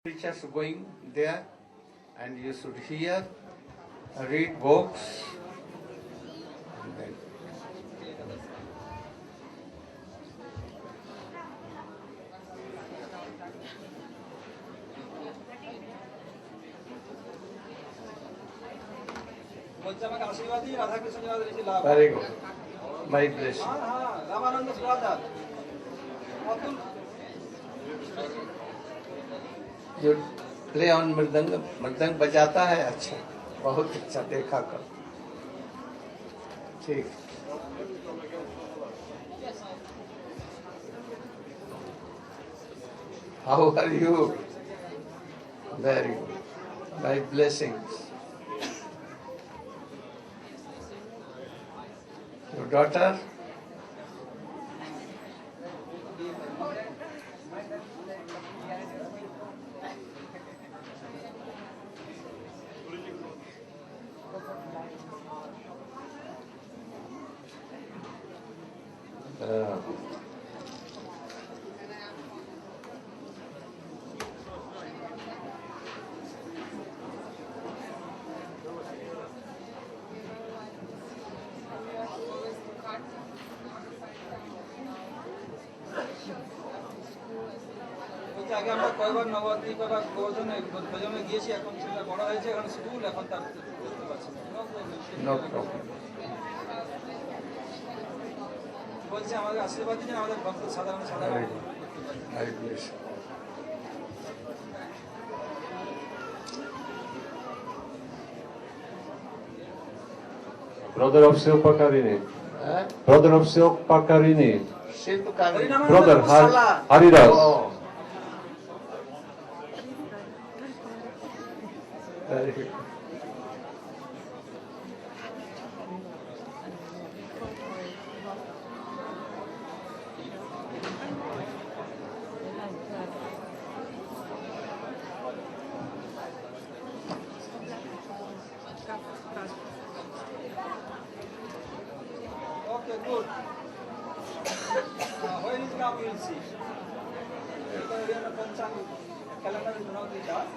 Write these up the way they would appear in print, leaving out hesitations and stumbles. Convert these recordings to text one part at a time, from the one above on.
preachers going there, and you should hear, read books, and then very good. My blessing. जो play on मृदंग मृदंग बजाता है, अच्छा, बहुत अच्छा, देखा कर, ठीक. How are you? Very good. My blessings. Your daughter? আগে আমরা কয়বার নবদ্বীপ বা গোবর্ধনে ভোজনে গিয়েছি, এখন সেটা বড় হয়েছে, এখন স্কুল, এখন তার করতে পারছি না। বলছি আমাদের আশীর্বাদ দিন, আমাদের ভক্ত সাধারণ Brother of Silpa Karini. Brother of Silpa Karini. Brother Haridas. Very good. Okay, good. When is now we'll see. Calendar is not with us.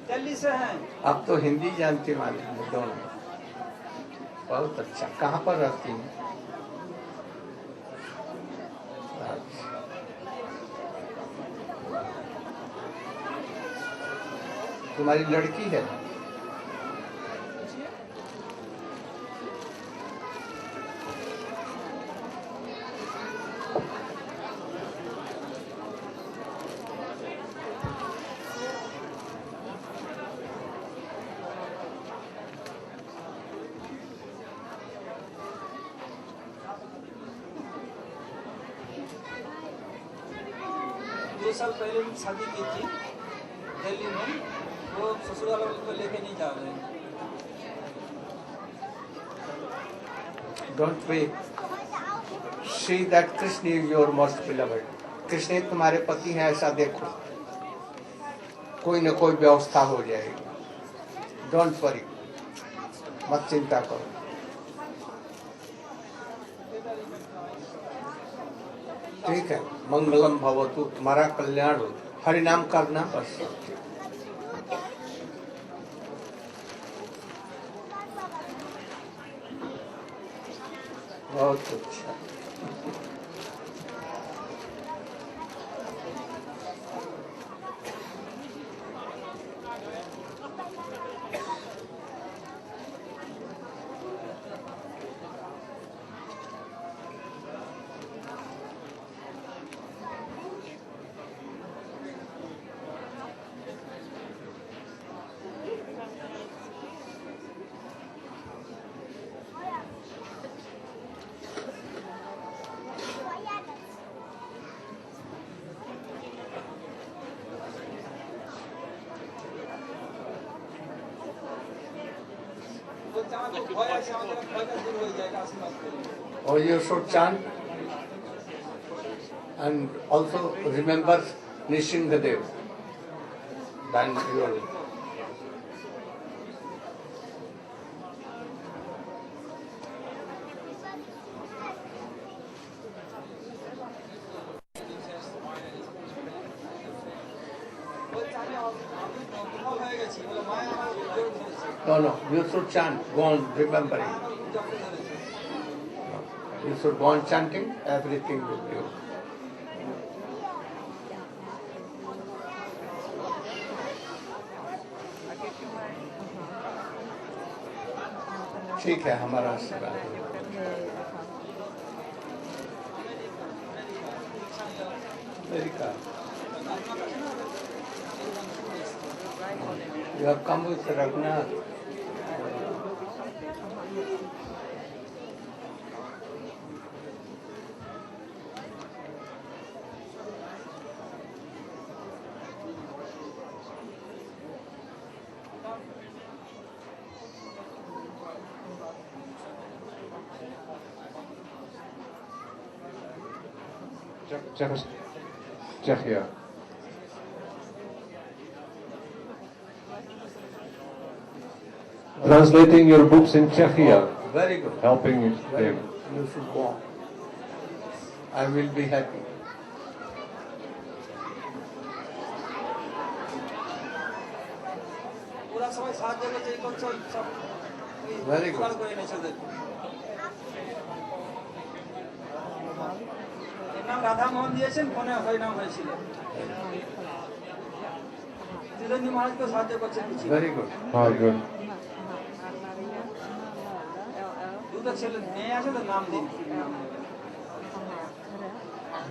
Delhi से हैं। आप तो हिंदी जानती मालूम है दोनों, बहुत अच्छा. कहाँ पर रहती हैं? तुम्हारी लड़की है? दो साल पहले शादी की थी दिल्ली में, वो ससुराल वालों को लेके नहीं जा रहे हैं। Don't wait. See that Krishna is your most beloved. Krishna तुम्हारे पति हैं, ऐसा देखो, कोई न कोई व्यवस्था हो जाएगी. Don't worry. मत चिंता करो. ठीक है, मंगलम भवतु, तुम्हारा कल्याण हो, हरि नाम करना बस. बहुत अच्छा. Or you should chant and also remember Nishingadev. Then you will. হয়ে গেছি বলে মায়া আমার জোর ধরেছে No, no, you should chant, go on remembering. জপতে ধরেছে You should go on chanting, everything will be okay. ठीक है हमारा आशीर्वाद मेरी car You have come with Raghunath. Czechia. Translating your books in Czechia. Very good. Helping Very them. good. You should go on. I will be happy. ওরা সবাই সাহায্য করছে এই করছে সব Very good. জোগাড় করে এনেছে ওদের এর নাম রাধা মোহন দিয়েছেন ফোনে হরিনাম হয়েছিল ত্রিদণ্ডী মহারাজকে সাহায্য করছেন কিছু Very good. Oh, good. দুটো ছেলে মেয়ে আছে তো নাম দিন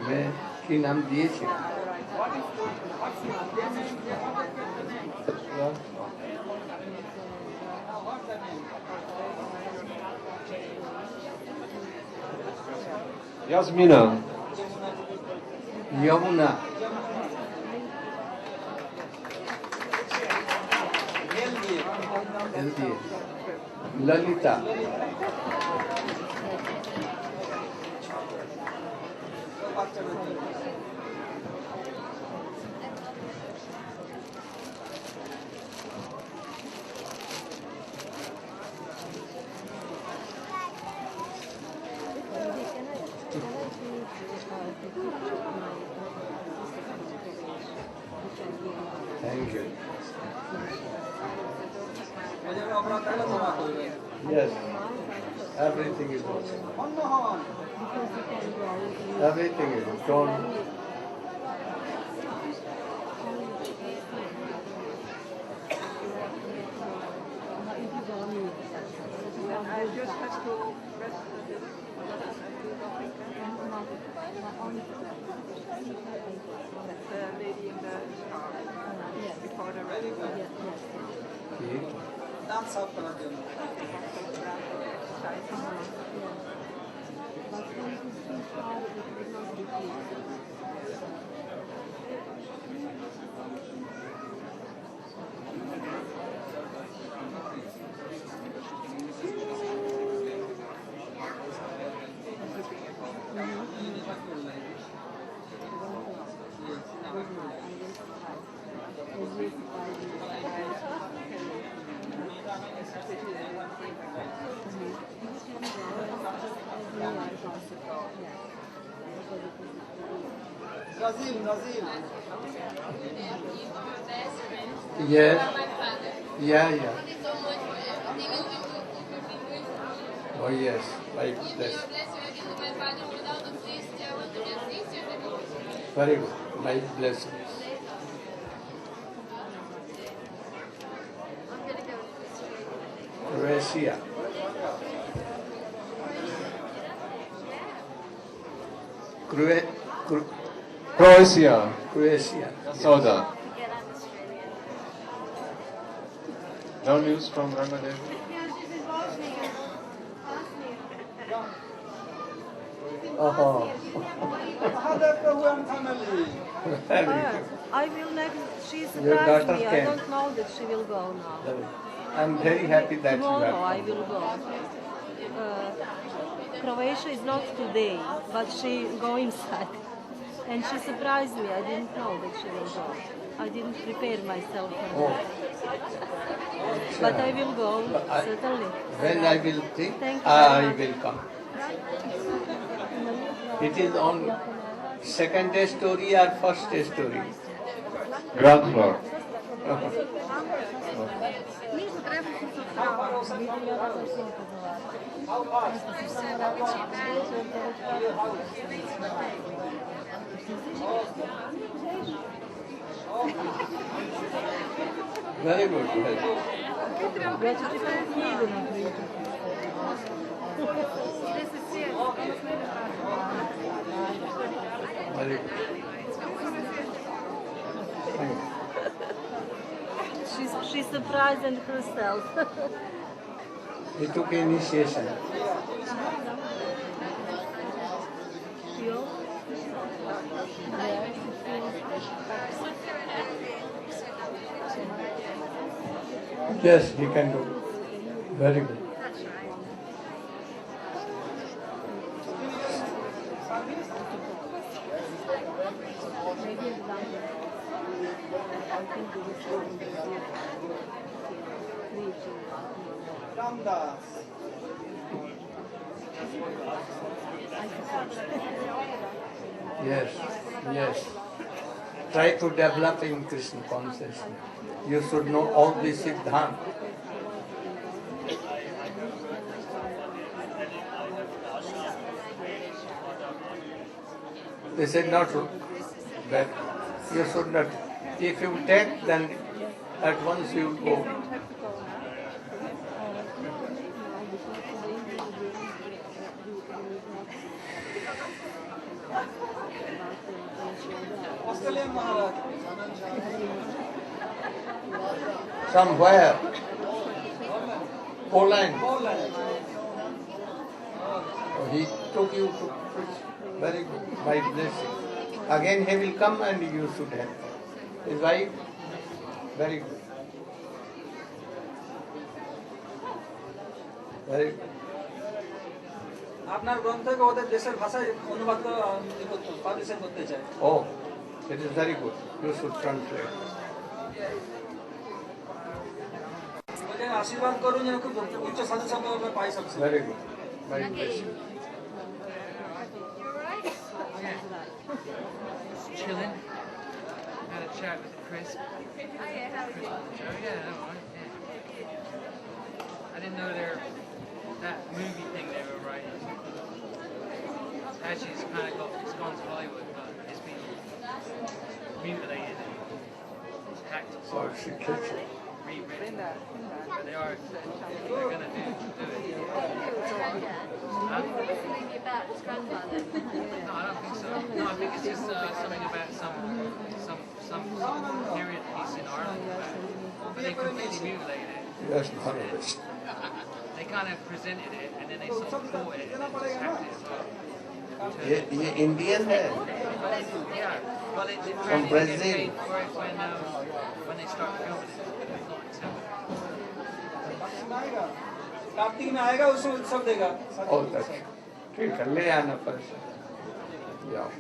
मैं की नाम दिए थे Yasmina. यमुना মেল দিয়ে दिए ललिता বাচ্চাদের জন্য थैंक यू এদের অপরাধ থাকলে ক্ষমা করবেন यस एवरीथिंग इज ओके অন্য হন everything is don't I just have to rest a bit and do nothing. The lady in the car before the rest. ठीक দাঁত সাফ করার জন্য Brazil. Yes. Yeah. Oh yes, like this. Very good. My blessings. Croatia. Croatia. Croatia. Soda. No news from Bangladesh? Oh. family. I will next. She Your surprised daughter me. I came. don't know that she will go now. I'm very happy that you Tomorrow I have will go. Croatia is not today, but she go inside. And she surprised me. I didn't know that she will go. I didn't prepare myself for Oh. that. But I will go, certainly. When I will think, Thank you very I much. will come. It is on second day story or first day story? Ground floor. Very good. Very good. Ja ću čitati knjigu na priču. Very good. Thank you. She's surprised herself. He took initiation. You? Yes, he can do. Very good. Ramdas. Yes, yes. Try to develop in Krishna consciousness. You should know all the Siddhant. This is not bad. You should not. If you take, then at once you go. Australian Maharaj. Somewhere. Poland. Poland. He took you to preach. Very good. By blessing. Again he will come and you should help. His wife? Very good. Very good. আপনার গ্রন্থকে ওদের দেশের ভাষায় অনুবাদ পাবলিশন করতে চায়। Oh, it is very good. You should translate. ওদের আশীর্বাদ করুন যেন খুব উচ্চ সাধু সম্পর্কে পাই সব। Very good. By blessing. Chilling. Had a chat with Chris. Oh yeah, how are you? Yeah, all right. Yeah. I didn't know that movie thing they were writing. Actually, it's gone to Hollywood, but it's been mutilated and hacked Or apart, she kills you. rewritten. But they're gonna do it. Huh? About his grandfather. No, I don't think so. No, I think it's just something about some period piece in Ireland. But they completely mutilated it. Yes, none of it. They kind of presented it and then they sort of bought it and then just hacked it as well. ये Indian है. Yeah, well, it From apparently they get Brazil. paid for it when they start filming it. Not until. Kartik में आएगा उसमें उत्सव देगा। Oh, that's ठीक है. ले आना पैसा. जाओ.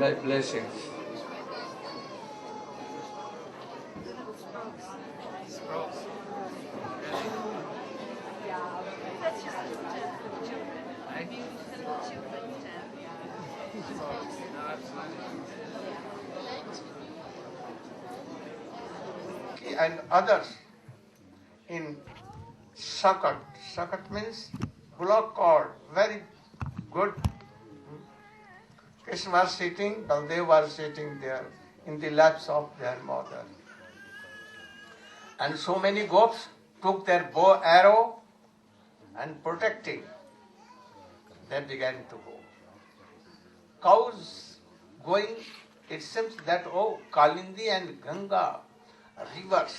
My blessings. Scrolls. That's just children. Hey? Children. No, absolutely. And others in Sakat. Sakat means block cord. Very good. Krishna was sitting, Baldev was sitting there in the laps of their mother. And so many gops took their bow arrow and protecting. They began to go. Cows going, it seems that, oh, Kalindi and Ganga, rivers,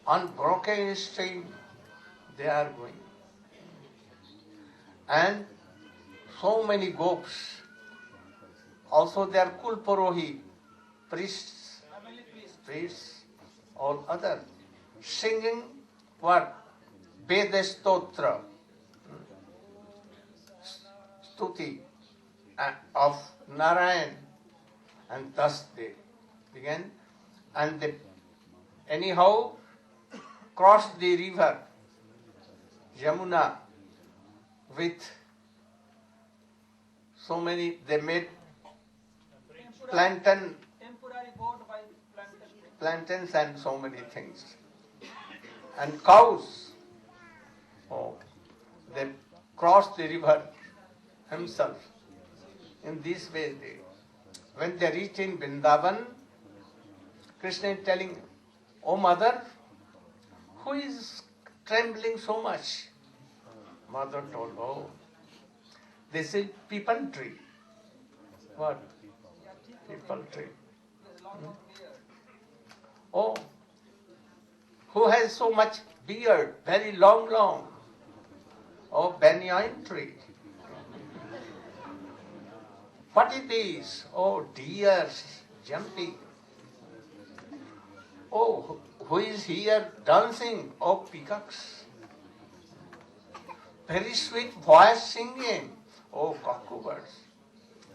unbroken stream, they are going. And so many gops, also their kulpurohi, priests, all other, singing what? Veda Stotra, Stuti of Narayana, and thus they began. And they, anyhow, crossed the river Yamuna with so many, they made plantains and so many things. And cows, they crossed the river himself. In this way, when they reached in Vrindavan, Krishna is telling, "Oh mother, who is trembling so much?" Mother told, "Oh, this is people tree." What? People tree. Oh, who has so much beard, very long, long? Oh, banyan tree. What is this? Oh, deer jumping. Oh, who is here dancing? Oh, peacocks. Very sweet voice singing. Oh, cuckoo birds.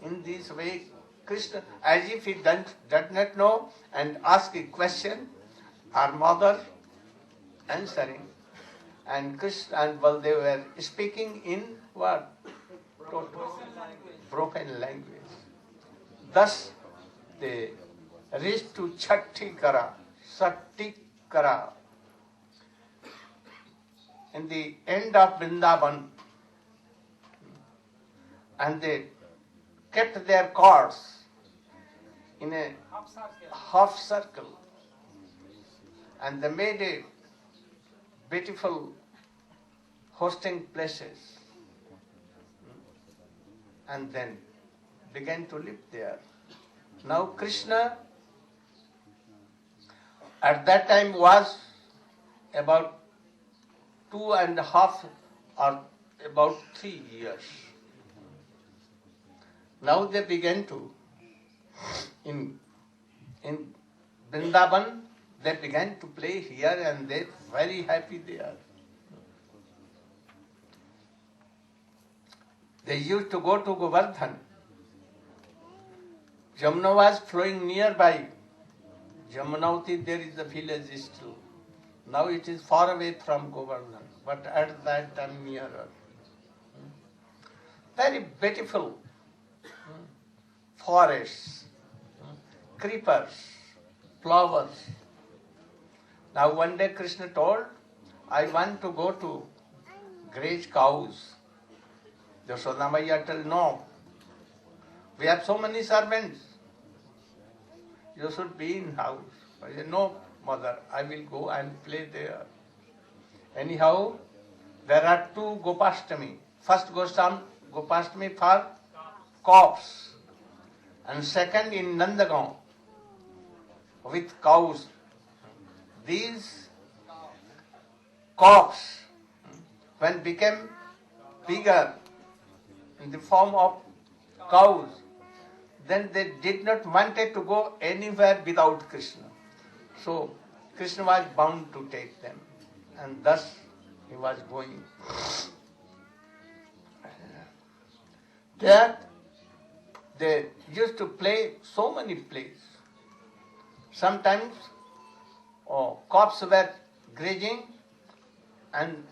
In this way, Krishna, as if he does not know, and ask a question, our mother answering, and Krishna and Baldev were speaking in what? Broken language. Thus, they reached to Chattikara, Sattikara, in the end of Vrindavan, and they kept their cars in a half circle, and they made a beautiful hosting places, and then began to live there. Now Krishna at that time was about 2.5 or about 3 years. Now they began to, in Vrindavan, they began to play here and they very happy there. They used to go to Govardhan. Jamuna was flowing nearby. Jamunavati, there is a village still. Now it is far away from Govardhan, but at that time nearer. Very beautiful forests, creepers, flowers. Now one day Krishna told, I want to go to graze cows. Yashoda Maiya told, no. We have so many servants. You should be in house. I said, no, mother, I will go and play there. Anyhow, there are 2 Gopashtami. First Gopashtami for calves, and second in Nandagaon with cows. These calves, when became bigger in the form of cows, then they did not wanted to go anywhere without Krishna. So Krishna was bound to take them, and thus he was going. There they used to play so many plays. Sometimes cops were grazing, and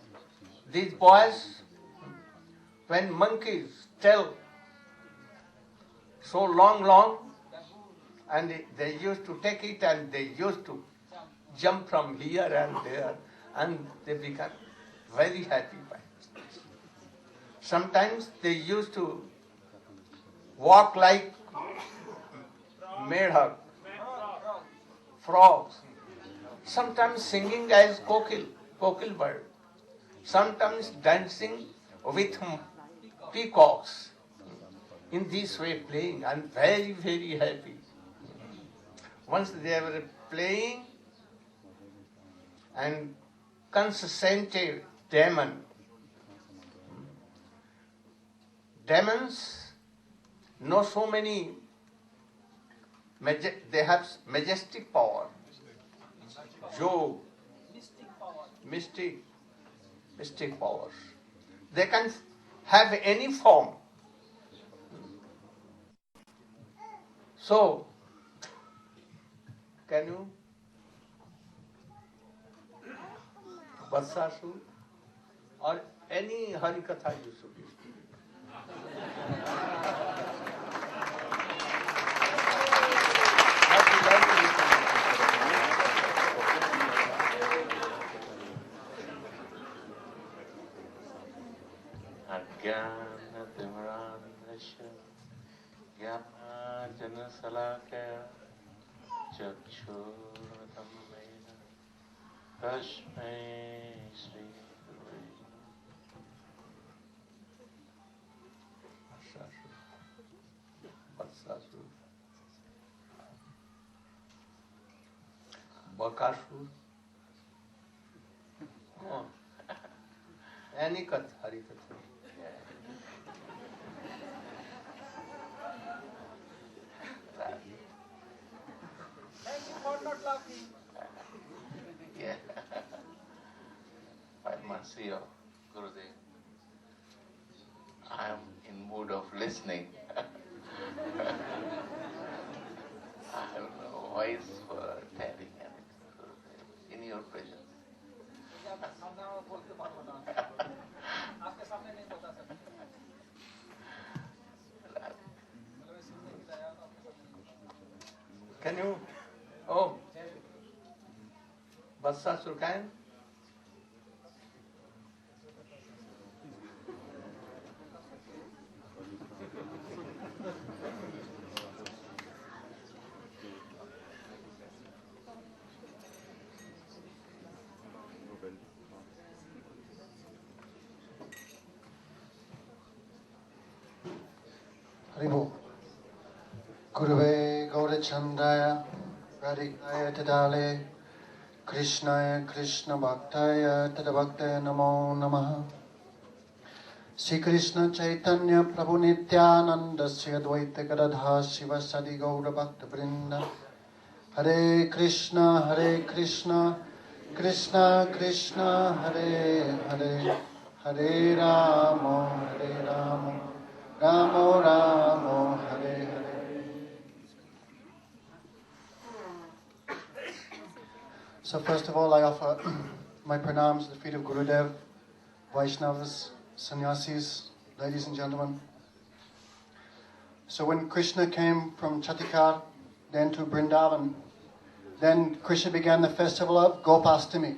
these boys, when monkeys tell so long, and they used to take it and they used to jump from here and there, and they become very happy by it. Sometimes they used to walk like medhak, frogs, sometimes singing as kokil bird, sometimes dancing with peacocks. In this way playing, and very, very happy. Once they were playing, and consented demons know so many, they have majestic power, Jog, mystic powers. They can have any form. So, can you? Vatsasur, or any Hari Katha you should listen. What you like to listen to. Ajnana-timirandasya Jnana-salakaya Chakshur-tamena Tasmai Shri Gurave Vatsasur, Bakasur, any Katha, Hari Katha. Thank you for not laughing. Yeah. By mercy of Gurudev, I am in mood of listening. I have no voice for telling anything, Gurudev, in your presence. आपके सामने मैं बोलते पारबो ना आपके सामने नहीं बता सकता मैं सुनने की तैयार हूं आपके सामने Can you? Oh, Vatsasur can? Haribo. Gurave Gaurachandaya Radhikaya Tadale Krishnaya Krishna Bhaktaya Tadabhaktaya Namo Namaha Sri Krishna Chaitanya Prabhu Nityananda Sri Advaita Gadadha Shiva Sadi Gaura Bhakta Vrinda Hare Krishna Krishna Krishna Hare Hare Hare Rama Rama Rama Hare Hare. So first of all, I offer my pranams at the feet of Gurudev, Vaishnavas, Sannyasis, ladies and gentlemen. So when Krishna came from Chatikar, then to Vrindavan, then Krishna began the festival of Gopastami.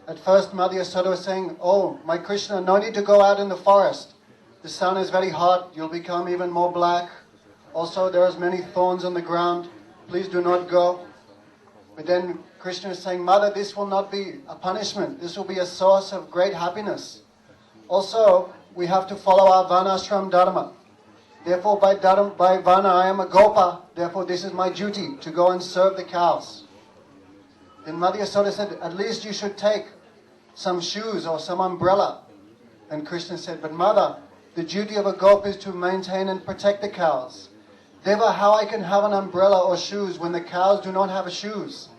At first, Mother Yasoda was saying, "Oh, my Krishna, no need to go out in the forest. The sun is very hot, you'll become even more black. Also, there are many thorns on the ground. Please do not go." But then Krishna is saying, "Mother, this will not be a punishment. This will be a source of great happiness. Also, we have to follow our Varnashram Dharma. Therefore, by Varna, I am a Gopa. Therefore, this is my duty, to go and serve the cows." Then Mother Yasoda said, "At least you should take some shoes or some umbrella." And Krishna said, "But Mother, the duty of a Gopa is to maintain and protect the cows. Therefore, how I can have an umbrella or shoes when the cows do not have shoes?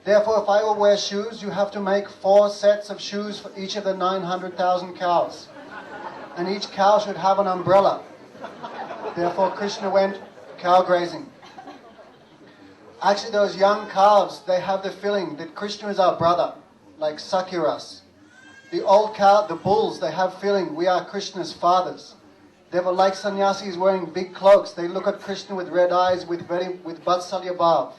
Therefore, if I will wear shoes, you have to make 4 sets of shoes for each of the 900,000 cows. And each cow should have an umbrella." Therefore, Krishna went cow grazing. Actually, those young calves, they have the feeling that Krishna is our brother, like Sakiras. The old cow, the bulls, they have feeling we are Krishna's fathers. They were like sannyasis wearing big cloaks. They look at Krishna with red eyes, with Vatsalya Bhav.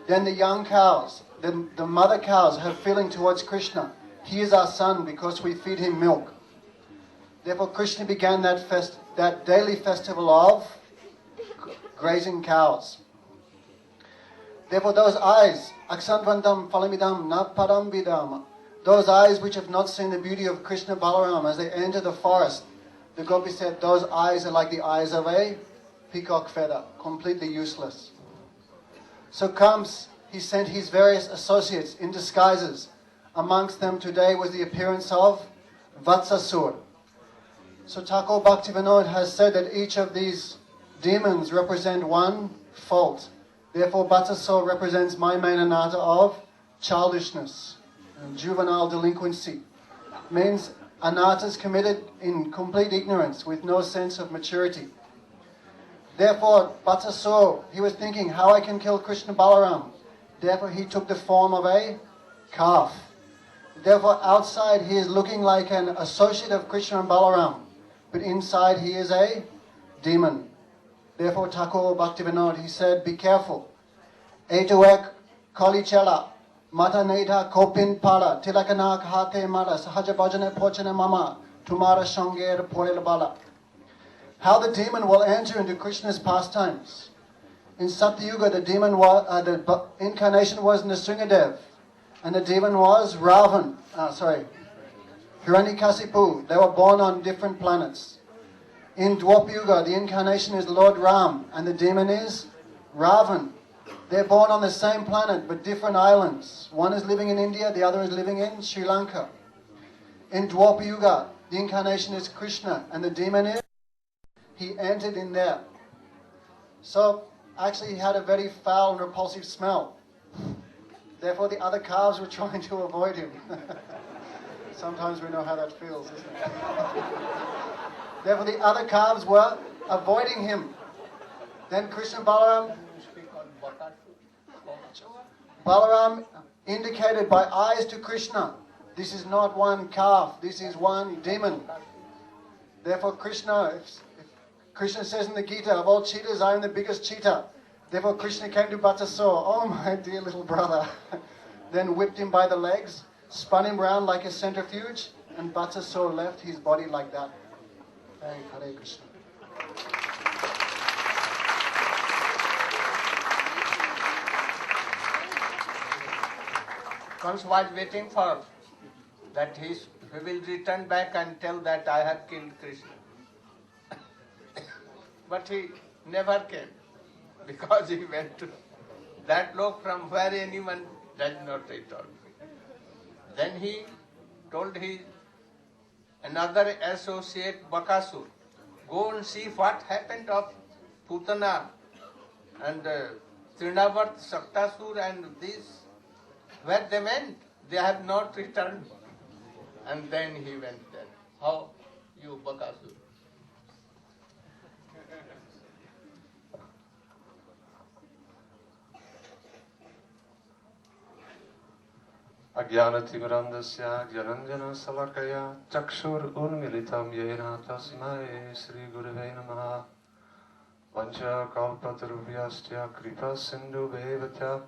Then the young cows, the mother cows have feeling towards Krishna. He is our son because we feed him milk. Therefore, Krishna began that daily festival of grazing cows. Therefore, those eyes, Aksantvantam Phalamidam Na Padambidam, those eyes which have not seen the beauty of Krishna Balaram as they enter the forest, the Gopi said, those eyes are like the eyes of a peacock feather, completely useless. So comes, he sent his various associates in disguises. Amongst them today was the appearance of Vatsasur. So Thakur Bhaktivinoda has said that each of these demons represent one fault. Therefore, Vatsasur represents my main anatta of childishness, juvenile delinquency. Means anattas committed in complete ignorance with no sense of maturity. Therefore, Vatsasur, he was thinking how I can kill Krishna Balaram. Therefore, he took the form of a calf. Therefore, outside he is looking like an associate of Krishna and Balaram, but inside he is a demon. Therefore, Thakur Bhaktivinoda, he said, be careful. Etuek Kolichela, Mata Nedha Kopin Pala, Tilakanak Hate Mara, Sahaja Bhajane Pochane Mama, Tumara Shanger Poil Bala. How the demon will enter into Krishna's pastimes. In Satyuga, the demon was, the incarnation was Nrsingadev, and the demon was Hiranyakasipu. They were born on different planets. In Dwapayuga, the incarnation is Lord Ram, and the demon is Ravan. They're born on the same planet, but different islands. One is living in India, the other is living in Sri Lanka. In Dwapayuga, the incarnation is Krishna, and the demon is, he entered in there. So, actually he had a very foul and repulsive smell. Therefore the other calves were trying to avoid him. Sometimes we know how that feels, isn't it? Therefore the other calves were avoiding him. Then Krishna Balaram indicated by eyes to Krishna, this is not one calf, this is one demon. Therefore Krishna, if Krishna says in the Gita, of all cheetahs I am the biggest cheetah. Therefore Krishna came to Bhattasur, oh my dear little brother. Then whipped him by the legs, spun him round like a centrifuge, and Bhattasur left his body like that. Hare Krishna. Kans was waiting for that he will return back and tell that I have killed Krishna. But he never came, because he went to that lok from where anyone does not return. Then he told his another associate Bakasur, go and see what happened of Putana and Trinavat, Saktasur and these, where they went, they have not returned. And then he went there. How you Bakasur? Ajnanatimirandasya Gyananjana Salakaya Chakshur Unmilitam Yena Tasmai Sri Gurave Namaha Vancha Kalpatarubhyastya Kripa Sindhu Bevatya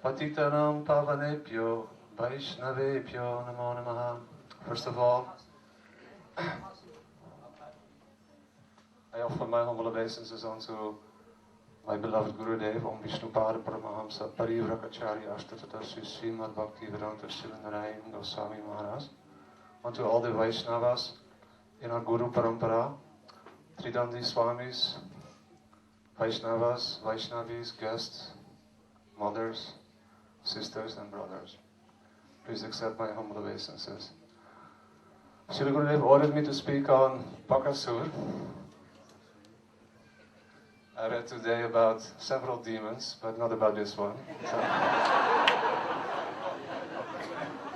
Patitanam Pavanebhyo Vaishnavebhyo Namo Namaha. First of all, I offer my humble obeisances unto my beloved Gurudev, Om Vishnupada Paramahamsa Parivrakacharya Ashtatadarshi Srimad Bhaktivedanta Narayana Swami Maharaj, unto all the Vaishnavas in our Guru Parampara, Tridandi Swamis, Vaishnavas, Vaishnavis, guests, mothers, sisters and brothers. Please accept my humble obeisances. Srila Gurudev ordered me to speak on Bakasur. I read today about several demons, but not about this one. So,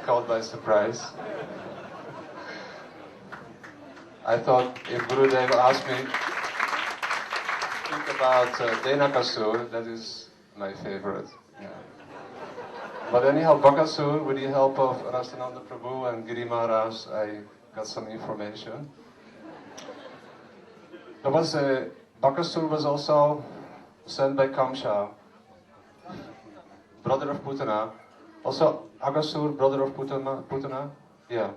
caught by surprise. I thought if Gurudev asked me to speak about Denakasur, that is my favorite. Yeah. But anyhow, Bakasur, with the help of Rastananda Prabhu and Giri Maharaj, I got some information. There was Bakasur was also sent by Kamsa, brother of Putana. Also Agasur, brother of Putana, yeah.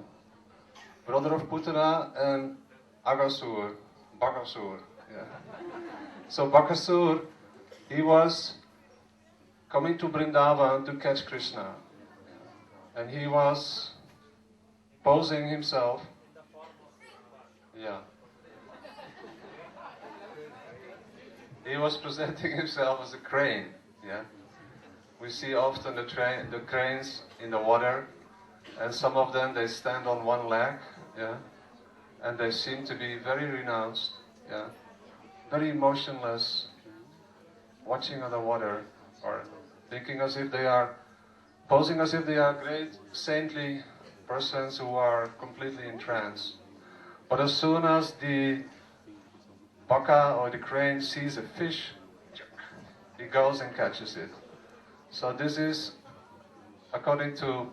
Brother of Putana and Agasur, Bakasur, yeah. So Bakasur, he was coming to Vrindavan to catch Krishna. And he was posing himself, yeah. He was presenting himself as a crane, yeah. We see often the cranes in the water, and some of them, they stand on one leg, yeah. And they seem to be very renounced, yeah. Very motionless, watching on the water, or thinking as if they are, posing as if they are great saintly persons who are completely in trance. But as soon as the baka or the crane sees a fish, he goes and catches it. So this is, according to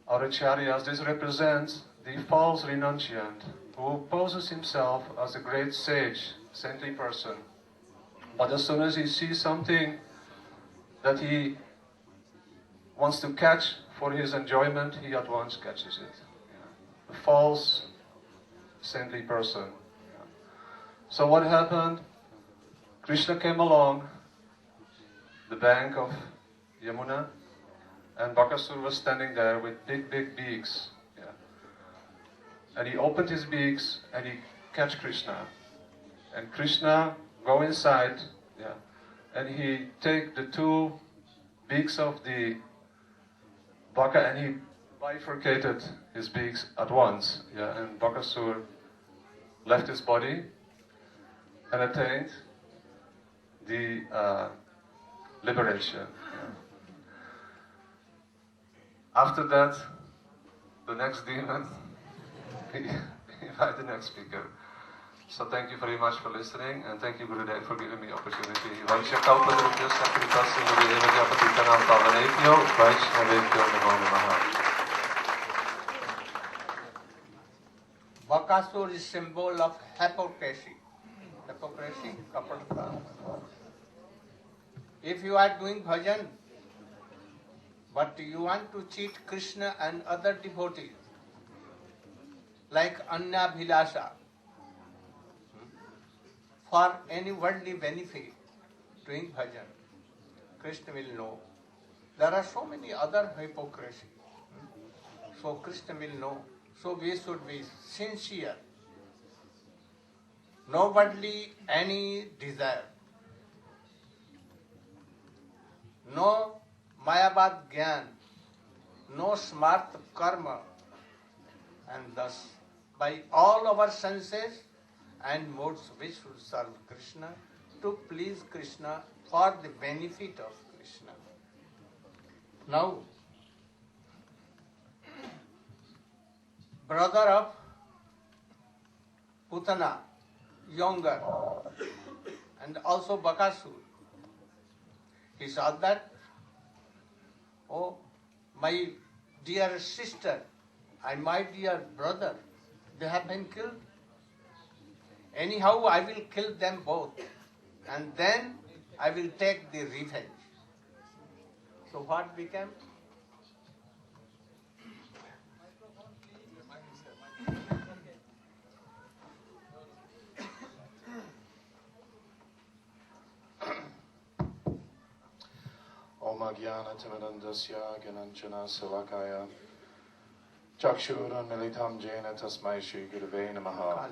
our acharyas, this represents the false renunciant who poses himself as a great sage, saintly person. But as soon as he sees something that he wants to catch for his enjoyment, he at once catches it. A false saintly person. So what happened? Krishna came along the bank of Yamuna, and Bakasura was standing there with big beaks. Yeah. And he opened his beaks and he catch Krishna. And Krishna go inside, yeah, and he take the two beaks of the Baka and he bifurcated his beaks at once. Yeah, and Bakasura left his body and attained the liberation. Yeah. After that, the next demon, invite the next speaker. So thank you very much for listening, and thank you, Gurudev, for giving me opportunity. Vaishya Kalpadrupya Sakritasya Mudeyeva Patitanam Pavanebhyo Vaishnavebhyo Namo Namaha. Bakasur is symbol of hypocrisy. Hypocrisy, kapalata. If you are doing bhajan, but you want to cheat Krishna and other devotees, like Anya Bhilasha, for any worldly benefit, doing bhajan, Krishna will know. There are so many other hypocrisy. So Krishna will know. So we should be sincere. No worldly any desire. No Mayavad Gyan, no smart karma, and thus by all our senses and modes we should serve Krishna, to please Krishna, for the benefit of Krishna. Now, brother of Putana, younger, and also Bakasur, he saw that, oh, my dear sister and my dear brother, they have been killed. Anyhow, I will kill them both, and then I will take the revenge. So what became? Om Jnana Timirandasya Gananchana Salakaya Chakshuran Militam Jena Tasmai Shri Gurave Namaha.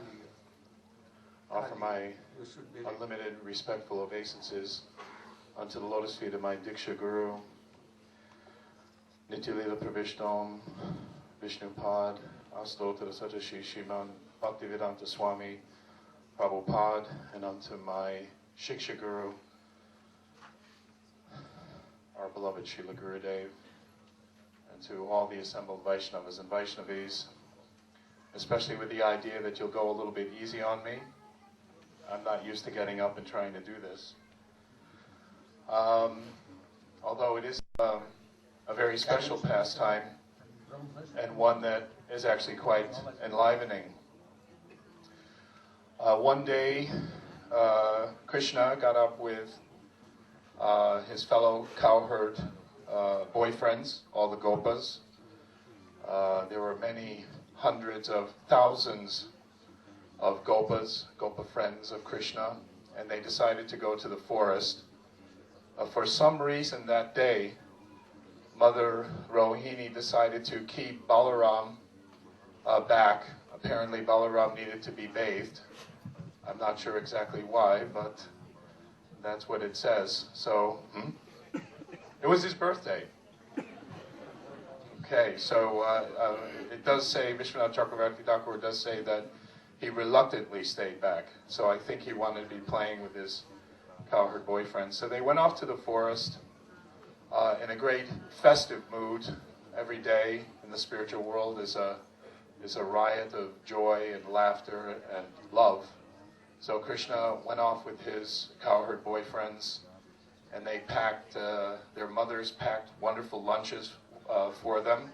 Offer my unlimited respectful obeisances unto the lotus feet of my Diksha Guru, Nityalila Pravishtam, Vishnupad, Astotara Satashi Shiman, Bhaktivedanta Swami, Prabhupada, and unto my Shiksha Guru, our beloved Srila Gurudev, and to all the assembled Vaishnavas and Vaishnavis, especially with the idea that you'll go a little bit easy on me. I'm not used to getting up and trying to do this. Although it is a very special pastime, and one that is actually quite enlivening. One day, Krishna got up with his fellow cowherd boyfriends, all the gopas. There were many hundreds of thousands of gopas, gopa friends of Krishna, and they decided to go to the forest. For some reason that day, Mother Rohini decided to keep Balaram back. Apparently Balaram needed to be bathed. I'm not sure exactly why, but that's what it says. So, it was his birthday. Okay, so it does say, Vishwanath Chakravarti Thakur does say that he reluctantly stayed back. So I think he wanted to be playing with his cowherd boyfriend. So they went off to the forest in a great festive mood. Every day in the spiritual world is a riot of joy and laughter and love. So Krishna went off with his cowherd boyfriends, and they packed, their mothers packed wonderful lunches for them.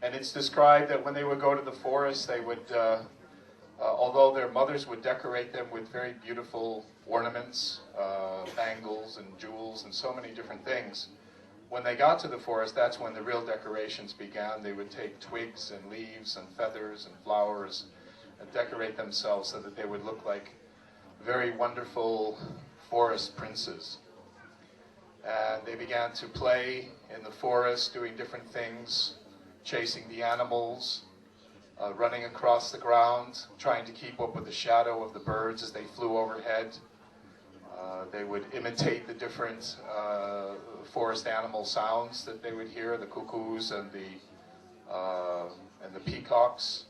And it's described that when they would go to the forest, they would, although their mothers would decorate them with very beautiful ornaments, bangles and jewels and so many different things, when they got to the forest, that's when the real decorations began. They would take twigs and leaves and feathers and flowers and decorate themselves so that they would look like very wonderful forest princes. And they began to play in the forest, doing different things, chasing the animals, running across the ground, trying to keep up with the shadow of the birds as they flew overhead. They would imitate the different forest animal sounds that they would hear, the cuckoos and the peacocks.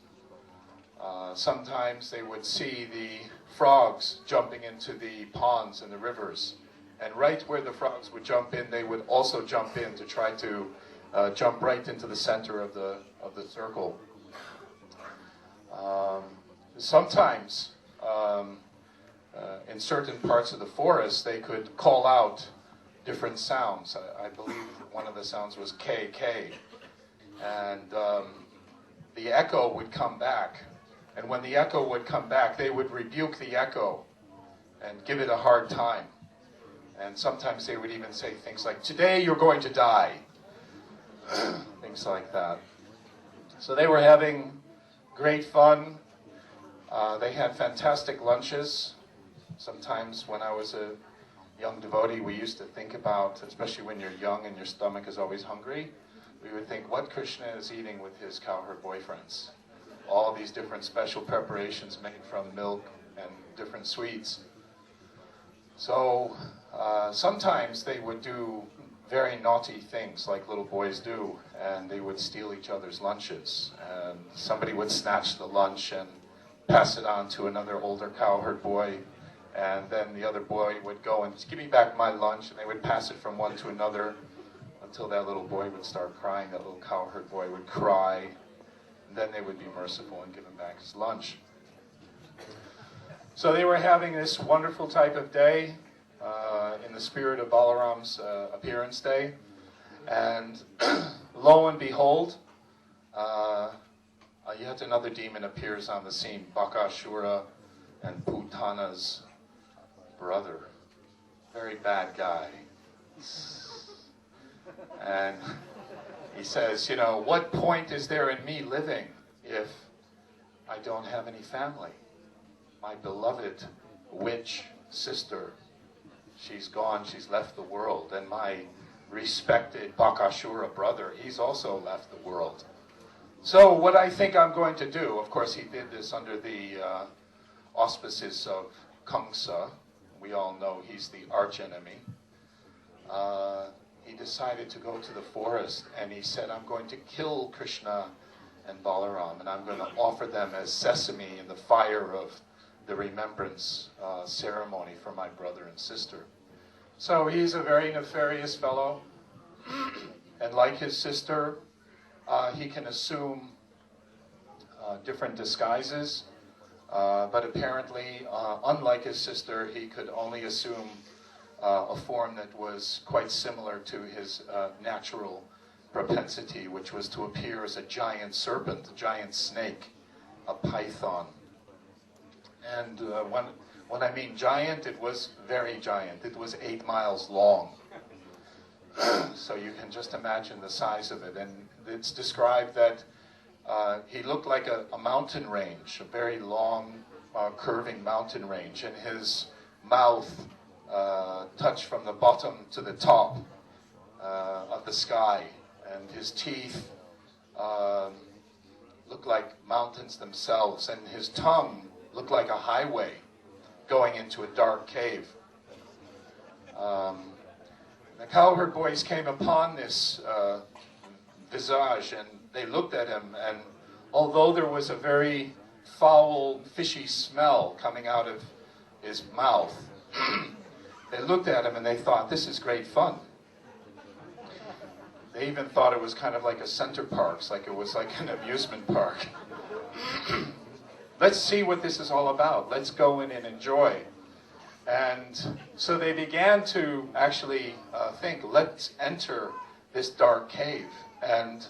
Sometimes they would see the frogs jumping into the ponds and the rivers. And right where the frogs would jump in, they would also jump in to try to jump right into the center of the circle. Sometimes, in certain parts of the forest, they could call out different sounds. I believe one of the sounds was K, K. And the echo would come back. And when the echo would come back, they would rebuke the echo and give it a hard time. And sometimes they would even say things like, "Today you're going to die." Things like that. So they were having great fun. They had fantastic lunches. Sometimes when I was a young devotee, we used to think about, especially when you're young and your stomach is always hungry, we would think what Krishna is eating with his cowherd boyfriends. All these different special preparations made from milk and different sweets. So sometimes they would do very naughty things like little boys do, and they would steal each other's lunches. And somebody would snatch the lunch and pass it on to another older cowherd boy, and then the other boy would go and "Give me back my lunch," and they would pass it from one to another until that little boy would start crying. That little cowherd boy would cry, and then they would be merciful and give him back his lunch. So they were having this wonderful type of day in the spirit of Balaram's appearance day. And lo and behold, yet another demon appears on the scene, Bakashura and Putana's brother. Very bad guy. And he says, what point is there in me living if I don't have any family? My beloved witch sister, she's gone, she's left the world, and my respected Bakashura brother, he's also left the world. So what I think I'm going to do, of course he did this under the auspices of Kamsa. We all know he's the archenemy. He decided to go to the forest, and he said, I'm going to kill Krishna and Balaram, and I'm going to offer them as sesame in the fire of the remembrance ceremony for my brother and sister. So he's a very nefarious fellow, and like his sister, he can assume different disguises, but apparently, unlike his sister, he could only assume a form that was quite similar to his natural propensity, which was to appear as a giant serpent, a giant snake, a python. And when I mean giant, it was very giant. It was 8 miles long. So you can just imagine the size of it. And it's described that he looked like a mountain range, a very long, curving mountain range. And his mouth touched from the bottom to the top of the sky. And his teeth looked like mountains themselves. And his tongue looked like a highway going into a dark cave. The cowherd boys came upon this visage, and they looked at him, and although there was a very foul, fishy smell coming out of his mouth, they looked at him and they thought, this is great fun. They even thought it was kind of like a Center Parcs, like it was like an amusement park. Let's see what this is all about. Let's go in and enjoy. And so they began to actually think, let's enter this dark cave. And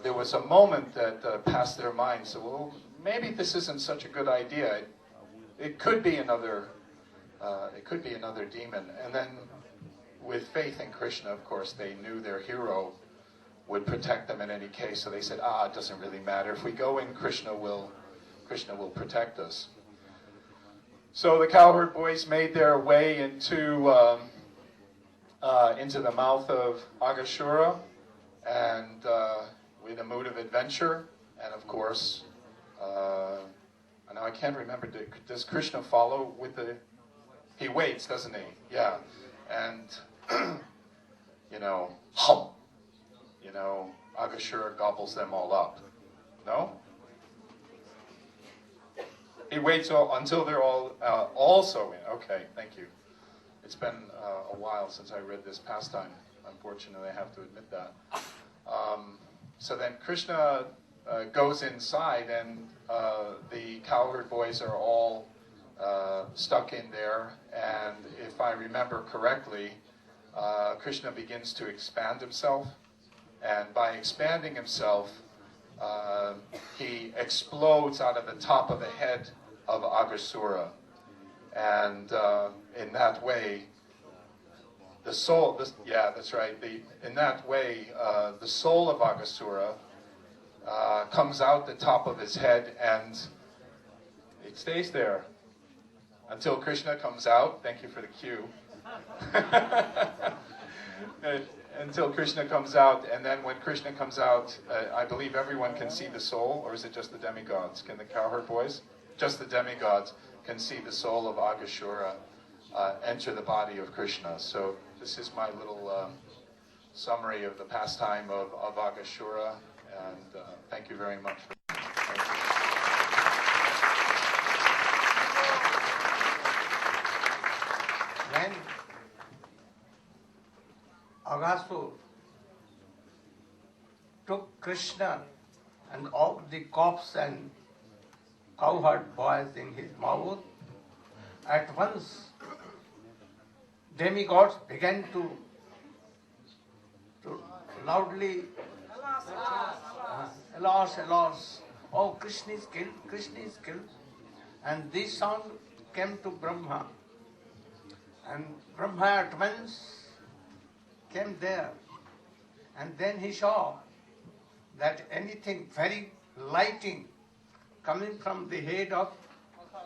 there was a moment that passed their mind. So, well, maybe this isn't such a good idea. It could be another. It could be another demon. And then, with faith in Krishna, of course, they knew their hero would protect them in any case. So they said, it doesn't really matter. If we go in, Krishna will protect us. So the cowherd boys made their way into the mouth of Agashura, and with a mood of adventure. And of course, now I can't remember. Does Krishna follow with the? He waits, doesn't he? Yeah, and Agashura gobbles them all up. No. He waits until they're all also in. Okay, thank you. It's been a while since I read this pastime. Unfortunately, I have to admit that. So then Krishna goes inside, and the cowherd boys are all stuck in there. And if I remember correctly, Krishna begins to expand himself. And by expanding himself, he explodes out of the top of the head of Aghasura. And in that way, the soul, that's right, in that way, the soul of Aghasura comes out the top of his head, and it stays there until Krishna comes out. Thank you for the cue. Until Krishna comes out, and then when Krishna comes out, I believe everyone can see the soul, or is it just the demigods? Can the cowherd boys? Just the demigods can see the soul of Aghasura enter the body of Krishna. So this is my little summary of the pastime of Aghasura, and thank you very much. When Aghasura took Krishna and all the corpse and cowherd boys in his mouth, at once demigods began to loudly, alas, alas, oh, Krishna is killed, Krishna is killed. And this sound came to Brahma. And Brahma at once came there. And then he saw that anything very lighting coming from the head of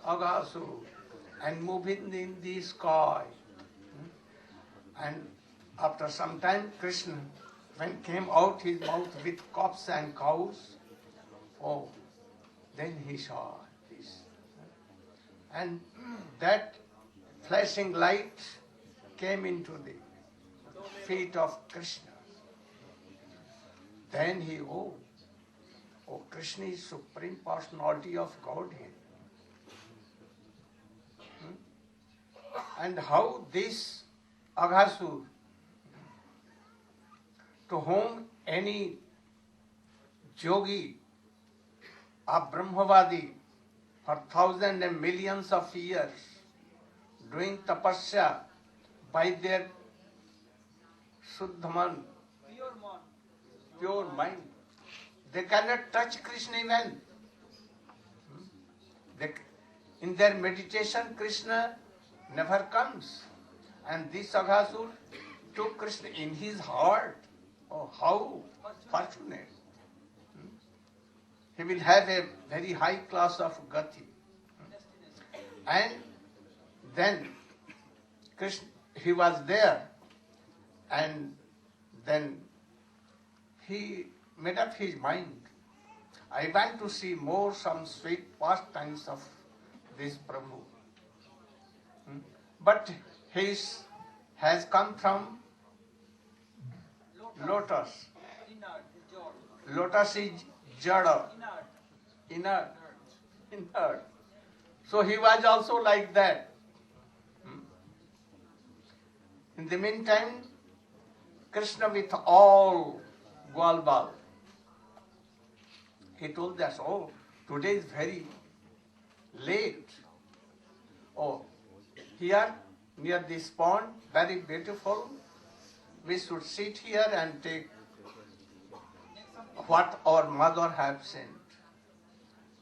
Aghasura and moving in the sky. And after some time, Krishna, when came out his mouth with corpse and cows, then he saw this. And that flashing light came into the feet of Krishna. Then he, Krishna is Supreme Personality of Godhead. And how this Aghasura, to whom any yogi, a Brahmavadi, for thousands and millions of years, doing tapasya by their Shuddhaman, pure mind, they cannot touch Krishna even. In their meditation, Krishna never comes. And this Aghasura took Krishna in his heart. Oh, how fortunate. He will have a very high class of gati. And then Krishna, he was there, and then he made up his mind. I want to see more some sweet pastimes of this Prabhu. But he has come from lotus. Lotus is jada, inert. So he was also like that. In the meantime, Krishna with all Gwalbal, he told us, today is very late. Here near this pond, very beautiful. We should sit here and take what our mother have sent.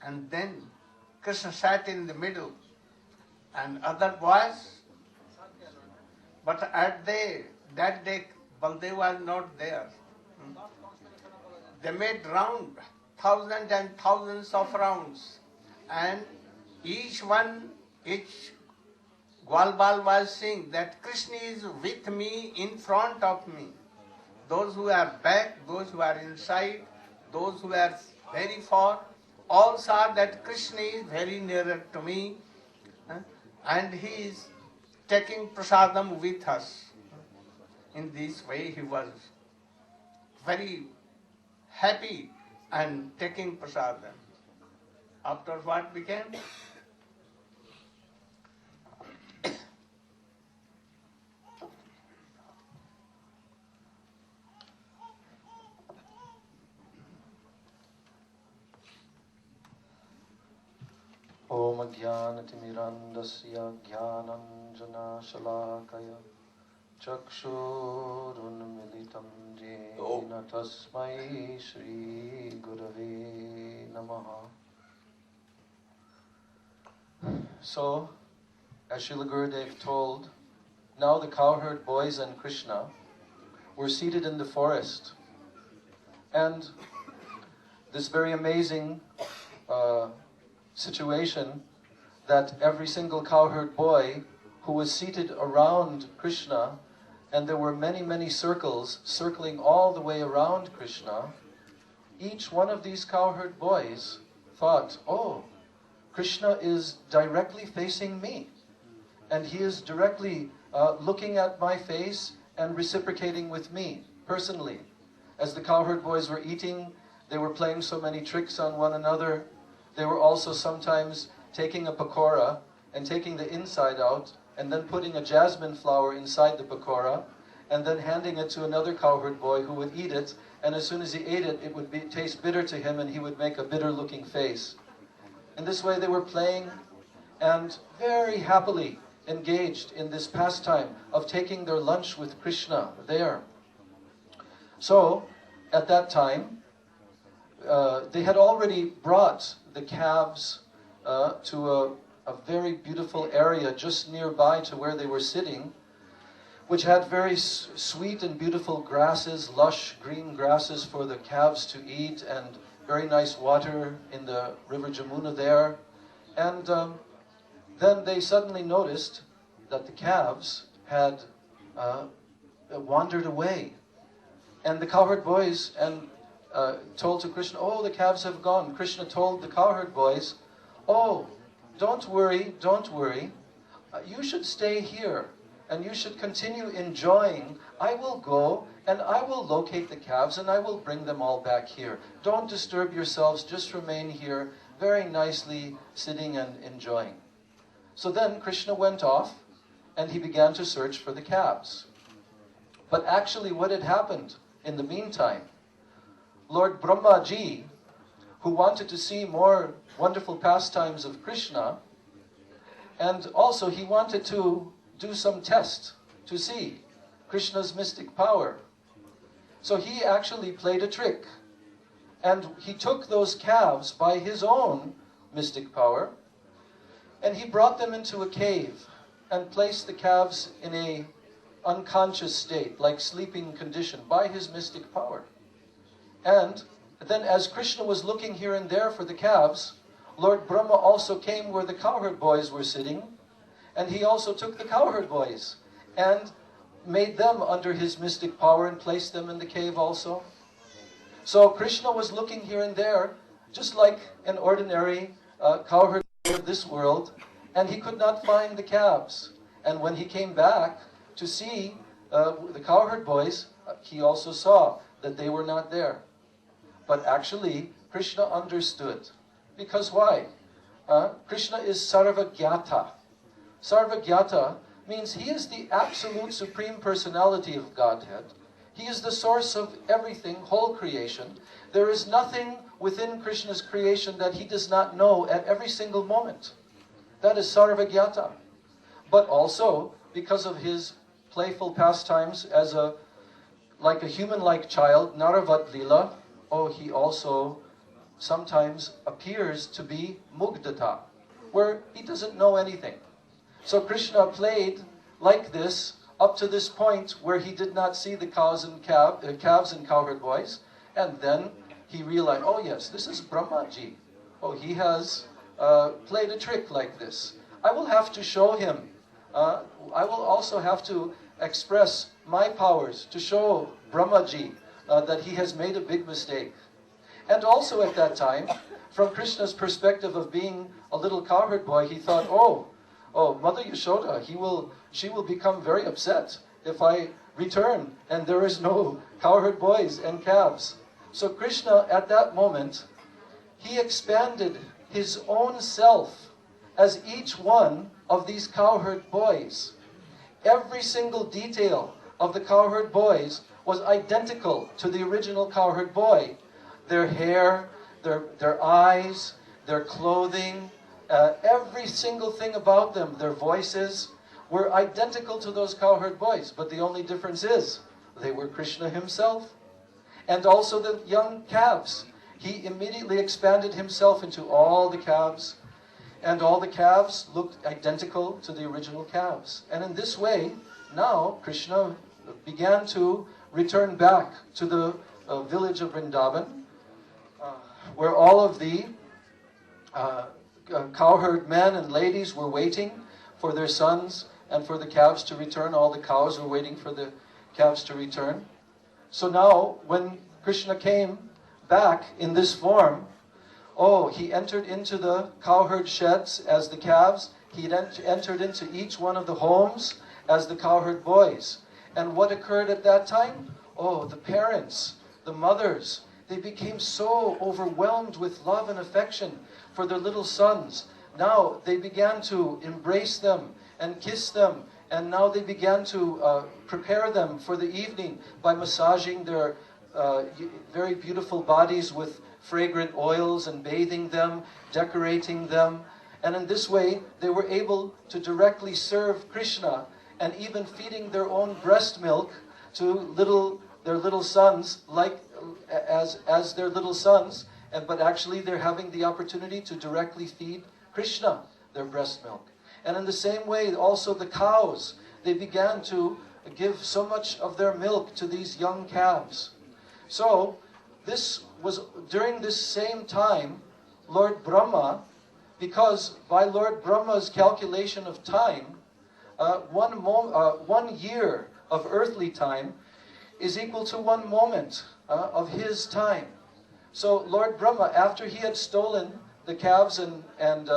And then Krishna sat in the middle and other boys, but that day Baldev was not there. They made round, thousands and thousands of rounds, and each Gwalbal was saying that Krishna is with me, in front of me. Those who are back, those who are inside, those who are very far, all saw that Krishna is very nearer to me, and he is taking prasadam with us. In this way he was very happy and taking prasadam. After what became? Om Jnanatimirandasya Jnananjana-shalakaya Chakshurunmilitam Jena Tasmai Shri Gurave Namaha. So, as Srila Gurudev told, now the cowherd boys and Krishna were seated in the forest. And this very amazing situation that every single cowherd boy who was seated around Krishna, and there were many, many circles circling all the way around Krishna, each one of these cowherd boys thought, oh, Krishna is directly facing me, and he is directly looking at my face and reciprocating with me personally. As the cowherd boys were eating, they were playing so many tricks on one another. They were also sometimes taking a pakora and taking the inside out and then putting a jasmine flower inside the pakora and then handing it to another cowherd boy who would eat it, and as soon as he ate it, it would taste bitter to him and he would make a bitter looking face. In this way they were playing and very happily engaged in this pastime of taking their lunch with Krishna there. So, at that time, they had already brought the calves to a very beautiful area just nearby to where they were sitting, which had very sweet and beautiful grasses, lush green grasses for the calves to eat, and very nice water in the river Jamuna there. And then they suddenly noticed that the calves had wandered away. And the cowherd boys told to Krishna, oh, the calves have gone. Krishna told the cowherd boys, oh, don't worry. You should stay here and you should continue enjoying. I will go and I will locate the calves and I will bring them all back here. Don't disturb yourselves, just remain here very nicely sitting and enjoying. So then Krishna went off and he began to search for the calves. But actually what had happened in the meantime, Lord Brahmaji, who wanted to see more wonderful pastimes of Krishna, and also he wanted to do some test to see Krishna's mystic power. So he actually played a trick, and he took those calves by his own mystic power, and he brought them into a cave and placed the calves in a unconscious state, like sleeping condition, by his mystic power. And then as Krishna was looking here and there for the calves, Lord Brahma also came where the cowherd boys were sitting, and he also took the cowherd boys and made them under his mystic power and placed them in the cave also. So Krishna was looking here and there, just like an ordinary cowherd boy of this world, and he could not find the calves. And when he came back to see the cowherd boys, he also saw that they were not there. But actually, Krishna understood. Because why? Krishna is Sarvagyata. Sarvagyata means he is the absolute supreme personality of Godhead. He is the source of everything, whole creation. There is nothing within Krishna's creation that he does not know at every single moment. That is Sarvagyata. But also, because of his playful pastimes as like a human-like child, Naravat Lila, oh, he also sometimes appears to be Mugdata, where he doesn't know anything. So Krishna played like this up to this point where he did not see the calves and cowherd boys, and then he realized, oh yes, this is Brahmaji. Oh, he has played a trick like this. I will have to show him. I will also have to express my powers to show Brahmaji that he has made a big mistake. And also at that time, from Krishna's perspective of being a little cowherd boy, he thought, oh, Mother Yashoda, she will become very upset if I return and there is no cowherd boys and calves. So Krishna, at that moment, he expanded his own self as each one of these cowherd boys. Every single detail of the cowherd boys was identical to the original cowherd boy. Their hair, their eyes, their clothing, every single thing about them, their voices, were identical to those cowherd boys. But the only difference is, they were Krishna himself. And also the young calves. He immediately expanded himself into all the calves, and all the calves looked identical to the original calves. And in this way, now Krishna began to return back to the village of Vrindavan, where all of the cowherd men and ladies were waiting for their sons and for the calves to return. All the cows were waiting for the calves to return. So now, when Krishna came back in this form, oh, he entered into the cowherd sheds as the calves. He entered into each one of the homes as the cowherd boys. And what occurred at that time? Oh, the parents, the mothers, they became so overwhelmed with love and affection for their little sons. Now they began to embrace them and kiss them. And now they began to prepare them for the evening by massaging their very beautiful bodies with fragrant oils and bathing them, decorating them. And in this way, they were able to directly serve Krishna and even feeding their own breast milk to their little sons, like as their little sons. But actually, they're having the opportunity to directly feed Krishna their breast milk. And in the same way, also the cows, they began to give so much of their milk to these young calves. So, this was during this same time, Lord Brahma, because by Lord Brahma's calculation of time, 1 year of earthly time is equal to 1 moment of his time. So Lord Brahma, after he had stolen the calves and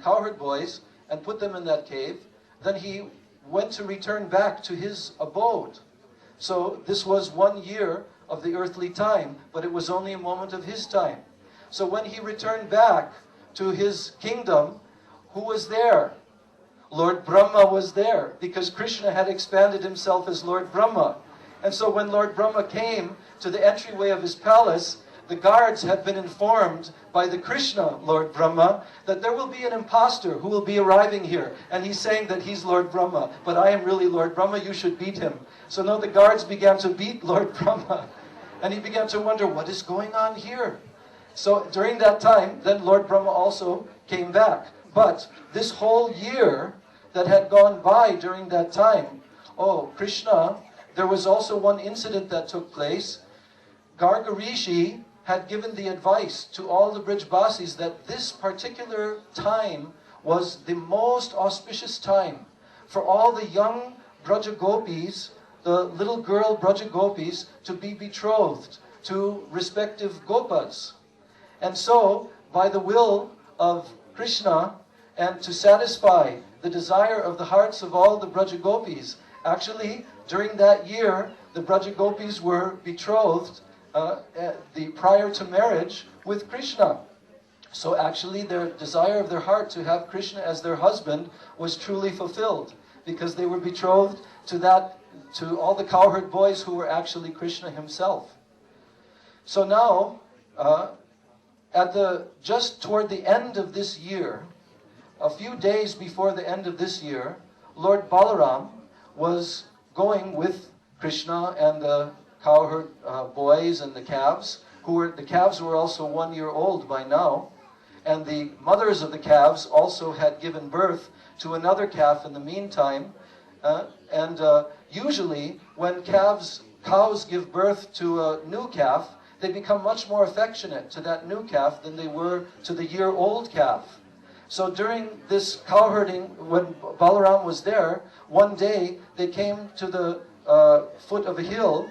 cowherd boys and put them in that cave, then he went to return back to his abode. So this was 1 year of the earthly time, but it was only a moment of his time. So when he returned back to his kingdom, who was there? Lord Brahma was there, because Krishna had expanded himself as Lord Brahma. And so when Lord Brahma came to the entryway of his palace, the guards had been informed by the Krishna, Lord Brahma, that there will be an impostor who will be arriving here. And he's saying that he's Lord Brahma, but I am really Lord Brahma, you should beat him. So now the guards began to beat Lord Brahma. And he began to wonder, what is going on here? So during that time, then Lord Brahma also came back. But this whole year that had gone by during that time, oh, Krishna, there was also one incident that took place. Garga Rishi had given the advice to all the Brijbasis that this particular time was the most auspicious time for all the young Braja Gopis, the little girl Braja Gopis, to be betrothed to respective Gopas. And so, by the will of Krishna, and to satisfy the desire of the hearts of all the Braja Gopis, actually, during that year, the Braja Gopis were betrothed prior to marriage with Krishna. So actually, their desire of their heart to have Krishna as their husband was truly fulfilled, because they were betrothed to all the cowherd boys who were actually Krishna himself. So now, just toward the end of this year, a few days before the end of this year, Lord Balaram was going with Krishna and the cowherd boys and the calves, the calves were also 1 year old by now, and the mothers of the calves also had given birth to another calf in the meantime. Usually when cows give birth to a new calf, they become much more affectionate to that new calf than they were to the year-old calf. So during this cowherding, when Balaram was there, one day they came to the foot of a hill,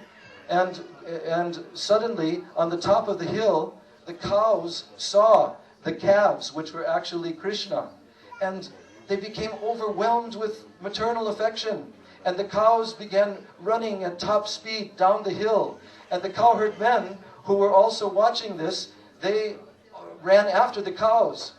and suddenly on the top of the hill, the cows saw the calves, which were actually Krishna, and they became overwhelmed with maternal affection. And the cows began running at top speed down the hill. And the cowherd men, who were also watching this, they ran after the cows.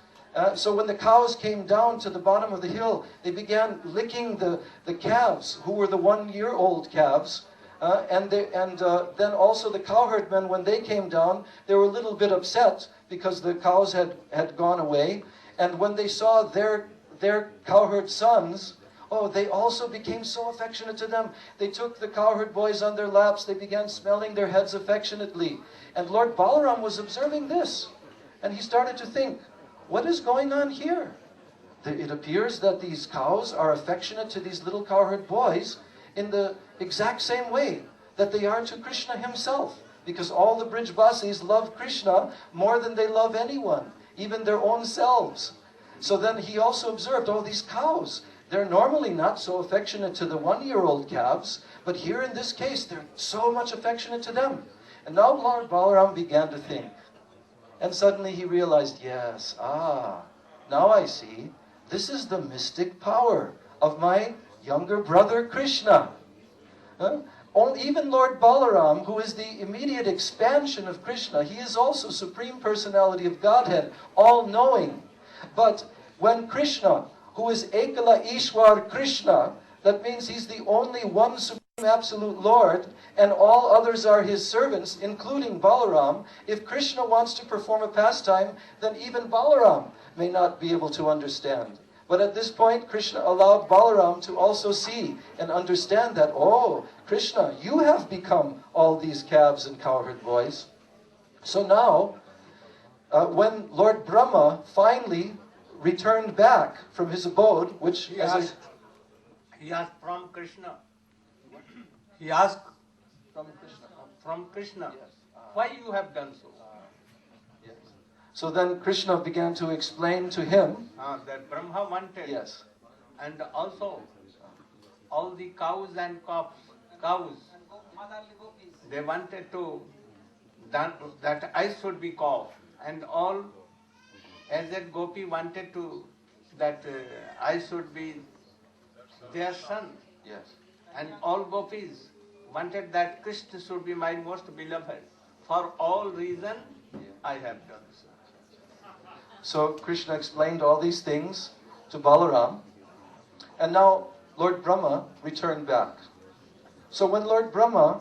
So when the cows came down to the bottom of the hill, they began licking the calves, who were the 1 year old calves. Then also the cowherd men, when they came down, they were a little bit upset because the cows had gone away. And when they saw their cowherd sons, they also became so affectionate to them. They took the cowherd boys on their laps. They began smelling their heads affectionately. And Lord Balaram was observing this. And he started to think, what is going on here? It appears that these cows are affectionate to these little cowherd boys in the exact same way that they are to Krishna himself. Because all the Brijbasis love Krishna more than they love anyone, even their own selves. So then he also observed, these cows, they're normally not so affectionate to the 1 year old calves, but here in this case, they're so much affectionate to them. And now Lord Balaram began to think. And suddenly he realized, yes, now I see, this is the mystic power of my younger brother Krishna. Even Lord Balaram, who is the immediate expansion of Krishna, he is also Supreme Personality of Godhead, all-knowing. But when Krishna, who is Ekala Ishwar Krishna, that means he's the only one Supreme Absolute Lord, and all others are his servants, including Balaram. If Krishna wants to perform a pastime, then even Balaram may not be able to understand. But at this point, Krishna allowed Balaram to also see and understand that, Krishna, you have become all these calves and cowherd boys. So now, when Lord Brahma finally returned back from his abode, which he asked from Krishna. He asked from Krishna, yes. Why you have done so? Yes. So then Krishna began to explain to him that Brahma wanted. Yes. And also all the cows and cows, they wanted to that I should be cow, and all as that gopi wanted to that I should be their son. Yes. And all gopis wanted that Krishna should be my most beloved. For all reason, I have done so. So Krishna explained all these things to Balaram. And now Lord Brahma returned back. So when Lord Brahma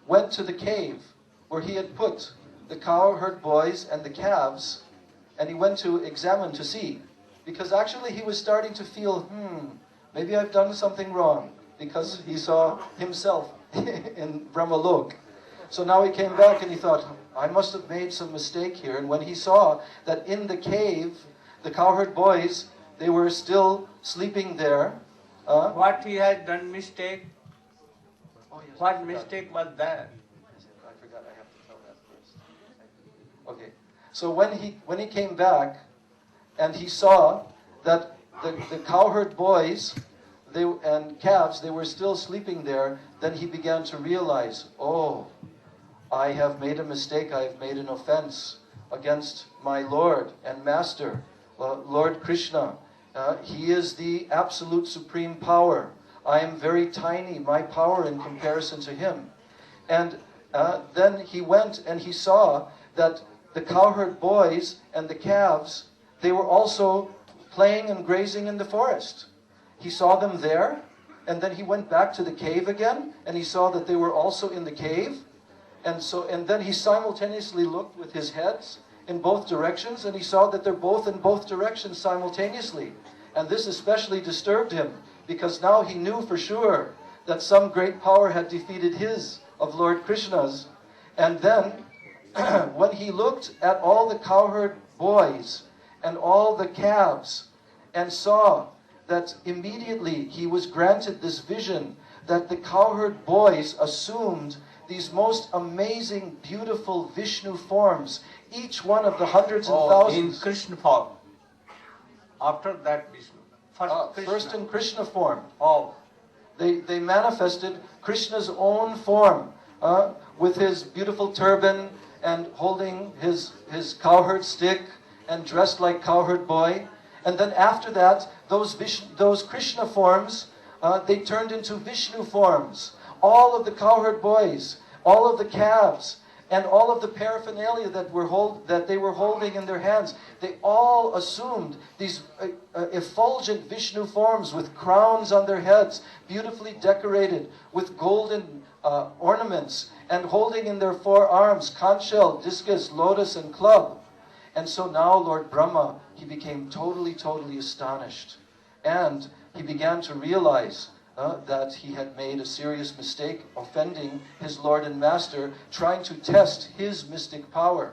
went to the cave where he had put the cowherd boys and the calves, and he went to examine to see, because actually he was starting to feel, maybe I've done something wrong, because he saw himself in Brahmalok. So now he came back and he thought, I must have made some mistake here. And when he saw that in the cave, the cowherd boys, they were still sleeping there. What he had done mistake? Yes, What mistake was that? I forgot, I have to tell that first. Okay. So when he came back and he saw that the cowherd boys and calves, they were still sleeping there, then he began to realize, I have made a mistake, I have made an offense against my Lord and Master, Lord Krishna. He is the absolute supreme power. I am very tiny, my power in comparison to him. And then he went and he saw that the cowherd boys and the calves, they were also playing and grazing in the forest. He saw them there, and then he went back to the cave again, and he saw that they were also in the cave. And then he simultaneously looked with his heads in both directions, and he saw that they're both in both directions simultaneously. And this especially disturbed him, because now he knew for sure that some great power had defeated his of Lord Krishna's. And then, when he looked at all the cowherd boys and all the calves and saw that immediately he was granted this vision that the cowherd boys assumed these most amazing, beautiful Vishnu forms, each one of the hundreds and in thousands. Krishna form. After that Vishnu. First in Krishna form. Oh. They manifested Krishna's own form with his beautiful turban and holding his cowherd stick and dressed like cowherd boy. And then after that, those Krishna forms, they turned into Vishnu forms. All of the cowherd boys, all of the calves, and all of the paraphernalia that they were holding in their hands, they all assumed these effulgent Vishnu forms with crowns on their heads, beautifully decorated with golden ornaments, and holding in their forearms conch shell, discus, lotus, and club. And so now Lord Brahma, he became totally, totally astonished. And he began to realize that he had made a serious mistake, offending his Lord and Master, trying to test his mystic power.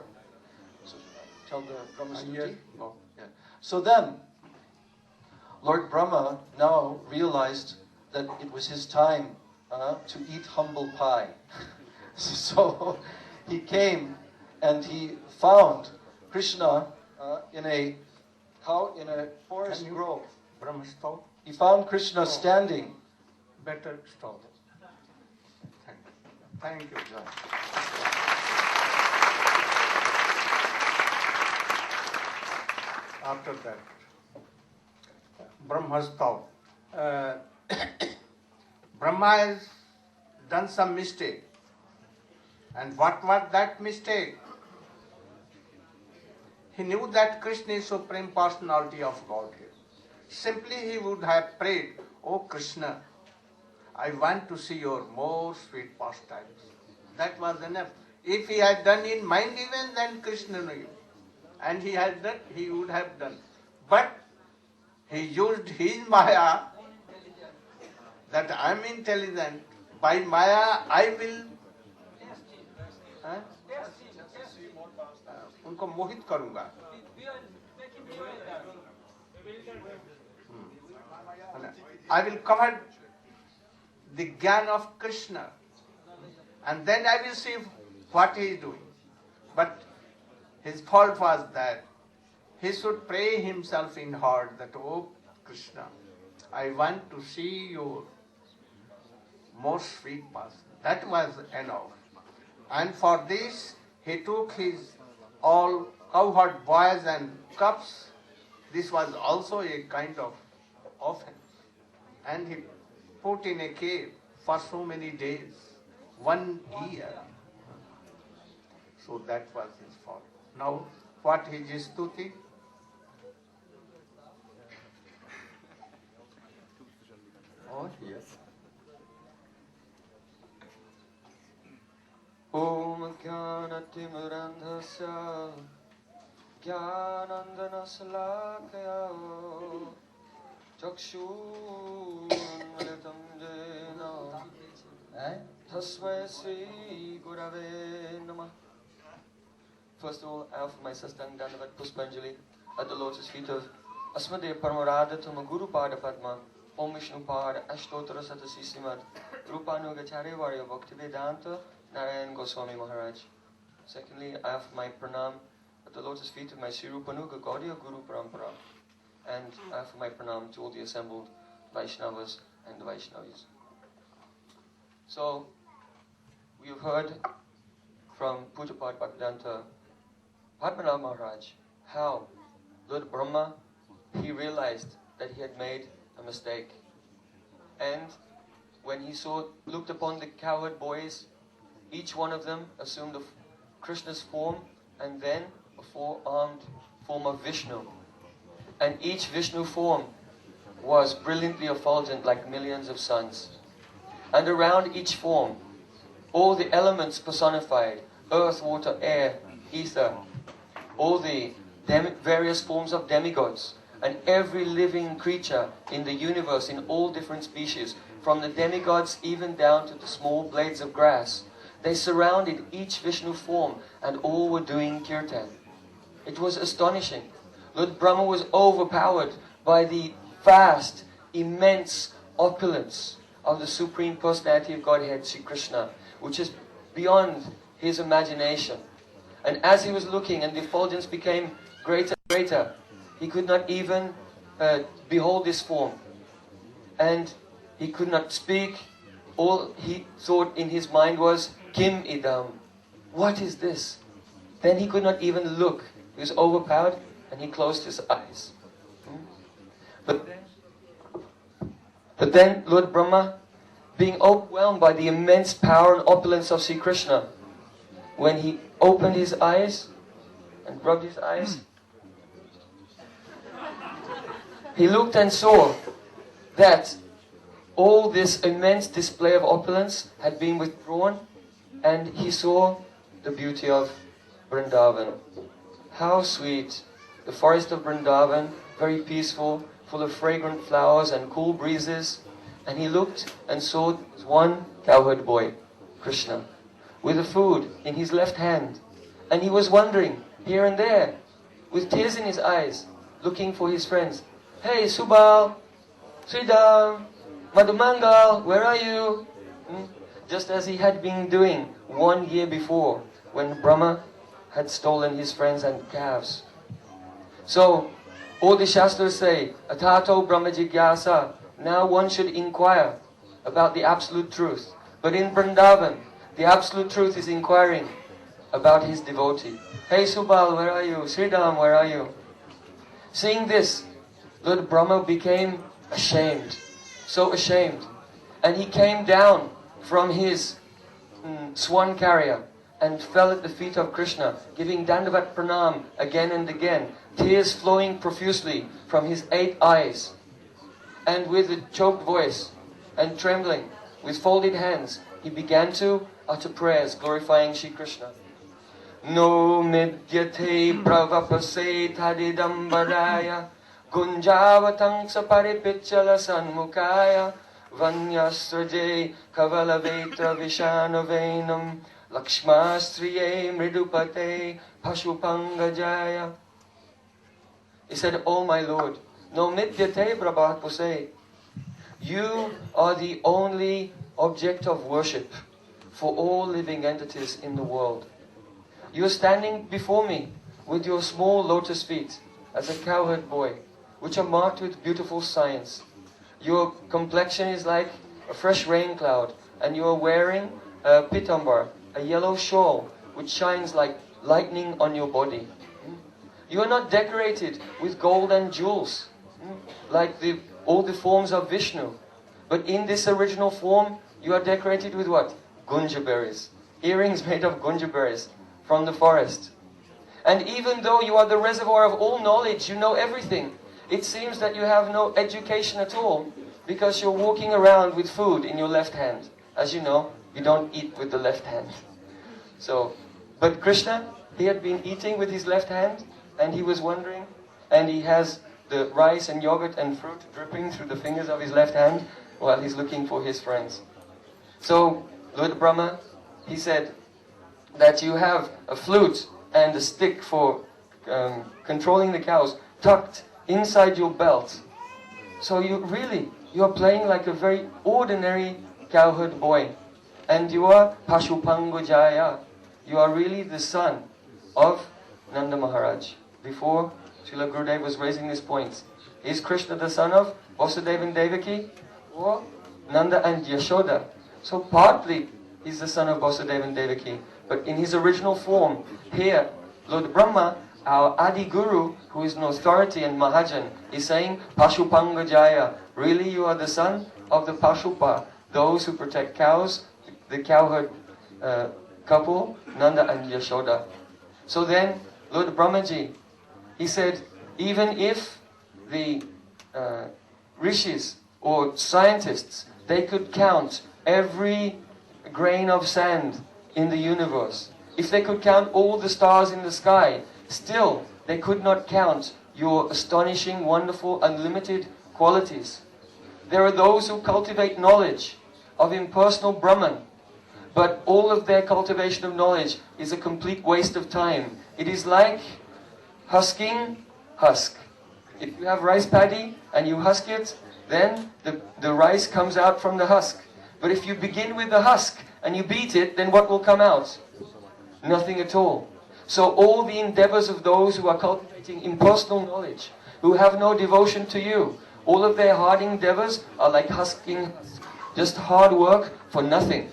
So tell the Brahma Stuti? No. Yeah. So then, Lord Brahma now realized that it was his time to eat humble pie. So he came and he found Krishna in a forest grove. Brahma stop. He found Krishna standing. Better stop. Thank you. After that, Brahma's thought. Brahma has done some mistake. And what was that mistake? He knew that Krishna is Supreme Personality of Godhead. Simply he would have prayed, "Oh Krishna, I want to see your more sweet pastimes." That was enough. If he had done in mind even, then Krishna knew. And he had done, he would have done. But he used his Maya, that I am intelligent. By Maya I will उनको मोहित करूंगा. I will cover the Gyan of Krishna, and then I will see what he is doing. But his fault was that he should pray himself in heart that, "Oh Krishna, I want to see your most sweet person." That was enough. And for this, he took his all cowherd boys and cubs. This was also a kind of offense. And he put in a cave for so many days, 1 year. So that was his fault. Now, what is his stuti? Oh, yes. Om Jnanatimurandhasya Jnanandanasalakaya Chakshunmilitam Jena Tasmai Sri Gurave Namah. First of all, I offer my Sastang Dandavat Puspanjali at the lotus feet of Asmade Paramaradhatama Guru Pada Padma Om Vishnu Pada Ashtotara Satasi Srimad Rupanugacharya Varya Bhaktivedanta Narayana Swami Maharaj. Secondly, I offer my pranam at the lotus feet of my Sri Rupanuga Gaudiya Guru Parampara. And I offer my pranam to all the assembled Vaishnavas and the Vaishnavis. So, we have heard from Pujapad Bhaktivedanta Padmanabh Maharaj how Lord Brahma, he realized that he had made a mistake. And when he looked upon the cowherd boys, each one of them assumed Krishna's form and then a four-armed form of Vishnu. And each Vishnu form was brilliantly effulgent like millions of suns. And around each form, all the elements personified, earth, water, air, ether, all the various forms of demigods, and every living creature in the universe in all different species, from the demigods even down to the small blades of grass, They surrounded each Vishnu form and all were doing kirtan. It was astonishing. Lord Brahma was overpowered by the vast, immense opulence of the Supreme Personality of Godhead, Sri Krishna, which is beyond his imagination. And as he was looking and the effulgence became greater and greater, he could not even behold this form. And he could not speak. All he thought in his mind was, Kim idam? What is this? Then he could not even look. He was overpowered and he closed his eyes. But then Lord Brahma, being overwhelmed by the immense power and opulence of Sri Krishna, when he opened his eyes and rubbed his eyes, he looked and saw that all this immense display of opulence had been withdrawn, and he saw the beauty of Vrindavan. How sweet! The forest of Vrindavan, very peaceful, full of fragrant flowers and cool breezes. And he looked and saw one cowherd boy, Krishna, with the food in his left hand. And he was wandering here and there, with tears in his eyes, looking for his friends. Hey, Subal, Sridham, Madhumangal, where are you? Just as he had been doing 1 year before, when Brahma had stolen his friends and calves. So, all the Shastras say, Atato Brahma Jigyasa, now one should inquire about the absolute truth. But in Vrindavan, the absolute truth is inquiring about his devotee. Hey Subal, where are you? Sridham, where are you? Seeing this, Lord Brahma became ashamed, so ashamed. And he came down from his swan carrier and fell at the feet of Krishna, giving Dandavat Pranam again and again, tears flowing profusely from his 8 eyes. And with a choked voice and trembling, with folded hands, he began to utter prayers glorifying Shri Krishna. No midyate pravapase tadidambaraya gunjavatang saparipichala sanmukaya vanyasraje kavalavetra vishanavenam lakshmastriye mridupate pashupangajaya. He said, Oh my Lord, no midyate prabhapase, you are the only object of worship for all living entities in the world. You are standing before me with your small lotus feet as a cowherd boy, which are marked with beautiful signs. Your complexion is like a fresh rain cloud, and you are wearing a pitambar, a yellow shawl, which shines like lightning on your body. You are not decorated with gold and jewels, like all the forms of Vishnu. But in this original form, you are decorated with what? Gunja berries. Earrings made of gunja berries from the forest. And even though you are the reservoir of all knowledge, you know everything, it seems that you have no education at all, because you're walking around with food in your left hand. As you know, you don't eat with the left hand. But Krishna, he had been eating with his left hand, and he was wondering, and he has the rice and yogurt and fruit dripping through the fingers of his left hand while he's looking for his friends. So, Lord Brahma, he said that you have a flute and a stick for controlling the cows tucked inside your belt. So you are playing like a very ordinary cowherd boy. And you are Pashupangojaya. You are really the son of Nanda Maharaj. Before Srila Gurudev was raising this point, is Krishna the son of Vasudeva and Devaki or Nanda and Yashoda? So partly he's the son of Vasudeva and Devaki, but in his original form, here, Lord Brahma, our Adi Guru, who is an authority and Mahajan, is saying, Pashupangajaya, really you are the son of the Pashupa, those who protect cows, the cowherd couple, Nanda and Yashoda. So then, Lord Brahmaji, he said, even if the rishis or scientists, they could count every grain of sand in the universe, if they could count all the stars in the sky, still they could not count your astonishing, wonderful, unlimited qualities. There are those who cultivate knowledge of impersonal Brahman, but all of their cultivation of knowledge is a complete waste of time. It is like husking husk. If you have rice paddy and you husk it, then the rice comes out from the husk. But if you begin with the husk and you beat it, then what will come out? Nothing at all. So all the endeavors of those who are cultivating impersonal knowledge, who have no devotion to you, all of their hard endeavors are like husking, just hard work for nothing.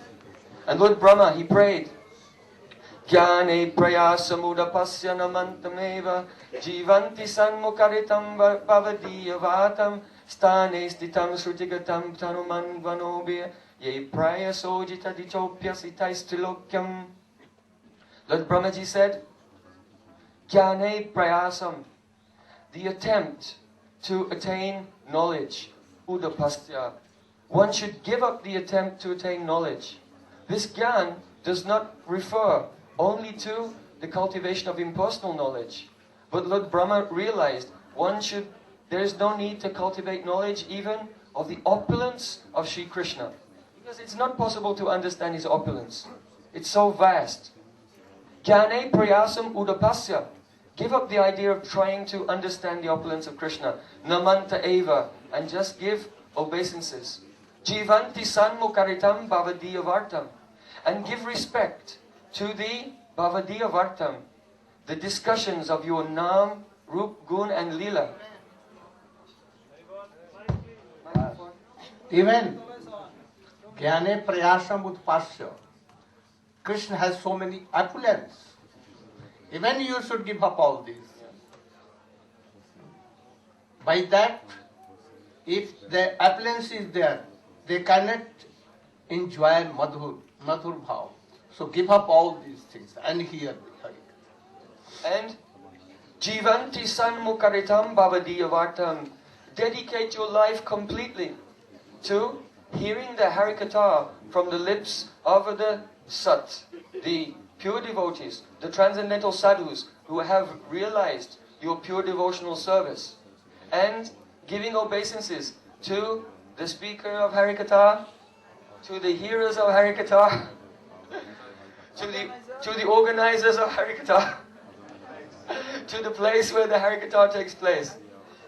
And Lord Brahma, he prayed, Jnane prayasamudapasya namantameva jivanti sanmukaritam bhavadiya vatam stane stitam srutigatam tanuman vanobhya ye prayasojita dichopyasitaistilokyam. Lord Brahmaji said, Jnane prayasam, the attempt to attain knowledge, udapasya. One should give up the attempt to attain knowledge. This jnana does not refer only to the cultivation of impersonal knowledge. But Lord Brahma realized there is no need to cultivate knowledge even of the opulence of Sri Krishna. Because it's not possible to understand his opulence. It's so vast. Jnane prayasam udapasya. Give up the idea of trying to understand the opulence of Krishna. Namanta eva. And just give obeisances. Jivanti sanmukaritam bhavadiya vartam. And give respect to the bhavadiya vartam, the discussions of your Nam, Rup, Gun and Leela. Even Jnane Prayasam Utpasya, Krishna has so many opulence. Even you should give up all this. By that, if the opulence is there, they cannot enjoy madhur bhav. So give up all these things and hear the Hari. And Jivanti sanmukaritam bhavadiya vartam. Dedicate your life completely to hearing the Harikatha from the lips of the Sat, the pure devotees, the transcendental sadhus who have realized your pure devotional service, and giving obeisances to the speaker of Harikatha, to the hearers of Harikatha, to the organizers of Harikatha, to the place where the Harikatha takes place.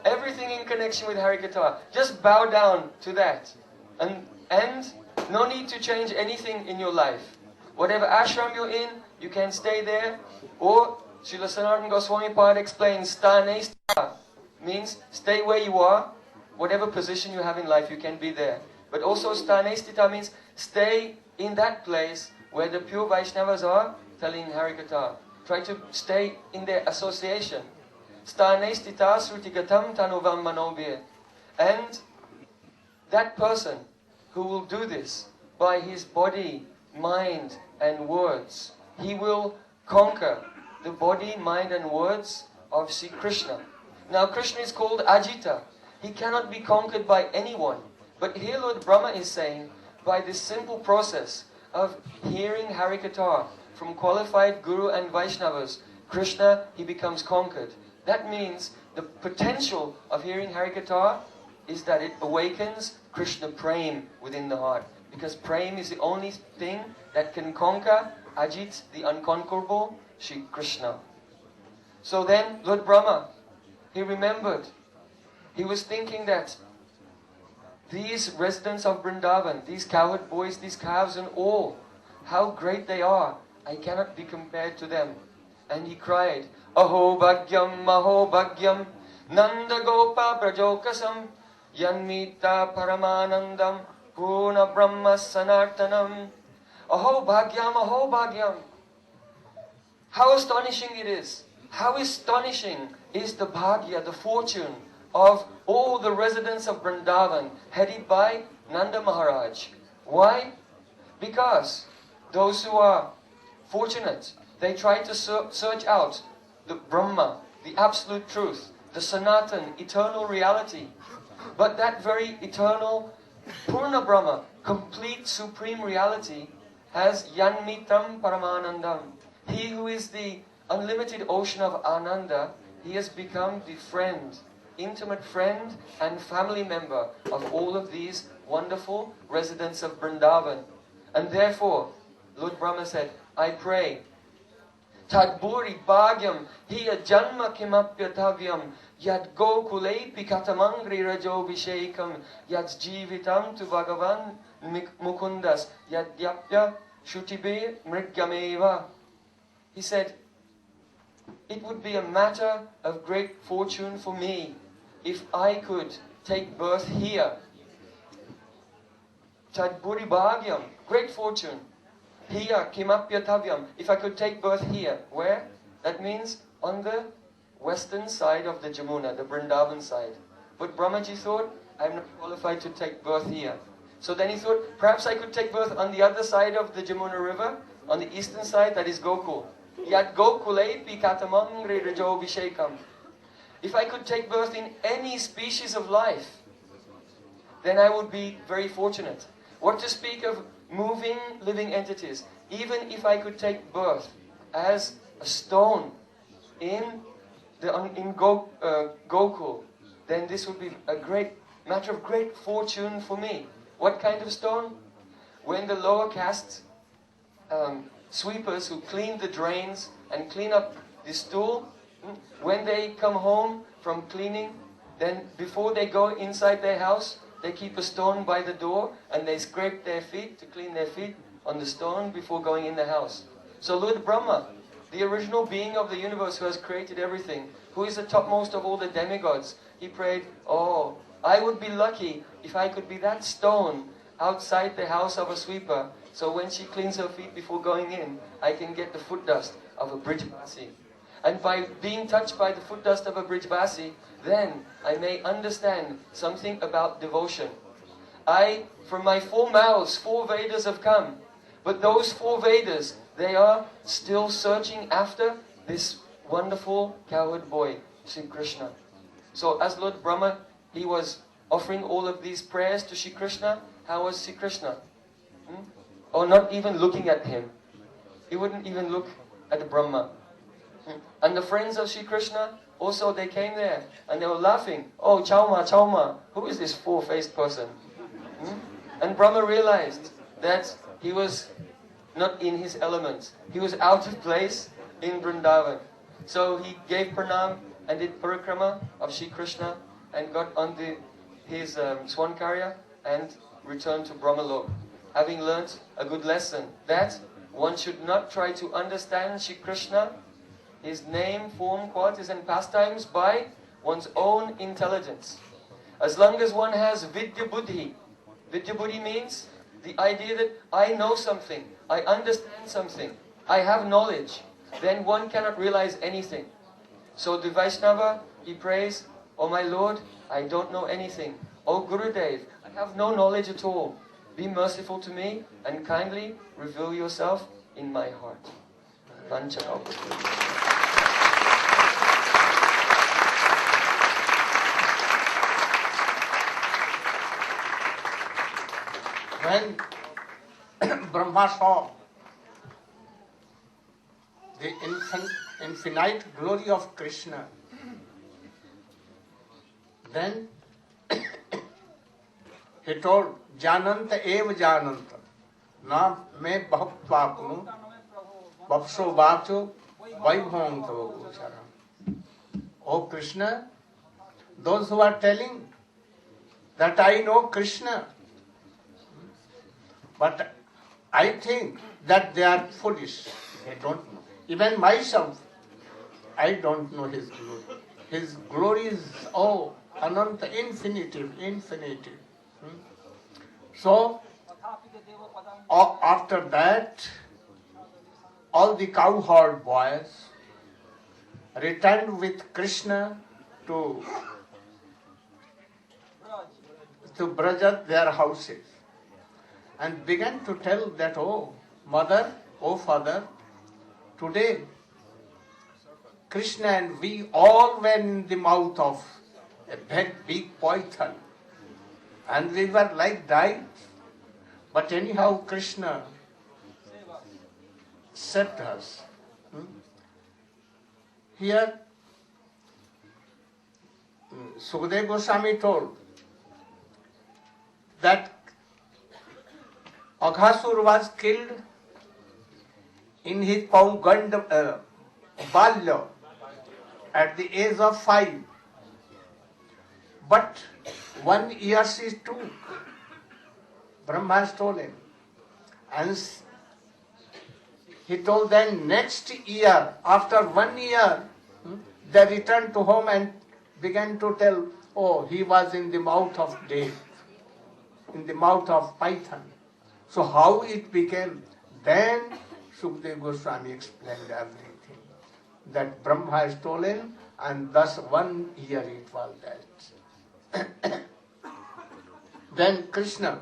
Everything in connection with Harikatha, just bow down to that. And no need to change anything in your life. Whatever ashram you're in, you can stay there. Or, Srila Sanatana Goswami Pad explains, stane stha, means stay where you are. Whatever position you have in life, you can be there. But also stane sthita means stay in that place where the pure Vaishnavas are telling Harikatha. Try to stay in their association. Stane sthita srutigatam tanuvam manobhya. And that person who will do this by his body, mind and words, he will conquer the body, mind and words of Sri Krishna. Now Krishna is called Ajita. He cannot be conquered by anyone. But here Lord Brahma is saying, by this simple process of hearing Harikatha from qualified Guru and Vaishnavas, Krishna, he becomes conquered. That means the potential of hearing Harikatha is that it awakens Krishna Prem within the heart. Because Prem is the only thing that can conquer Ajit, the unconquerable, Shri Krishna. So then, Lord Brahma, he remembered. He was thinking that these residents of Vrindavan, these cowherd boys, these calves and all, how great they are. I cannot be compared to them. And he cried, Aho bhagyam, Nanda Gopa Brajokasam, Yanmita Paramanandam, Purna Brahma Sanartanam. Aho bhagyam. How astonishing it is. How astonishing is the bhagya, the fortune of all the residents of Vrindavan, headed by Nanda Maharaj. Why? Because those who are fortunate, they try to search out the Brahma, the absolute truth, the Sanatan, eternal reality. But that very eternal Purna Brahma, complete supreme reality, has Yanmitam Paramanandam. He who is the unlimited ocean of Ananda, he has become the friend, intimate friend and family member of all of these wonderful residents of Vrindavan. And therefore, Lord Brahma said, I pray. Tad buri bhagyam hiya janma kimapyatavyam yad gokulepi katamangri rajobhishekam yad jivitam tu bhagavan mukundas yad yapya shutibe mrigyameva. He said, it would be a matter of great fortune for me if I could take birth here. Tad buri bhagyam, great fortune. Here, kimapyatavyam, if I could take birth here. Where? That means on the western side of the Jamuna, the Vrindavan side. But Brahmaji thought, I'm not qualified to take birth here. So then he thought, perhaps I could take birth on the other side of the Jamuna river, on the eastern side, that is Gokul. Yat Gokulepi katamangri rajobhishekam. If I could take birth in any species of life, then I would be very fortunate. What to speak of moving living entities? Even if I could take birth as a stone in Gokul, then this would be a great matter of great fortune for me. What kind of stone? When the lower caste sweepers who clean the drains and clean up the stool, when they come home from cleaning, then before they go inside their house, they keep a stone by the door and they scrape their feet to clean their feet on the stone before going in the house. So Lord Brahma, the original being of the universe who has created everything, who is the topmost of all the demigods, he prayed, oh, I would be lucky if I could be that stone outside the house of a sweeper, so when she cleans her feet before going in, I can get the foot dust of a Brijbasi. And by being touched by the foot dust of a Brijbasi, then I may understand something about devotion. From my 4 mouths, 4 Vedas have come. But those 4 Vedas, they are still searching after this wonderful cowherd boy, Sri Krishna. So as Lord Brahma, he was offering all of these prayers to Sri Krishna. How was Sri Krishna? Or not even looking at him. He wouldn't even look at Brahma. And the friends of Sri Krishna, also they came there and they were laughing. Oh, Chauma, Chauma, who is this 4-faced person? And Brahma realized that he was not in his element. He was out of place in Vrindavan. So he gave pranam and did parikrama of Sri Krishna and got on his Swankarya and returned to Brahmalok, having learnt a good lesson that one should not try to understand Sri Krishna, his name, form, qualities and pastimes by one's own intelligence. As long as one has vidya buddhi means the idea that I know something, I understand something, I have knowledge, then one cannot realize anything. So the Vaishnava, he prays, oh my Lord, I don't know anything. Oh Gurudev, I have no knowledge at all. Be merciful to me and kindly reveal yourself in my heart. When Brahma saw the infinite glory of Krishna, then he told, Jananta eva jananta, na me bhaktapnu, bapso bacho, vaibhavam tava gocharam. O Krishna, those who are telling that I know Krishna, but I think that they are foolish. They don't know. Even myself, I don't know His glory. His glory is, oh, ananta, infinitive. So, after that, all the cowherd boys returned with Krishna to Brajat, their houses, and began to tell that, oh, mother, oh, father, today Krishna and we all were in the mouth of a big python, and we were like dying. But anyhow, Krishna saved us. Here, Sukadeva Goswami told that Aghasur was killed in his Balya at the age of 5. But 1 year she took. Brahma told him. And he told them next year, after 1 year, they returned to home and began to tell, oh, he was in the mouth of death, in the mouth of python. So how it became? Then Sukadeva Goswami explained everything. That Brahma has stolen, and thus 1 year it was that. Then Krishna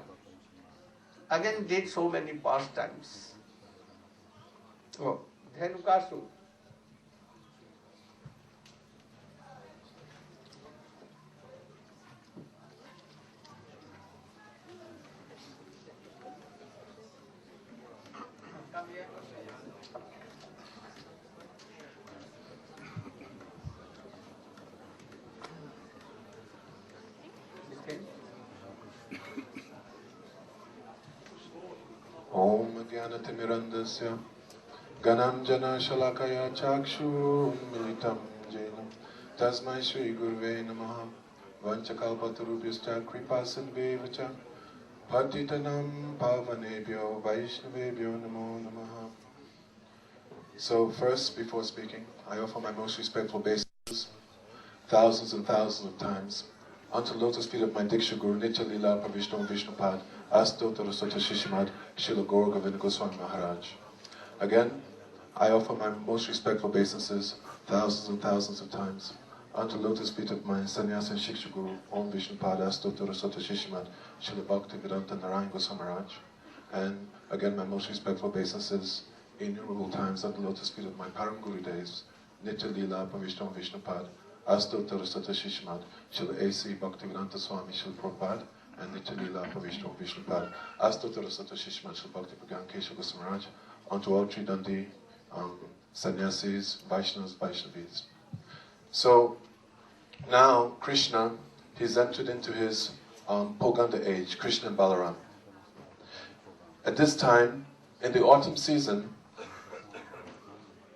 again did so many pastimes. Oh, Dhenukasu. Om Jnanatimirandasya Gananjana Shalakaya Chakshu Militam Jainam Tasmai Shri Guruve Namaha Vanchakalpatarubhyascha Kripasinvevacha Patitanam Pavanebhyo Vaishnavebhyo Namo Namaha. So first, before speaking, I offer my most respectful obeisances thousands and thousands of times unto lotus feet of my Diksha Guru Nitya Lila Pravishnu Vishnupad Astotara Sota Shishimad Srila Gaura Govinda Goswami Maharaj. Again, I offer my most respectful obeisances thousands and thousands of times unto lotus feet of my Sannyasa and Shiksha Guru Om Vishnupad Astotara Sota Shishimad Srila Bhakti Vedanta Narayana Goswami Maharaj. And again, my most respectful obeisances innumerable times unto lotus feet of my Param Guru Devs Nitya Lila Pravishnu Vishnupad Astotara Sota Shishimad Srila A.C. Bhakti Vedanta Swami Srila Prabhupada and Nitya Lila Pravishnu Vishnupad Astotara Sota Shishimad Srila Bhakti Vedanta Keshav Goswami Maharaj, unto all Tri Dandi sannyasis, Vaishnavas, Vaishnavis. So now Krishna, he's entered into his Poganda age, Krishna and Balaram. At this time, in the autumn season,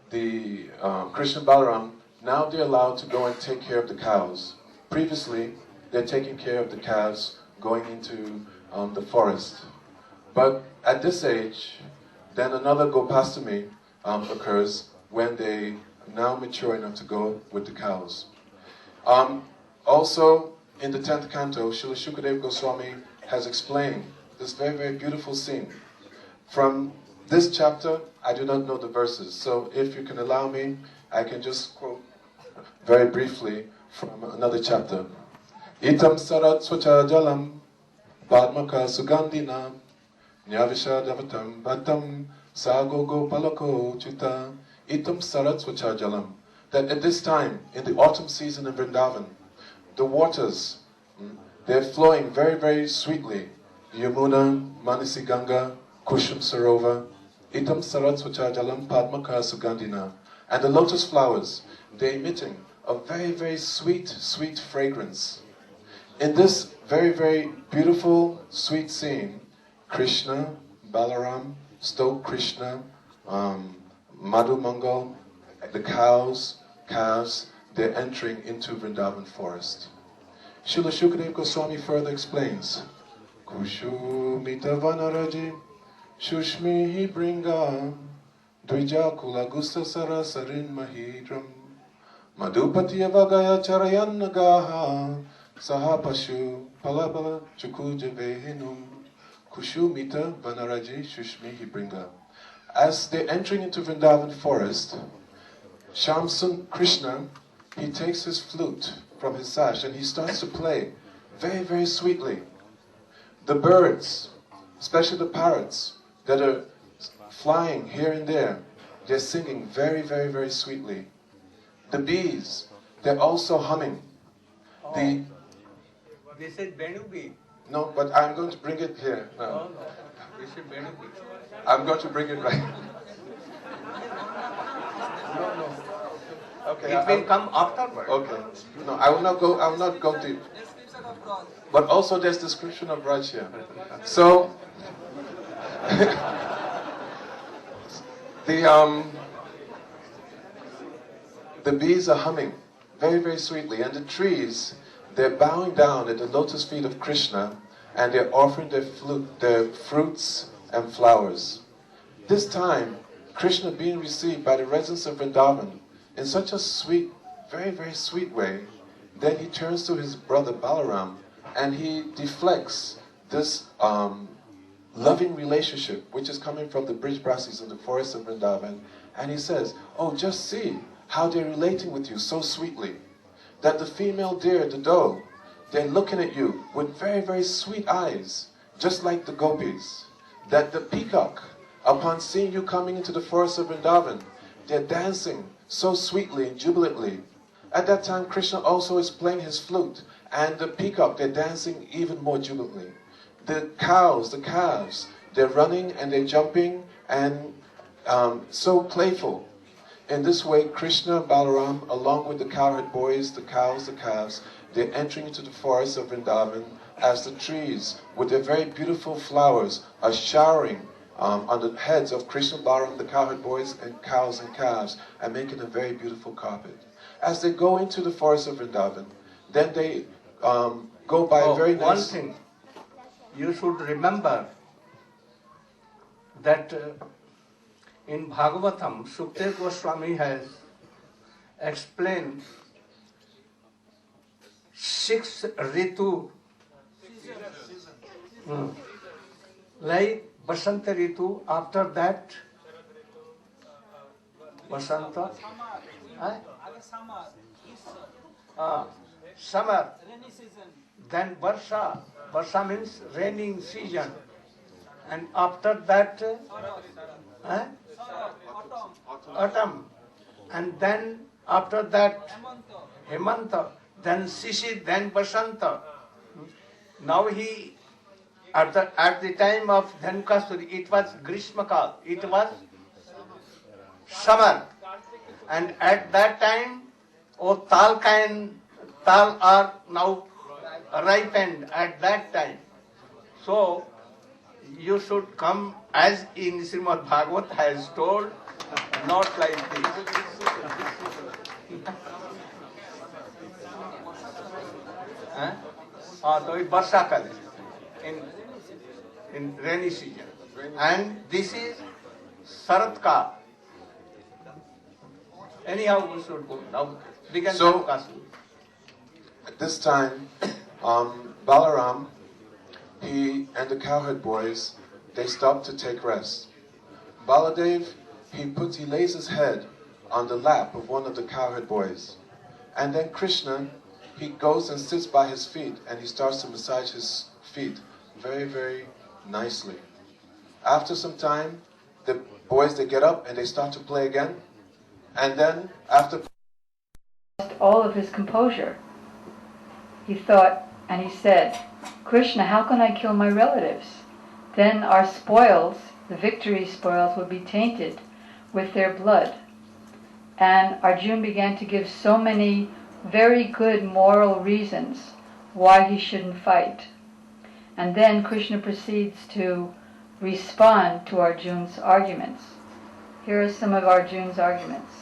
the Krishna and Balaram, now they're allowed to go and take care of the cows. Previously, they're taking care of the calves going into the forest. But at this age, then another Gopastami occurs when they are now mature enough to go with the cows. Also, in the 10th canto, Srila Shukadeva Goswami has explained this very, very beautiful scene. From this chapter, I do not know the verses, so if you can allow me, I can just quote very briefly from another chapter. Itam sarat swacha jalam padmaka sugandhina nyavisha davatam bhatam sagogo palako chuta itam sarat swacha jalam. That at this time, in the autumn season in Vrindavan, the waters, they're flowing very, very sweetly. Yamuna, Manasi Ganga, Kushum Sarova, Itam Sarat Swacha Jalam Padmaka Sugandhina. And the lotus flowers, they're emitting a very, very sweet, sweet fragrance. In this very, very beautiful, sweet scene, Krishna, Balaram, Stoke Krishna, Madhu Mangal, the calves, they're entering into Vrindavan forest. Srila Shukadeva Goswami further explains, Kushu mita vanaraji, shushmi bringa, dvija kula gusta sara sarin mahidram, madhupati avagaya charayan nagaha, saha pashu palabala chukuja vehinum, kushu mita vanaraji, shushmi bringa. As they're entering into Vrindavan forest, Shamsun Krishna, he takes his flute from his sash and he starts to play very, very sweetly. The birds, especially the parrots that are flying here and there, they're singing very, very, very sweetly. The bees, they're also humming. This is Benu bee. No, but I'm going to bring it here now. No. This is Benu bee. I'm going to bring it right. No. Okay, It will come afterwards. Okay. No, I will not go deep. But also there's description of Raj here. So The bees are humming very, very sweetly, and the trees, they're bowing down at the lotus feet of Krishna, and they're offering their fruits and flowers. This time, Krishna being received by the residents of Vrindavan in such a sweet, very, very sweet way, then he turns to his brother Balaram, and he deflects this loving relationship which is coming from the Brijbasis in the forest of Vrindavan, and he says, "Oh, just see how they're relating with you so sweetly, that the female deer, the doe, they're looking at you with very, very sweet eyes, just like the gopis. That the peacock, upon seeing you coming into the forest of Vrindavan, they're dancing so sweetly and jubilantly. At that time, Krishna also is playing his flute, and the peacock, they're dancing even more jubilantly. The cows, the calves, they're running and they're jumping and so playful. In this way, Krishna, Balaram, along with the cowherd boys, the cows, the calves, they're entering into the forest of Vrindavan as the trees, with their very beautiful flowers, are showering on the heads of Krishna, Balaram, the cowherd boys, and cows and calves, and making a very beautiful carpet. As they go into the forest of Vrindavan, then they go by a very nice... One thing, you should remember that in Bhagavatam, Sukdev Goswami has explained 6 Ritu, like Basanta Ritu, after that Basanta, summer, then Varsha, Varsha means raining season, and after that autumn, and then after that Hemanta, then Sishi, then Basanta. Now he, at the time of Dhankasuri, it was Grishmakal, it was summer, and at that time, tal are now ripened at that time. So you should come as in Srimad Bhagavat has told, not like this. So it Varsha Kal in rainy season, and this is Sarat Kal. Anyhow, we should go now. We can So, at this time, Balaram, he and the cowherd boys, they stop to take rest. Baladev, he lays his head on the lap of one of the cowherd boys. And then Krishna, he goes and sits by his feet and he starts to massage his feet very, very nicely. After some time, the boys, they get up and they start to play again. And then, after all of his composure, he thought, and he said, "Krishna, how can I kill my relatives? Then our spoils, the victory spoils, would be tainted with their blood." And Arjuna began to give so many very good moral reasons why he shouldn't fight. And then Krishna proceeds to respond to Arjuna's arguments. Here are some of Arjuna's arguments.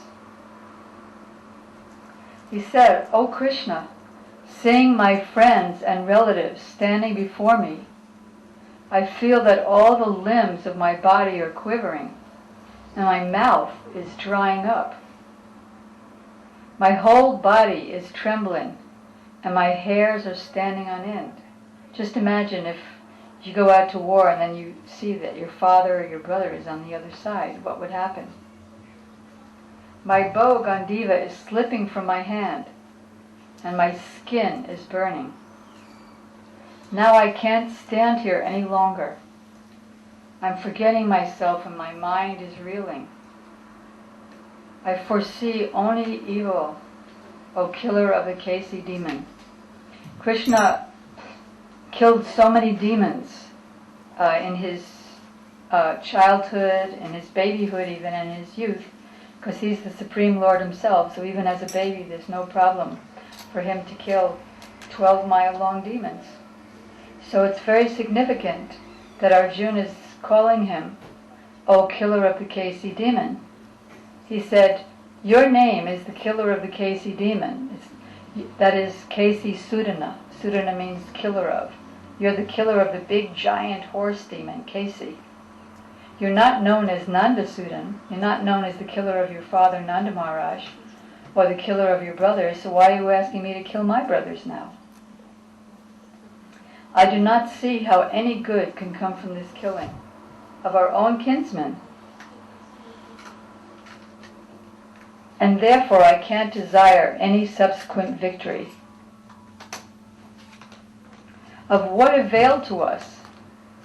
He said, "O Krishna, seeing my friends and relatives standing before me, I feel that all the limbs of my body are quivering, and my mouth is drying up. My whole body is trembling, and my hairs are standing on end." Just imagine if you go out to war and then you see that your father or your brother is on the other side, what would happen? "My bow Gandiva is slipping from my hand, and my skin is burning. Now I can't stand here any longer. I'm forgetting myself and my mind is reeling. I foresee only evil, O killer of the Kesi demon." Krishna killed so many demons in his childhood, in his babyhood, even in his youth, because he's the Supreme Lord himself, so even as a baby there's no problem for him to kill 12-mile-long demons. So it's very significant that Arjuna is calling him O killer of the Kasi demon. He said, your name is the killer of the Kasi demon. That is Kasi Sudana. Sudana means killer of. You're the killer of the big giant horse demon, Kasi. You're not known as Nanda Sudan. You're not known as the killer of your father, Nanda Maharaj, or the killer of your brothers, so why are you asking me to kill my brothers now? I do not see how any good can come from this killing of our own kinsmen. And therefore I can't desire any subsequent victory. Of what avail to us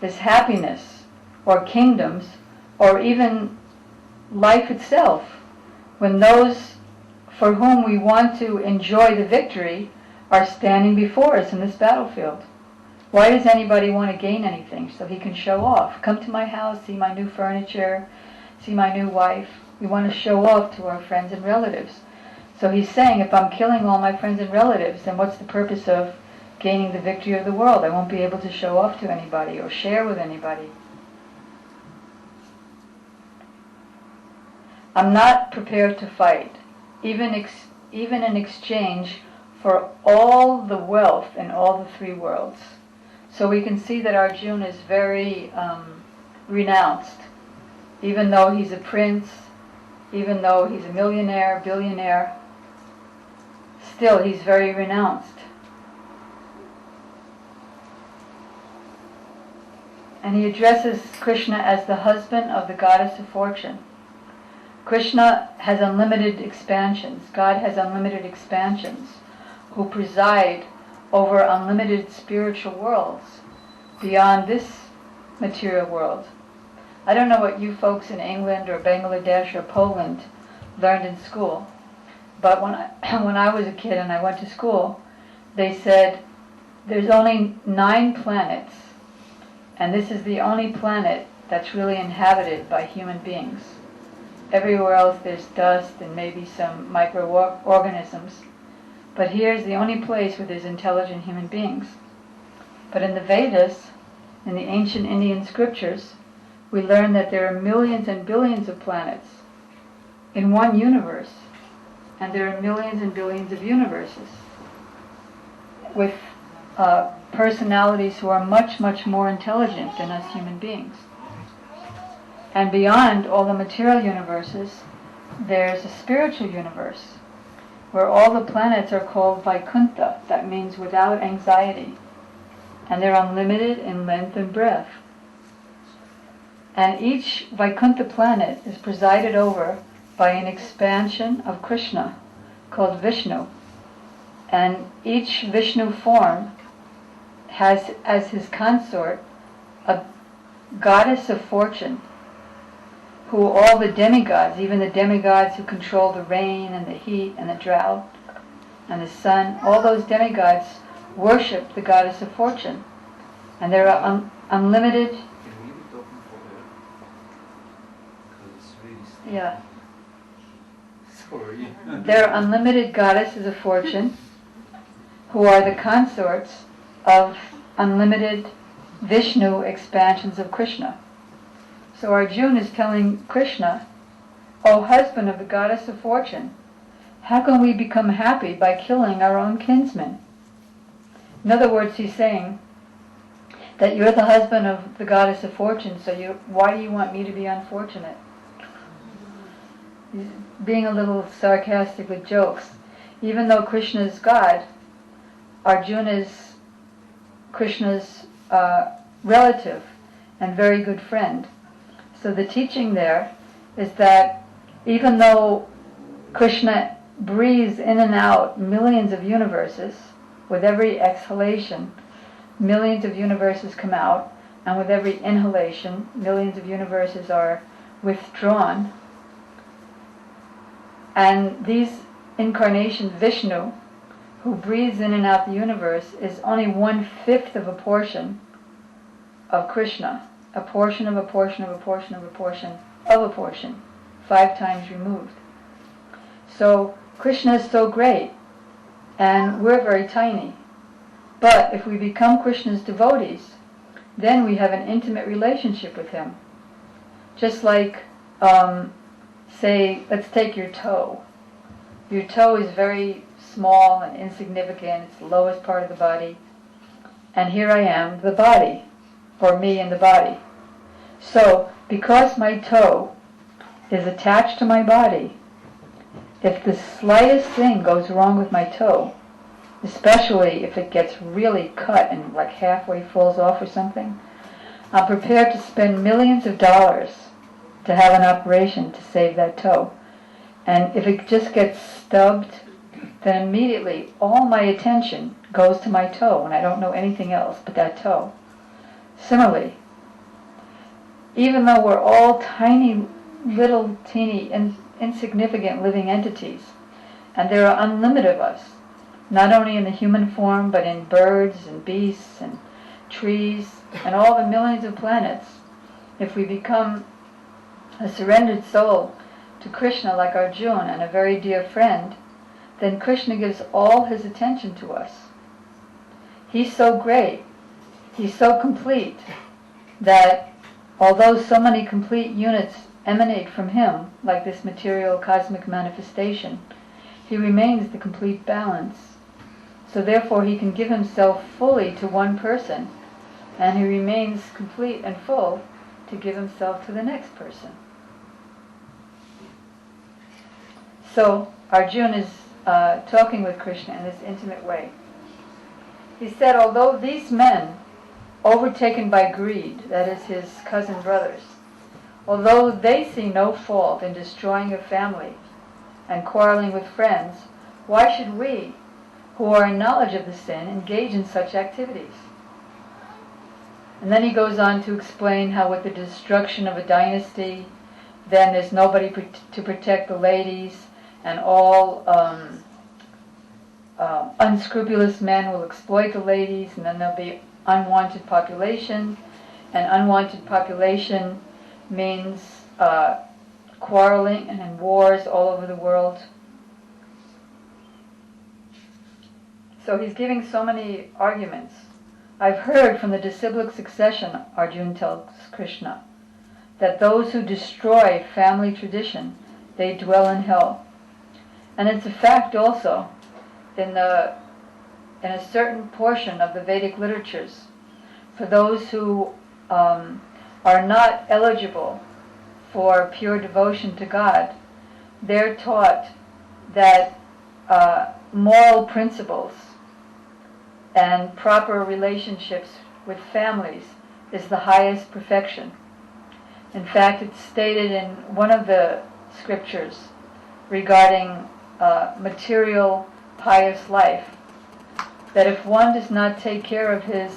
is happiness, or kingdoms, or even life itself, when those for whom we want to enjoy the victory are standing before us in this battlefield? Why does anybody want to gain anything so he can show off? Come to my house, see my new furniture, see my new wife. We want to show off to our friends and relatives. So he's saying, if I'm killing all my friends and relatives, then what's the purpose of gaining the victory of the world? I won't be able to show off to anybody or share with anybody. I'm not prepared to fight, even in exchange for all the wealth in all the three worlds. So we can see that Arjuna is very renounced. Even though he's a prince, even though he's a millionaire, billionaire, still he's very renounced. And he addresses Krishna as the husband of the goddess of fortune. Krishna has unlimited expansions. God has unlimited expansions who preside over unlimited spiritual worlds beyond this material world. I don't know what you folks in England or Bangladesh or Poland learned in school, but when I was a kid and I went to school, they said there's only 9 planets, and this is the only planet that's really inhabited by human beings. Everywhere else there's dust and maybe some microorganisms. But here's the only place where there's intelligent human beings. But in the Vedas, in the ancient Indian scriptures, we learn that there are millions and billions of planets in one universe. And there are millions and billions of universes with personalities who are much, much more intelligent than us human beings. And beyond all the material universes, there's a spiritual universe where all the planets are called Vaikuntha. That means without anxiety. And they're unlimited in length and breadth. And each Vaikuntha planet is presided over by an expansion of Krishna called Vishnu. And each Vishnu form has as his consort a goddess of fortune, who all the demigods, even the demigods who control the rain and the heat and the drought and the sun, all those demigods worship the goddess of fortune. And there are unlimited... Yeah. Sorry. There are unlimited goddesses of fortune who are the consorts of unlimited Vishnu expansions of Krishna. So Arjuna is telling Krishna, O husband of the goddess of fortune, how can we become happy by killing our own kinsmen? In other words, he's saying that you're the husband of the goddess of fortune, so why do you want me to be unfortunate? He's being a little sarcastic with jokes. Even though Krishna is God, Arjuna is Krishna's relative and very good friend. So the teaching there is that even though Krishna breathes in and out millions of universes, with every exhalation, millions of universes come out, and with every inhalation, millions of universes are withdrawn. And these incarnations, Vishnu, who breathes in and out the universe, is only 1/5 of a portion of Krishna. A portion of a portion of a portion of a portion of a portion, 5 times removed. So Krishna is so great, and we're very tiny. But if we become Krishna's devotees, then we have an intimate relationship with him. Just like, say, let's take your toe. Your toe is very small and insignificant. It's the lowest part of the body. And here I am, the body, or me and the body. So, because my toe is attached to my body, if the slightest thing goes wrong with my toe, especially if it gets really cut and like halfway falls off or something, I'm prepared to spend millions of dollars to have an operation to save that toe. And if it just gets stubbed, then immediately all my attention goes to my toe, and I don't know anything else but that toe. Similarly, even though we're all tiny, little, teeny, insignificant living entities, and there are unlimited of us, not only in the human form, but in birds and beasts and trees and all the millions of planets, if we become a surrendered soul to Krishna like Arjuna and a very dear friend, then Krishna gives all his attention to us. He's so great, he's so complete, that although so many complete units emanate from him, like this material cosmic manifestation, he remains the complete balance. So therefore he can give himself fully to one person, and he remains complete and full to give himself to the next person. So Arjuna is talking with Krishna in this intimate way. He said, although these men, overtaken by greed, that is his cousin brothers, although they see no fault in destroying a family and quarreling with friends, why should we, who are in knowledge of the sin, engage in such activities? And then he goes on to explain how with the destruction of a dynasty, then there's nobody to protect the ladies, and all unscrupulous men will exploit the ladies, and then there'll be unwanted population, and unwanted population means quarreling and wars all over the world. So he's giving so many arguments. I've heard from the disciplic succession, Arjuna tells Krishna, that those who destroy family tradition, they dwell in hell. And it's a fact also in a certain portion of the Vedic literatures, for those who are not eligible for pure devotion to God, they're taught that moral principles and proper relationships with families is the highest perfection. In fact, it's stated in one of the scriptures regarding material pious life, that if one does not take care of his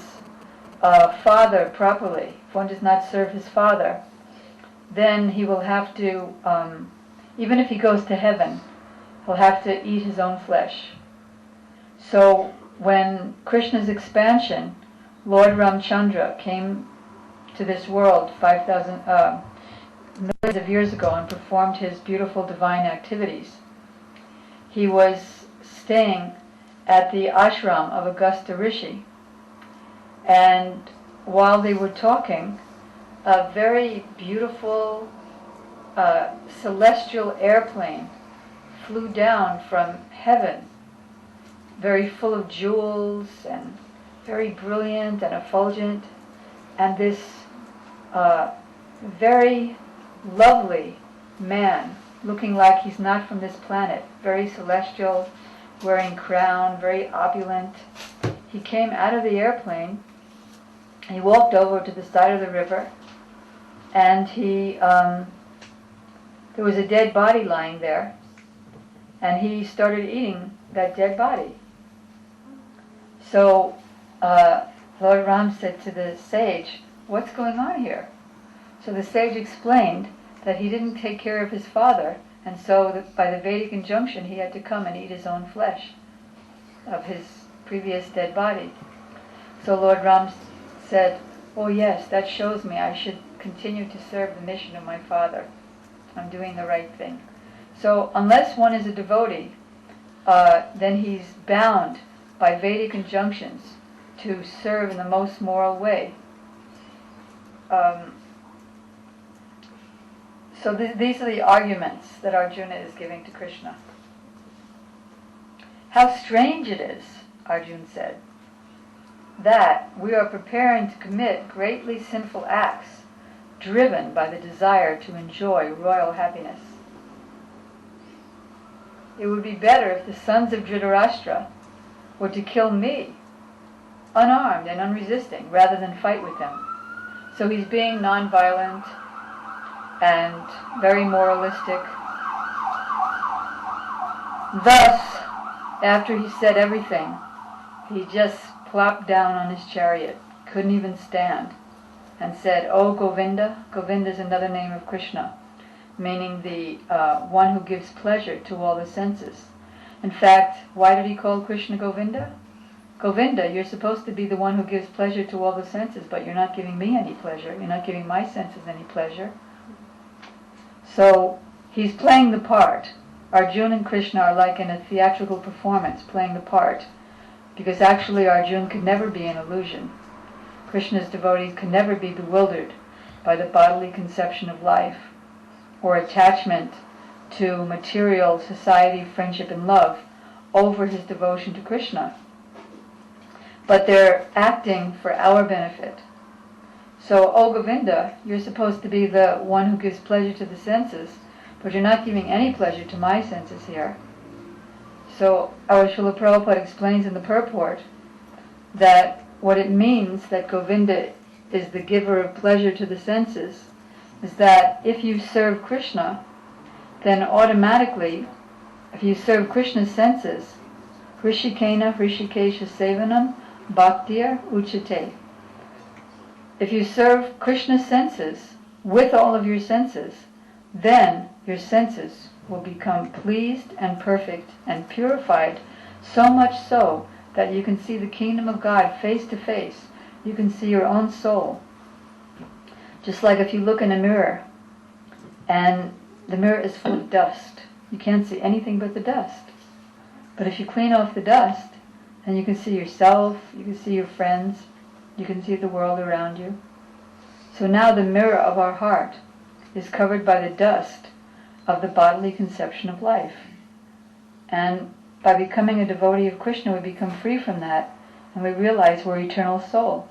father properly, if one does not serve his father, then he will have to, even if he goes to heaven, he'll have to eat his own flesh. So when Krishna's expansion, Lord Ramchandra came to this world 5,000 millions of years ago and performed his beautiful divine activities, he was staying at the ashram of Augusta Rishi, and while they were talking, a very beautiful celestial airplane flew down from heaven, very full of jewels and very brilliant and effulgent, and this very lovely man, looking like he's not from this planet, very celestial, wearing crown, very opulent. He came out of the airplane, he walked over to the side of the river, and there was a dead body lying there, and he started eating that dead body. So Lord Ram said to the sage, "What's going on here?" So the sage explained that he didn't take care of his father, and so by the Vedic injunction he had to come and eat his own flesh of his previous dead body. So Lord Ram said, "Oh yes, that shows me I should continue to serve the mission of my father. I'm doing the right thing." So unless one is a devotee, then he's bound by Vedic injunctions to serve in the most moral way. So these are the arguments that Arjuna is giving to Krishna. How strange it is, Arjuna said, that we are preparing to commit greatly sinful acts driven by the desire to enjoy royal happiness. It would be better if the sons of Dhritarashtra were to kill me, unarmed and unresisting, rather than fight with them. So he's being non-violent and very moralistic. Thus, after he said everything, he just plopped down on his chariot, couldn't even stand, and said, "Oh Govinda." Govinda is another name of Krishna, meaning the one who gives pleasure to all the senses. In fact, why did he call Krishna Govinda? Govinda, you're supposed to be the one who gives pleasure to all the senses, but you're not giving me any pleasure. You're not giving my senses any pleasure. So he's playing the part. Arjuna and Krishna are like in a theatrical performance, playing the part, because actually Arjuna could never be an illusion. Krishna's devotees could never be bewildered by the bodily conception of life or attachment to material, society, friendship, and love over his devotion to Krishna. But they're acting for our benefit. So, oh Govinda, you're supposed to be the one who gives pleasure to the senses, but you're not giving any pleasure to my senses here. So our Srila Prabhupada explains in the purport that what it means that Govinda is the giver of pleasure to the senses is that if you serve Krishna, then automatically, if you serve Krishna's senses, Hrishikena Hrishikesha Sevanam Bhaktir Uchate. If you serve Krishna's senses with all of your senses, then your senses will become pleased and perfect and purified, so much so that you can see the kingdom of God face to face. You can see your own soul. Just like if you look in a mirror and the mirror is full of dust, you can't see anything but the dust. But if you clean off the dust, then you can see yourself, you can see your friends, you can see the world around you. So now the mirror of our heart is covered by the dust of the bodily conception of life. And by becoming a devotee of Krishna, we become free from that, and we realize we're eternal soul.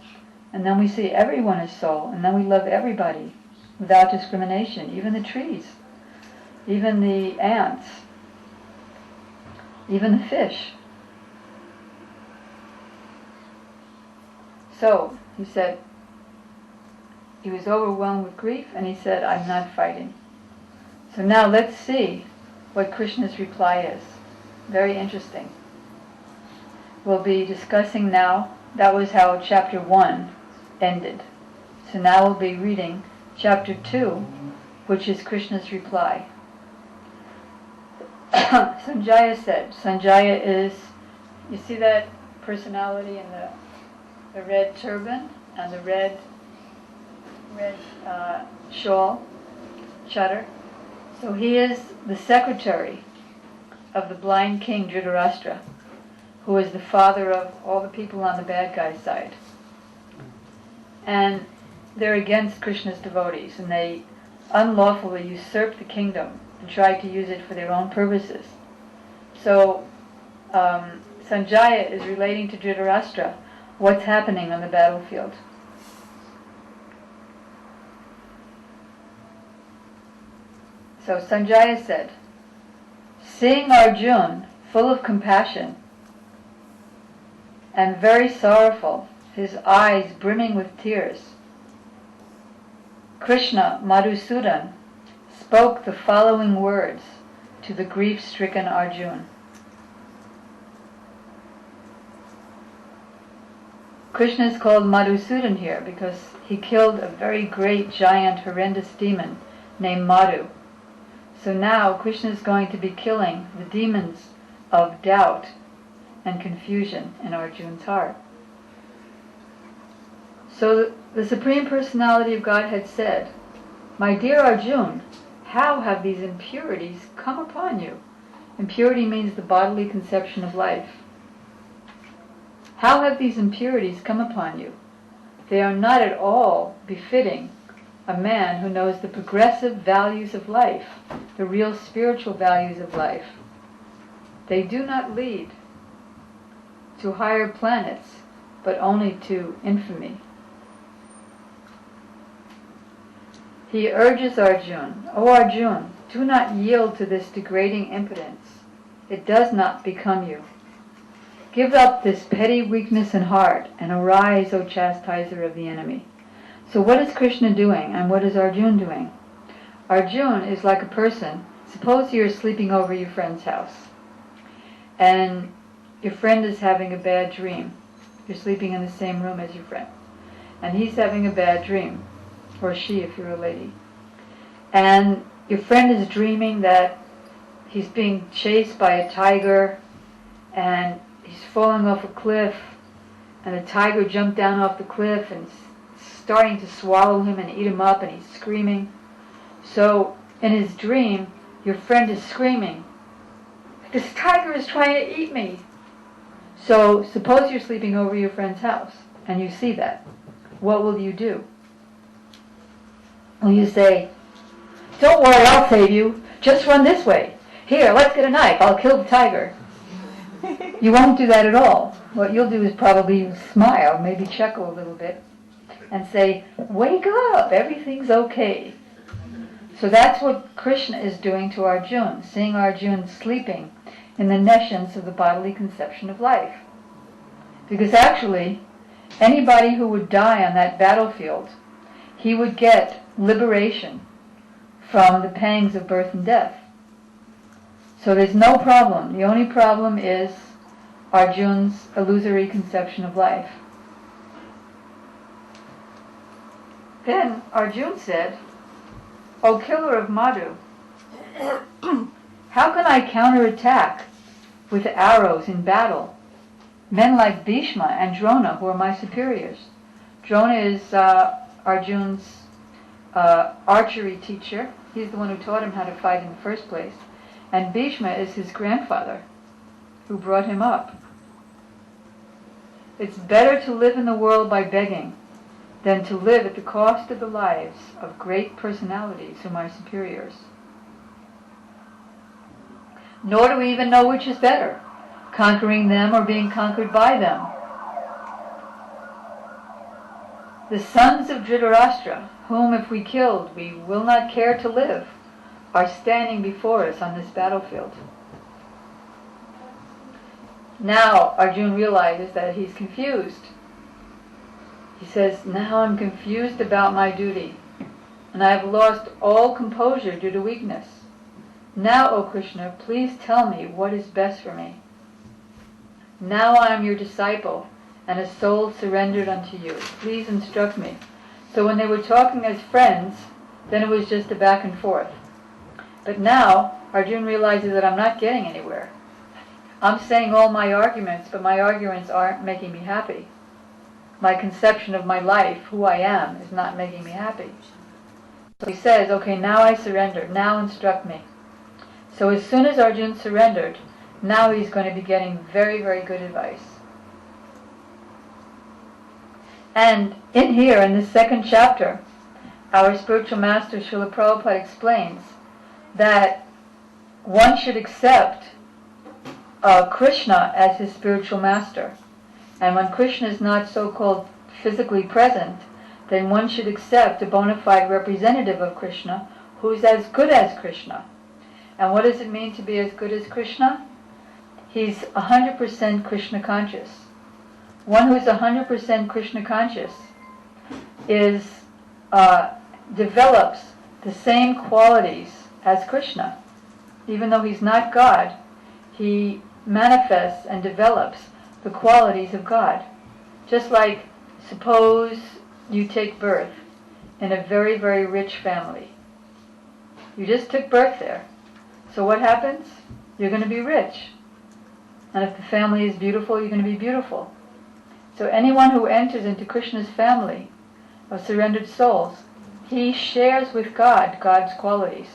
And then we see everyone as soul, and then we love everybody without discrimination, even the trees, even the ants, even the fish. So, he said, he was overwhelmed with grief, and he said, I'm not fighting. So now let's see what Krishna's reply is. Very interesting. We'll be discussing now, that was how chapter 1 ended. So now we'll be reading chapter 2, which is Krishna's reply. Sanjaya said, Sanjaya is, you see that personality in the red turban and the red shawl, chadar? So he is the secretary of the blind king Dhritarashtra, who is the father of all the people on the bad guy's side. And they're against Krishna's devotees, and they unlawfully usurp the kingdom and try to use it for their own purposes. So Sanjaya is relating to Dhritarashtra what's happening on the battlefield. So Sanjaya said, seeing Arjuna full of compassion and very sorrowful, his eyes brimming with tears, Krishna Madhusudan spoke the following words to the grief-stricken Arjuna. Krishna is called Madhusudan here because he killed a very great, giant, horrendous demon named Madhu. So now Krishna is going to be killing the demons of doubt and confusion in Arjuna's heart. So the Supreme Personality of Godhead said, my dear Arjuna, how have these impurities come upon you? Impurity means the bodily conception of life. How have these impurities come upon you? They are not at all befitting a man who knows the progressive values of life, the real spiritual values of life. They do not lead to higher planets, but only to infamy. He urges Arjuna, O Arjuna, do not yield to this degrading impotence. It does not become you. Give up this petty weakness in heart, and arise, O chastiser of the enemy. So what is Krishna doing, and what is Arjuna doing? Arjuna is like a person. Suppose you're sleeping over your friend's house, and your friend is having a bad dream. You're sleeping in the same room as your friend, and he's having a bad dream, or she if you're a lady. And your friend is dreaming that he's being chased by a tiger, and he's falling off a cliff, and the tiger jumped down off the cliff and starting to swallow him and eat him up, and he's screaming. So in his dream, your friend is screaming, this tiger is trying to eat me. So suppose you're sleeping over your friend's house and you see that. What will you do? Will you say, don't worry, I'll save you. Just run this way. Here, let's get a knife. I'll kill the tiger. You won't do that at all. What you'll do is probably smile, maybe chuckle a little bit, and say, wake up, everything's okay. So that's what Krishna is doing to Arjuna, seeing Arjuna sleeping in the nescience of the bodily conception of life. Because actually, anybody who would die on that battlefield, he would get liberation from the pangs of birth and death. So there's no problem. The only problem is Arjuna's illusory conception of life. Then Arjuna said, O killer of Madhu, how can I counterattack with arrows in battle men like Bhishma and Drona, who are my superiors? Drona is Arjuna's archery teacher. He's the one who taught him how to fight in the first place. And Bhishma is his grandfather, who brought him up. It's better to live in the world by begging than to live at the cost of the lives of great personalities whom are superiors. Nor do we even know which is better, conquering them or being conquered by them. The sons of Dhritarashtra, whom if we killed we will not care to live, are standing before us on this battlefield. Now Arjuna realizes that he's confused. He says, now I'm confused about my duty, and I have lost all composure due to weakness. Now, O Krishna, please tell me what is best for me. Now I am your disciple, and a soul surrendered unto you. Please instruct me. So when they were talking as friends, then it was just a back and forth. But now, Arjuna realizes that I'm not getting anywhere. I'm saying all my arguments, but my arguments aren't making me happy. My conception of my life, who I am, is not making me happy. So he says, okay, now I surrender. Now instruct me. So as soon as Arjuna surrendered, now he's going to be getting very, very good advice. And in here, in this second chapter, our spiritual master Srila Prabhupada explains that one should accept Krishna as his spiritual master. And when Krishna is not so-called physically present, then one should accept a bona fide representative of Krishna who is as good as Krishna. And what does it mean to be as good as Krishna? He's 100% Krishna conscious. One who is 100% Krishna conscious develops the same qualities as Krishna. Even though he's not God, he manifests and develops the qualities of God. Just like, suppose you take birth in a very, very rich family. You just took birth there. So what happens? You're going to be rich. And if the family is beautiful, you're going to be beautiful. So anyone who enters into Krishna's family of surrendered souls, he shares with God God's qualities.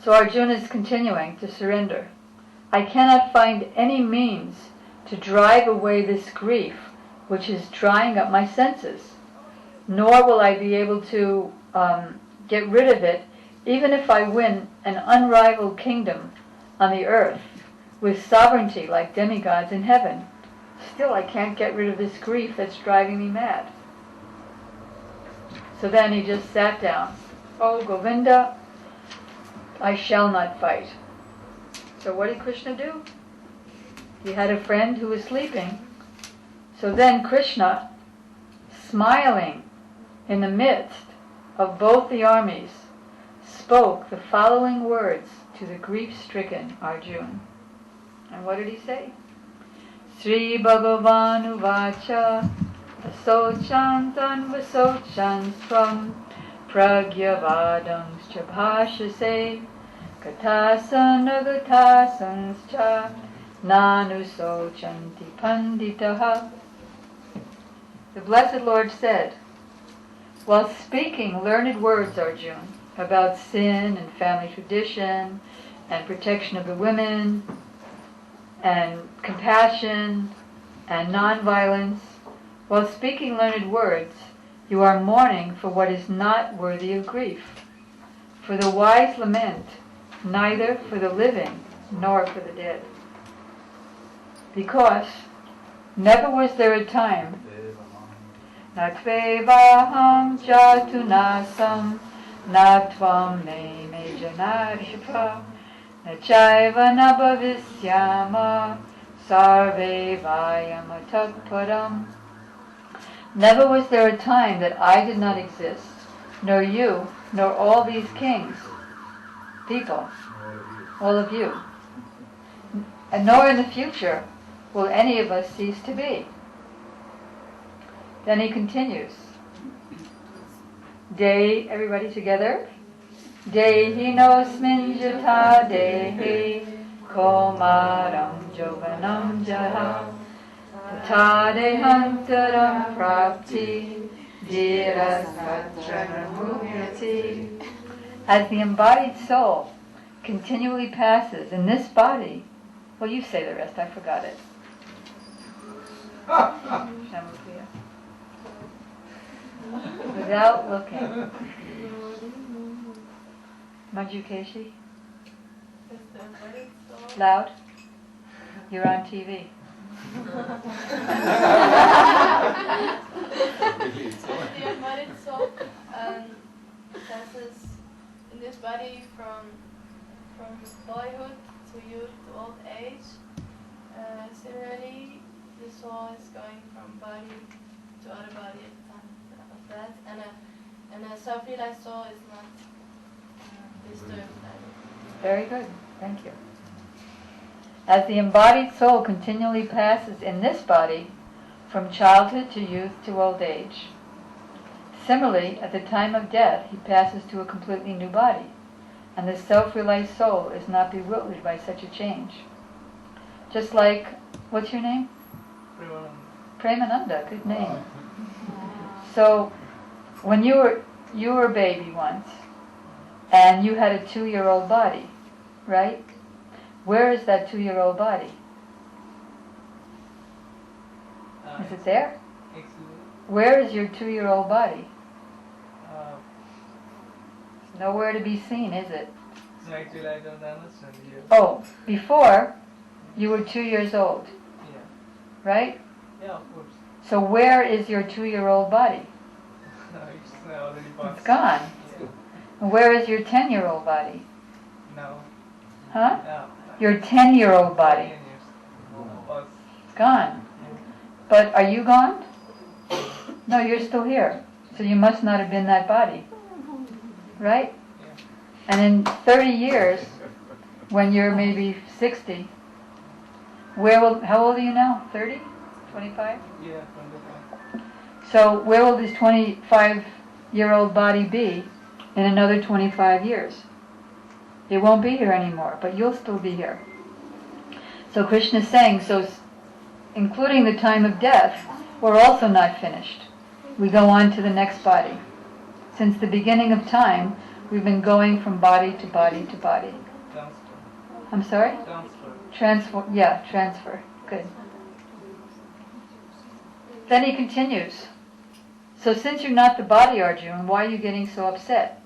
So Arjuna is continuing to surrender. I cannot find any means to drive away this grief which is drying up my senses. Nor will I be able to get rid of it, even if I win an unrivaled kingdom on the earth with sovereignty like demigods in heaven. Still, I can't get rid of this grief that's driving me mad. So then he just sat down. Oh, Govinda, I shall not fight. So what did Krishna do? He had a friend who was sleeping. So then Krishna, smiling in the midst of both the armies, spoke the following words to the grief-stricken Arjuna. And what did he say? Sri Bhagavan Uvacha Vasochantan Vasochan Svam Pragyavadams Cha Bhashase Katasan Agatasans Cha Nanusochanti Panditaha. The Blessed Lord said, while speaking learned words, Arjuna, about sin and family tradition and protection of the women and compassion and non-violence, while speaking learned words, you are mourning for what is not worthy of grief. For the wise lament neither for the living nor for the dead. Because never was there a time Natvevaham jatunasam natvam me janarshapa nachaiva nabhavisyama sarve vayamatakparam. Never was there a time that I did not exist, nor you, nor all these kings, people, all of you. And nor in the future will any of us cease to be. Then he continues. Everybody together. Dehi nosmin jata dehi komaram jovanam jaha tata dehantaram prapti dhirasatranamukhyati. As the embodied soul continually passes in this body, well, you say the rest, I forgot it. Without looking. Manjukeshi? Loud? You're on TV. The embodied soul passes in this body from boyhood to youth to old age. Similarly, the soul is going from body to other body at the time of that, and a self-realized soul is not disturbed. Very good, thank you. As the embodied soul continually passes in this body from childhood to youth to old age, similarly, at the time of death, he passes to a completely new body, and the self-realized soul is not bewildered by such a change. Just like, what's your name? Premananda, good name. So, when you were a baby once, and you had a 2-year-old body, right? Where is that 2-year-old body? Is it there? Where is your 2-year-old body? It's nowhere to be seen, is it? Actually, I don't understand you. Oh, before, you were 2 years old, Yeah. right? Yeah, of course. So where is your 2-year-old body? It's already passed. It's gone. Yeah. And where is your 10-year-old body? No. Huh? Yeah. Your 10-year-old body. 10 years. Passed. It's gone. But are you gone? No, you're still here. So you must not have been that body. Right? Yeah. And in 30 years, when you're maybe 60, how old are you now? 30? 25? Yeah, 25. So where will this 25-year-old body be in another 25 years? It won't be here anymore, but you'll still be here. So Krishna is saying, including the time of death, we're also not finished. We go on to the next body. Since the beginning of time, we've been going from body to body to body. Transfer. I'm sorry? Transfer. Transfer. Good. then he continues, so since you're not the body, Arjuna, why are you getting so upset?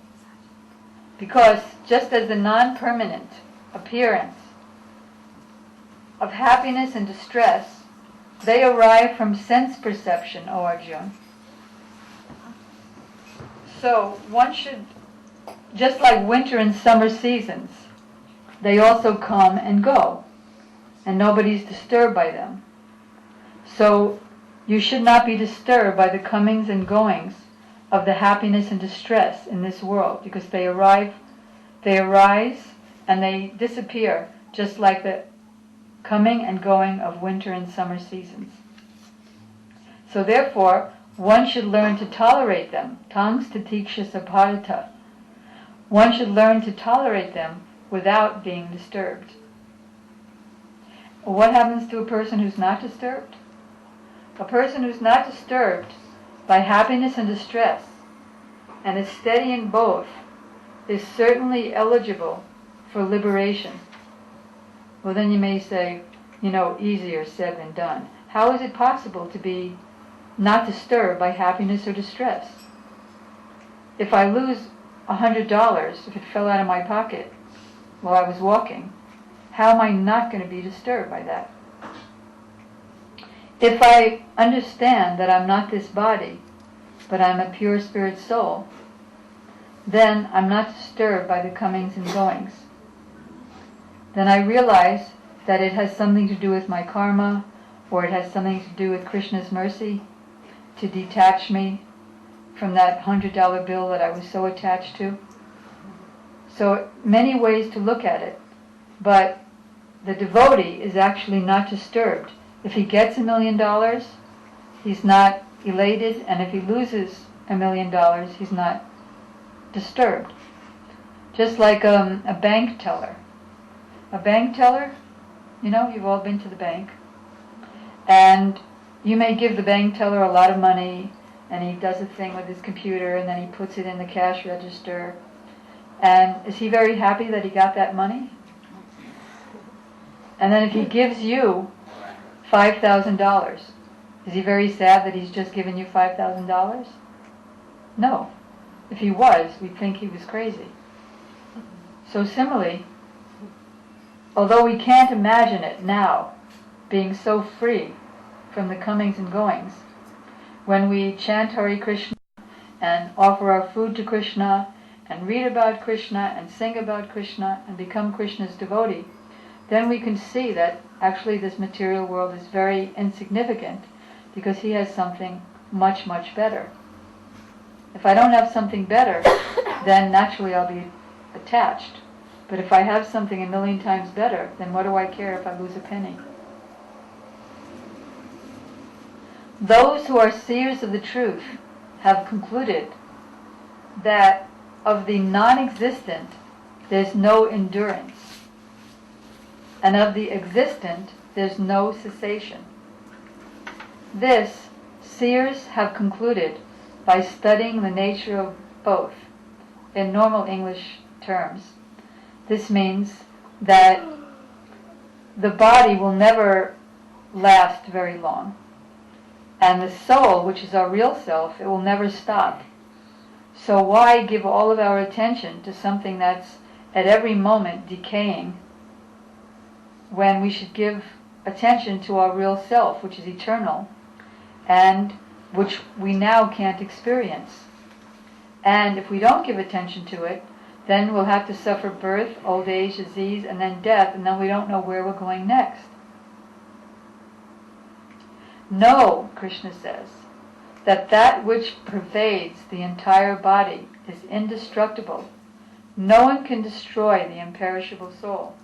Because just as the non-permanent appearance of happiness and distress, they arrive from sense perception, O Arjuna. So one should, just like winter and summer seasons, they also come and go, and nobody's disturbed by them. So you should not be disturbed by the comings and goings of the happiness and distress in this world, because they arise and they disappear, just like the coming and going of winter and summer seasons. So therefore, one should learn to tolerate them. Tangs tatiksha saparita. One should learn to tolerate them without being disturbed. What happens to a person who's not disturbed? A person who's not disturbed by happiness and distress and is steady in both is certainly eligible for liberation. Well, then you may say, easier said than done. How is it possible to be not disturbed by happiness or distress? If I lose $100, if it fell out of my pocket while I was walking, how am I not going to be disturbed by that? If I understand that I'm not this body, but I'm a pure spirit soul, then I'm not disturbed by the comings and goings. Then I realize that it has something to do with my karma, or it has something to do with Krishna's mercy to detach me from that $100 bill that I was so attached to. So many ways to look at it, but the devotee is actually not disturbed. If he gets $1 million, he's not elated, and if he loses $1 million, he's not disturbed. Just like a bank teller. A bank teller, you've all been to the bank, and you may give the bank teller a lot of money, and he does a thing with his computer, and then he puts it in the cash register. And is he very happy that he got that money? And then if he gives you $5,000, is he very sad that he's just given you $5,000? No. If he was, we'd think he was crazy. So similarly, although we can't imagine it now, being so free from the comings and goings, when we chant Hare Krishna and offer our food to Krishna and read about Krishna and sing about Krishna and become Krishna's devotee, then we can see that actually this material world is very insignificant because he has something much, much better. If I don't have something better, then naturally I'll be attached. But if I have something 1,000,000 times better, then what do I care if I lose a penny? Those who are seers of the truth have concluded that of the non-existent there's no endurance, and of the existent there's no cessation. This seers have concluded by studying the nature of both. In normal English terms, this means that the body will never last very long, and the soul, which is our real self, it will never stop. So why give all of our attention to something that's at every moment decaying, when we should give attention to our real self, which is eternal, and which we now can't experience? And if we don't give attention to it, then we'll have to suffer birth, old age, disease, and then death, and then we don't know where we're going next. Know, Krishna says, that which pervades the entire body is indestructible. No one can destroy the imperishable soul.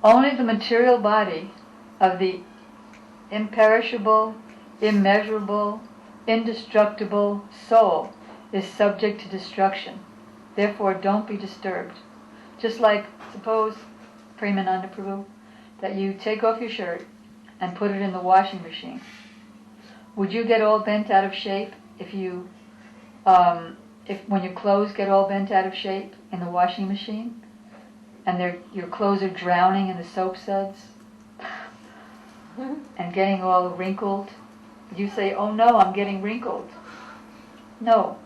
Only the material body of the imperishable, immeasurable, indestructible soul is subject to destruction. Therefore, don't be disturbed. Just like, suppose, Premananda Prabhu, that you take off your shirt and put it in the washing machine. Would you get all bent out of shape if when your clothes get all bent out of shape in the washing machine, and your clothes are drowning in the soap suds? and getting all wrinkled, you say, oh no, I'm getting wrinkled. No.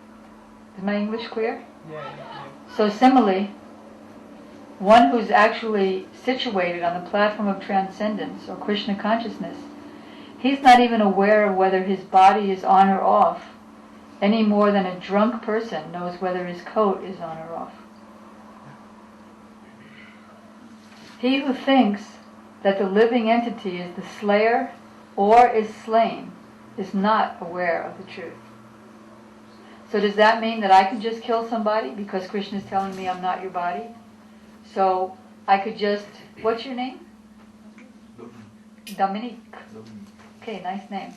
Is my English clear? Yeah. So similarly, one who's actually situated on the platform of transcendence or Krishna consciousness, he's not even aware of whether his body is on or off, any more than a drunk person knows whether his coat is on or off. He who thinks that the living entity is the slayer or is slain is not aware of the truth. So does that mean that I can just kill somebody because Krishna is telling me I'm not your body? So I could just, what's your name? Dominique. Okay, nice name.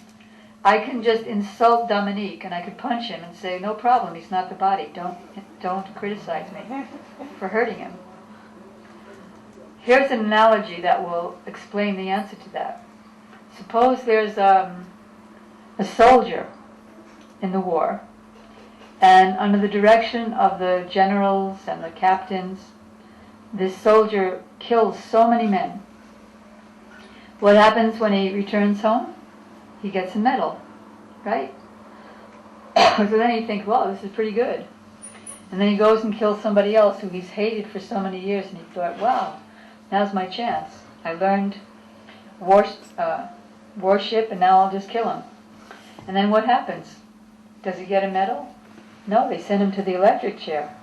I can just insult Dominique and I could punch him and say, no problem, he's not the body. Don't criticize me for hurting him. Here's an analogy that will explain the answer to that. Suppose there's a soldier in the war, and under the direction of the generals and the captains, this soldier kills so many men. What happens when he returns home? He gets a medal, right? So then you think, well, this is pretty good. And then he goes and kills somebody else who he's hated for so many years, and he thought, wow, now's my chance. I learned worship, and now I'll just kill him. And then what happens? Does he get a medal? No, they send him to the electric chair.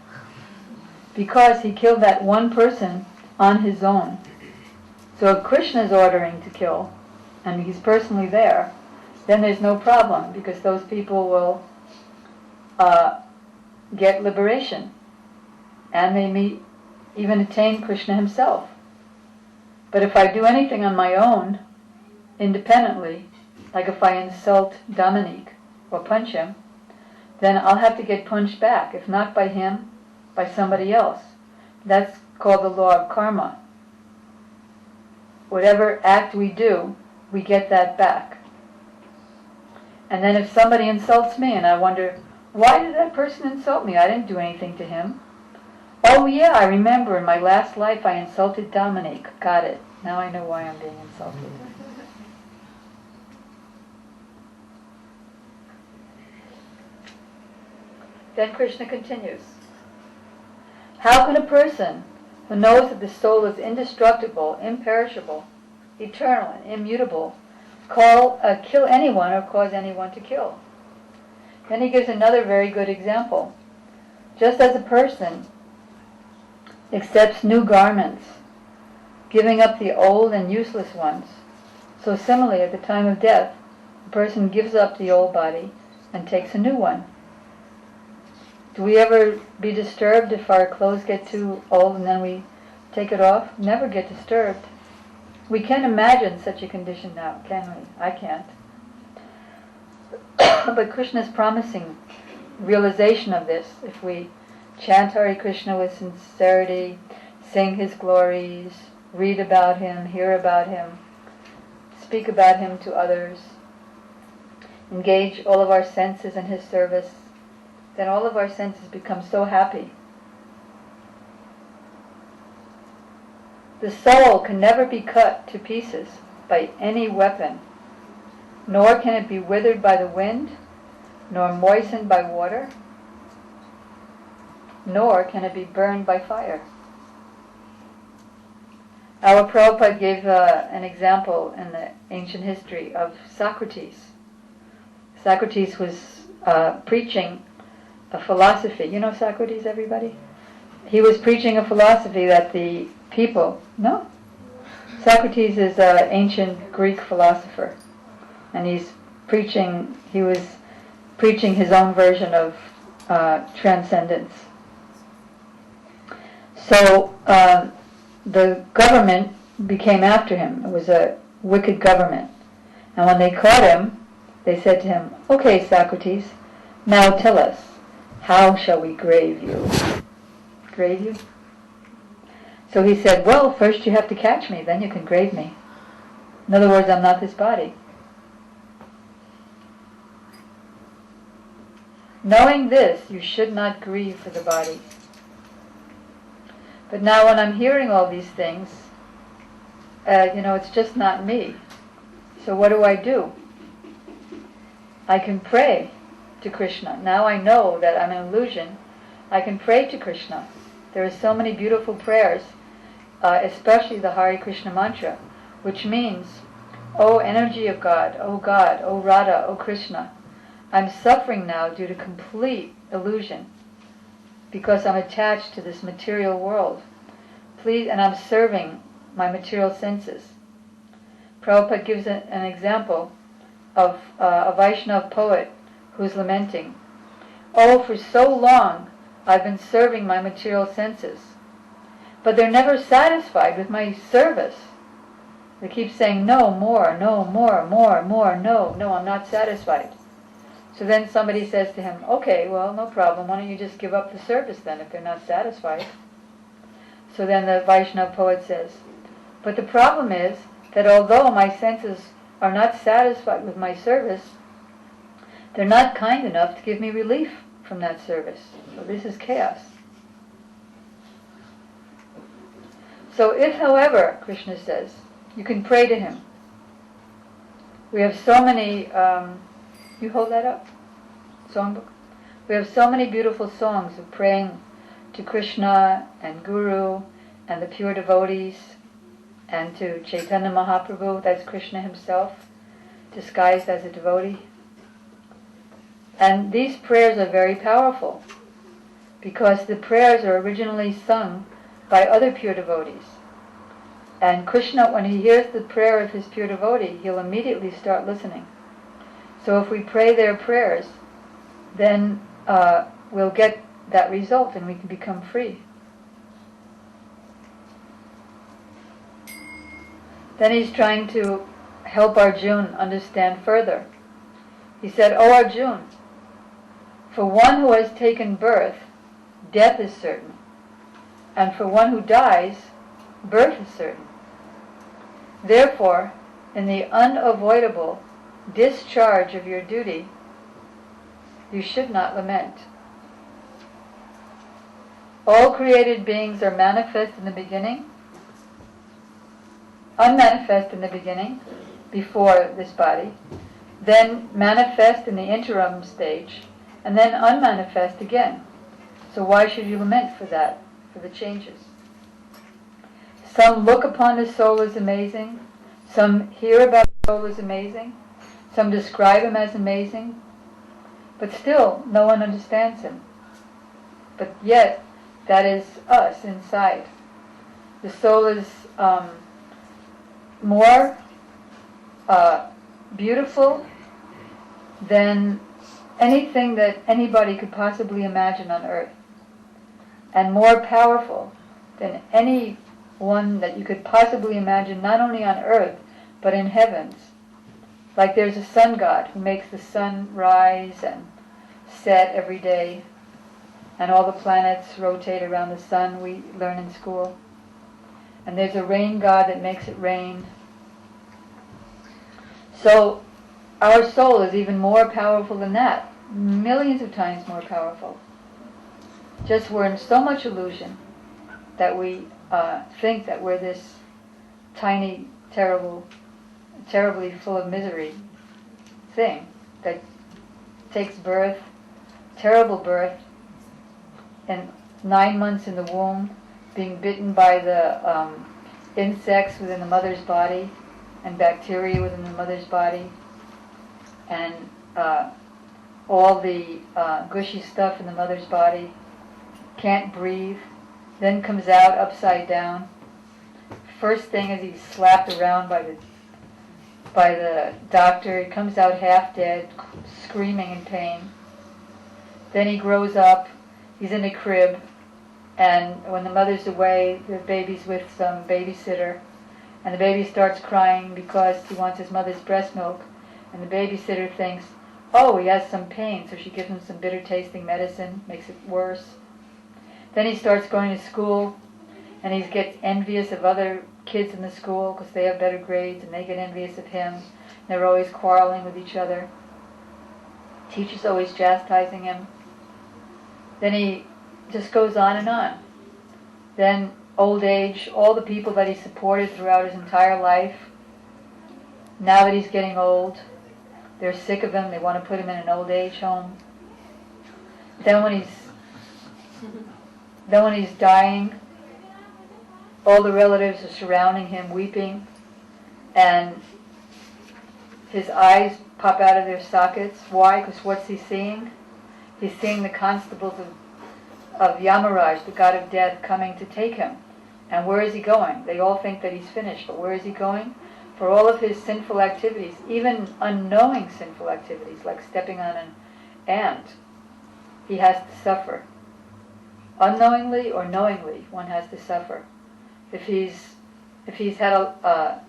Because he killed that one person on his own. So if Krishna is ordering to kill, and he's personally there, then there's no problem, because those people will get liberation. And they may even attain Krishna himself. But if I do anything on my own, independently, like if I insult Dominique or punch him, then I'll have to get punched back. If not by him, by somebody else. That's called the law of karma. Whatever act we do, we get that back. And then if somebody insults me and I wonder, why did that person insult me? I didn't do anything to him. Oh yeah, I remember in my last life I insulted Dominique. Got it. Now I know why I'm being insulted. Then Krishna continues. How can a person who knows that the soul is indestructible, imperishable, eternal, and immutable, kill anyone or cause anyone to kill? Then he gives another very good example. Just as a person accepts new garments, giving up the old and useless ones, so similarly at the time of death, the person gives up the old body and takes a new one. Do we ever be disturbed if our clothes get too old and then we take it off? Never get disturbed. We can't imagine such a condition now, can we? I can't. But Krishna is promising realization of this if we chant Hare Krishna with sincerity, sing his glories, read about him, hear about him, speak about him to others, engage all of our senses in his service, then all of our senses become so happy. The soul can never be cut to pieces by any weapon, nor can it be withered by the wind, nor moistened by water, nor can it be burned by fire. Our Prabhupada gave an example in the ancient history of Socrates. Socrates was preaching a philosophy. You know Socrates, everybody? He was preaching a philosophy that the people... No? Socrates is an ancient Greek philosopher. And he was preaching his own version of transcendence. So the government became after him. It was a wicked government. And when they caught him, they said to him, "Okay, Socrates, now tell us, how shall we grave you?" Grave you? So he said, well, first you have to catch me, then you can grave me. In other words, I'm not this body. Knowing this, you should not grieve for the body. But now when I'm hearing all these things, it's just not me. So what do? I can pray to Krishna. Now I know that I'm an illusion. I can pray to Krishna. There are so many beautiful prayers, especially the Hare Krishna mantra, which means, O energy of God, O Radha, O Krishna, I'm suffering now due to complete illusion because I'm attached to this material world. Please, and I'm serving my material senses. Prabhupada gives an example of a Vaishnava poet who's lamenting, oh, for so long I've been serving my material senses, but they're never satisfied with my service. They keep saying, no, more, no, more, no, I'm not satisfied. So then somebody says to him, okay, well, no problem, why don't you just give up the service then if they're not satisfied? So then the Vaishnava poet says, but the problem is that although my senses are not satisfied with my service, they're not kind enough to give me relief from that service. So this is chaos. So if, however, Krishna says, you can pray to him. We have so many, you hold that up? Songbook? We have so many beautiful songs of praying to Krishna and Guru and the pure devotees and to Chaitanya Mahaprabhu, that's Krishna himself, disguised as a devotee. And these prayers are very powerful because the prayers are originally sung by other pure devotees. And Krishna, when he hears the prayer of his pure devotee, he'll immediately start listening. So if we pray their prayers, then we'll get that result and we can become free. Then he's trying to help Arjuna understand further. He said, O Arjuna, for one who has taken birth, death is certain. And for one who dies, birth is certain. Therefore, in the unavoidable discharge of your duty, you should not lament. All created beings are manifest in the beginning, unmanifest in the beginning, before this body, then manifest in the interim stage, and then unmanifest again. So why should you lament for that, for the changes? Some look upon the soul as amazing, some hear about the soul as amazing, some describe him as amazing, but still no one understands him. But yet, that is us inside. The soul is more beautiful than anything that anybody could possibly imagine on earth, and more powerful than any one that you could possibly imagine, not only on earth but in heavens. Like there's a sun god who makes the sun rise and set every day, and all the planets rotate around the sun, we learn in school. And there's a rain god that makes it rain. So our soul is even more powerful than that, millions of times more powerful. Just we're in so much illusion that we think that we're this tiny, terribly full of misery thing that takes birth, terrible birth, and 9 months in the womb, being bitten by the insects within the mother's body and bacteria within the mother's body, and all the gushy stuff in the mother's body, can't breathe, then comes out upside down. First thing is he's slapped around by the doctor. He comes out half dead, screaming in pain. Then he grows up, he's in a crib, and when the mother's away, the baby's with some babysitter, and the baby starts crying because he wants his mother's breast milk, and the babysitter thinks, oh, he has some pain, so she gives him some bitter tasting medicine, makes it worse. Then he starts going to school, and he gets envious of other kids in the school because they have better grades, and they get envious of him. They're always quarreling with each other. Teacher's always chastising him. Then he just goes on and on. Then old age, all the people that he supported throughout his entire life, now that he's getting old, they're sick of him, they want to put him in an old age home. Then when he's dying, all the relatives are surrounding him, weeping, and his eyes pop out of their sockets. Why? Because what's he seeing? He's seeing the constables of Yamaraj, the god of death, coming to take him. And where is he going? They all think that he's finished, but where is he going? For all of his sinful activities, even unknowing sinful activities, like stepping on an ant, he has to suffer. Unknowingly or knowingly, one has to suffer. If he's had a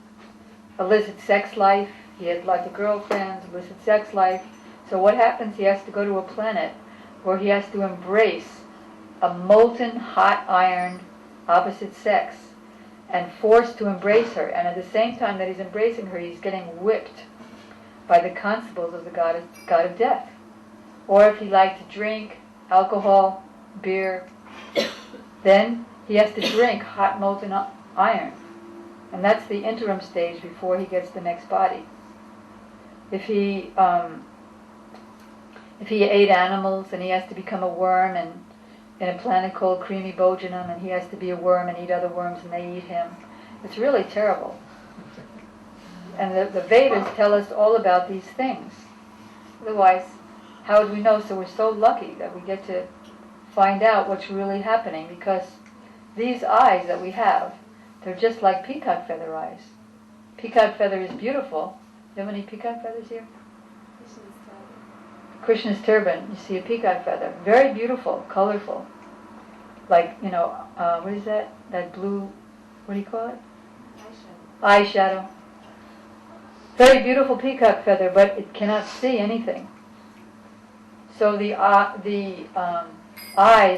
illicit sex life, he had lots of girlfriends, illicit sex life. So what happens? He has to go to a planet where he has to embrace a molten hot iron opposite sex and forced to embrace her. And at the same time that he's embracing her, he's getting whipped by the constables of the god of death. Or if he liked to drink alcohol, beer, then he has to drink hot molten iron. And that's the interim stage before he gets the next body. If he ate animals and he has to become a worm and in a planet called Creamy Bojanam, and he has to be a worm and eat other worms and they eat him. It's really terrible. And the Vedas tell us all about these things. Otherwise, how would we know? So we're so lucky that we get to find out what's really happening, because these eyes that we have, they're just like peacock feather eyes. Peacock feather is beautiful. Do you have any peacock feathers here? Krishna's turban, you see a peacock feather. Very beautiful, colorful. Like, what is that? That blue, what do you call it? Eyeshadow. Very beautiful peacock feather, but it cannot see anything. So the eyes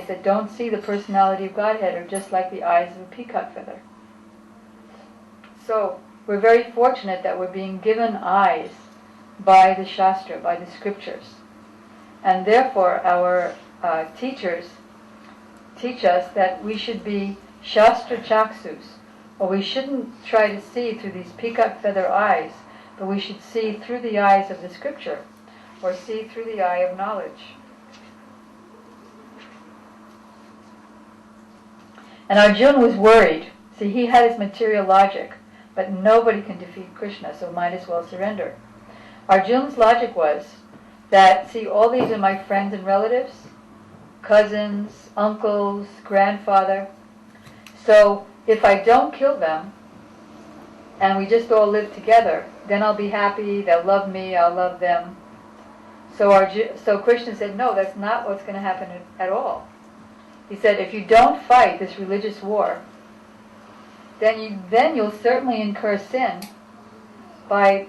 that don't see the personality of Godhead are just like the eyes of a peacock feather. So we're very fortunate that we're being given eyes by the Shastra, by the scriptures. And therefore our teachers teach us that we should be Shastra Chaksus, or we shouldn't try to see through these peacock feather eyes, but we should see through the eyes of the scripture, or see through the eye of knowledge. And Arjuna was worried. See, he had his material logic, but nobody can defeat Krishna, so might as well surrender. Arjuna's logic was that, see, all these are my friends and relatives, cousins, uncles, grandfather. So if I don't kill them, and we just all live together, then I'll be happy, they'll love me, I'll love them. So Krishna said, no, that's not what's going to happen at all. He said, if you don't fight this religious war, then you'll certainly incur sin by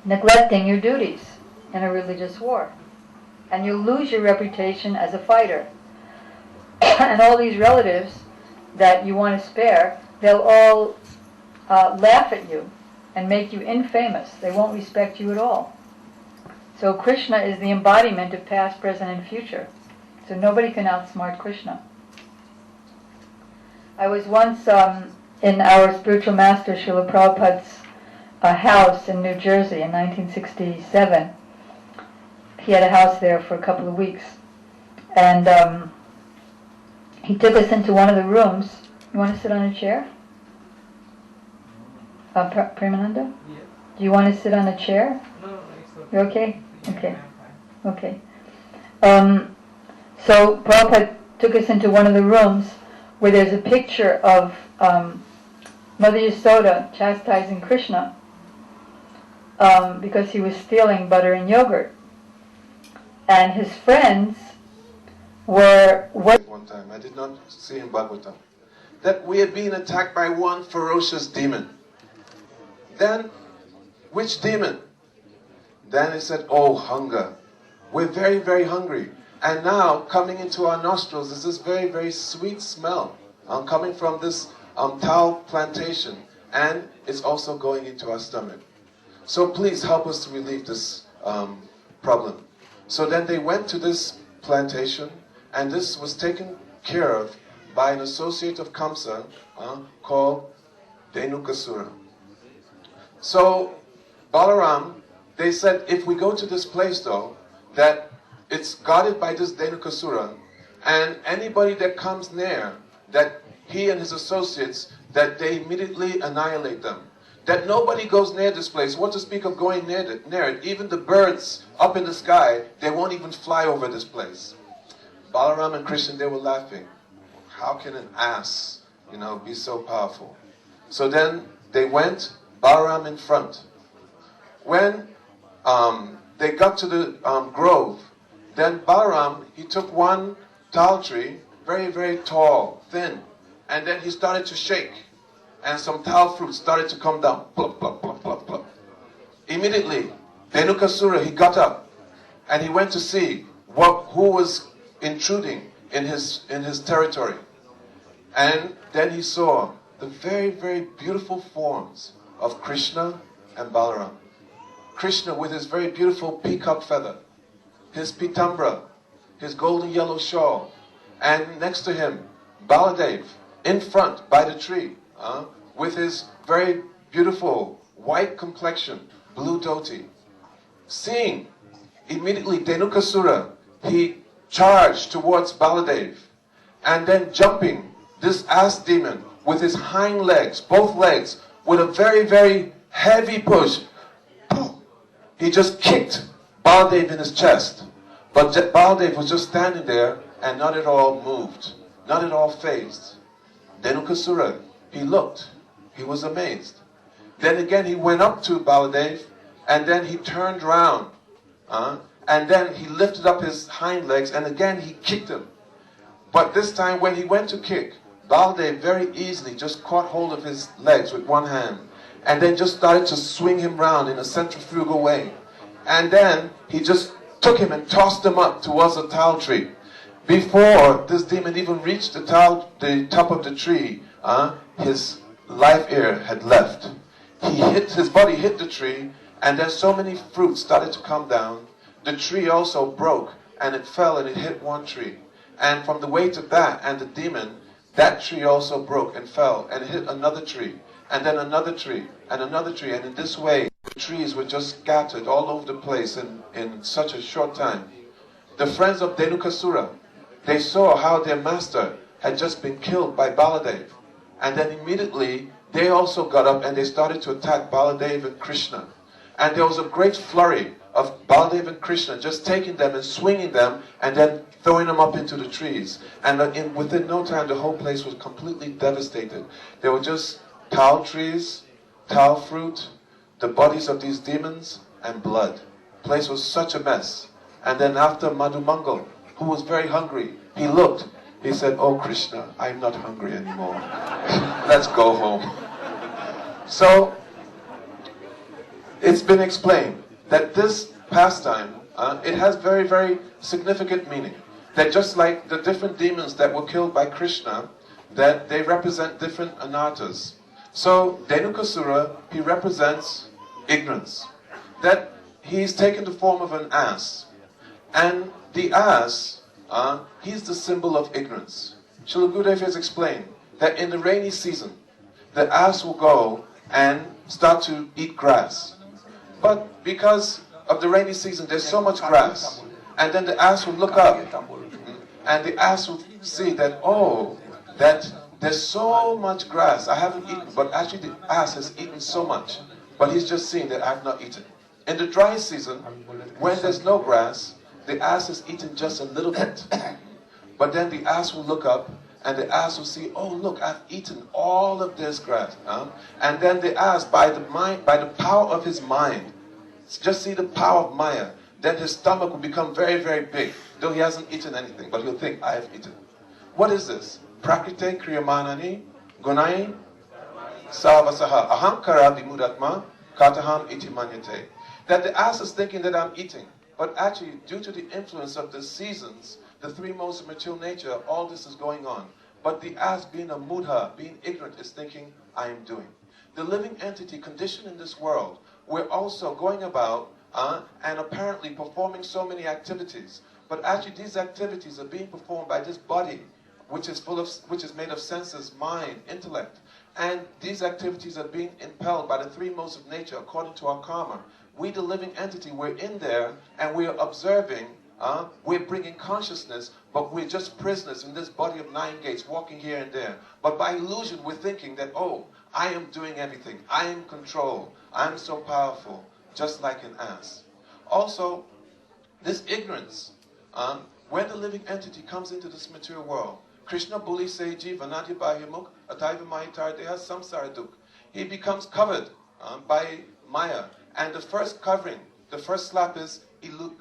neglecting your duties in a religious war. And you'll lose your reputation as a fighter. And all these relatives that you want to spare, they'll all laugh at you and make you infamous. They won't respect you at all. So Krishna is the embodiment of past, present, and future. So nobody can outsmart Krishna. I was once in our spiritual master, Srila Prabhupada's house in New Jersey in 1967. He had a house there for a couple of weeks. And he took us into one of the rooms. You want to sit on a chair? Premananda? Yeah. Do you want to sit on a chair? No, it's okay. You're okay? Okay. Okay. So Prabhupada took us into one of the rooms where there's a picture of Mother Yasoda chastising Krishna because he was stealing butter and yogurt. And his friends were... One time, I did not see in Bhagavatam, that we had been attacked by one ferocious demon. Then, which demon? Then he said, oh, hunger. We're very, very hungry. And now, coming into our nostrils is this very, very sweet smell coming from this towel plantation. And it's also going into our stomach. So please help us to relieve this problem. So then they went to this plantation, and this was taken care of by an associate of Kamsa called Dhenukasura. So Balaram, they said, if we go to this place though, that it's guarded by this Dhenukasura, and anybody that comes near, that he and his associates, that they immediately annihilate them. That nobody goes near this place. What to speak of going near it? Even the birds up in the sky, they won't even fly over this place. Balaram and Krishna, they were laughing. How can an ass, be so powerful? So then they went, Balaram in front. When they got to the grove, then Balaram, he took one tal tree, very, very tall, thin, and then he started to shake. And some tal fruits started to come down. Plop, plop, plop, plop, plop. Immediately, Dhenukasura, he got up and he went to see who was intruding in his territory. And then he saw the very, very beautiful forms of Krishna and Balaram. Krishna with his very beautiful peacock feather, his pitambra, his golden yellow shawl, and next to him, Baladev, in front by the tree, with his very beautiful white complexion, blue dhoti. Seeing immediately Dhenukasura, he charged towards Baladev, and then jumping, this ass demon with his hind legs, both legs, with a very, very heavy push, he just kicked Baladev in his chest. But Baladev was just standing there and not at all moved, not at all fazed. Dhenukasura, he looked, he was amazed. Then again he went up to Baladev and then he turned round. And then he lifted up his hind legs and again he kicked him. But this time when he went to kick, Baladev very easily just caught hold of his legs with one hand and then just started to swing him round in a centrifugal way. And then he just took him and tossed him up towards a tal tree. Before this demon even reached the top of the tree, his life air had left. His body hit the tree, and then so many fruits started to come down. The tree also broke, and it fell and it hit one tree. And from the weight of that and the demon, that tree also broke and fell and hit another tree, and then another tree, and another tree. And in this way, the trees were just scattered all over the place in such a short time. The friends of Dhenukasura, they saw how their master had just been killed by Baladev. And then immediately, they also got up and they started to attack Baladev and Krishna. And there was a great flurry of Baladev and Krishna just taking them and swinging them and then throwing them up into the trees. And within no time, the whole place was completely devastated. There were just tal trees, tal fruit, the bodies of these demons, and blood. The place was such a mess. And then after Madhumangal, who was very hungry, he looked. He said, "Oh Krishna, I'm not hungry anymore. Let's go home." So, it's been explained that this pastime, it has very, very significant meaning. That just like the different demons that were killed by Krishna, that they represent different anarthas. So, Dhenukasura, he represents ignorance. That he's taken the form of an ass. And the ass, he's the symbol of ignorance. Srila Gurudev has explained that in the rainy season, the ass will go and start to eat grass. But because of the rainy season, there's so much grass. And then the ass will look up, and the ass will see that, oh, that there's so much grass. I haven't eaten, but actually the ass has eaten so much. But he's just seeing that I've not eaten. In the dry season, when there's no grass, the ass has eaten just a little bit. But then the ass will look up, and the ass will see, oh look, I've eaten all of this grass. And then the ass, by the power of his mind, just see the power of Maya, then his stomach will become very, very big, though he hasn't eaten anything, but he'll think, I have eaten. What is this? Prakrite kriyamanani gunai savasaha ahamkara vimudatma kataham iti manyate. That the ass is thinking that I'm eating, but actually, due to the influence of the seasons, the three modes of material nature, all this is going on. But the ass, being a mudha, being ignorant, is thinking, I am doing. The living entity conditioned in this world, we're also going about and apparently performing so many activities. But actually, these activities are being performed by this body, which is made of senses, mind, intellect. And these activities are being impelled by the three modes of nature according to our karma. We, the living entity, we're in there and we're observing, we're bringing consciousness, but we're just prisoners in this body of 9 gates, walking here and there. But by illusion, we're thinking that, oh, I am doing everything. I am control. I'm so powerful, just like an ass. Also, this ignorance, when the living entity comes into this material world, Krishna Buli Seji Vanadya Bahimuk Ataiva Mahitar Deha Samsaraduk. He becomes covered by Maya. And the first covering, the first slap is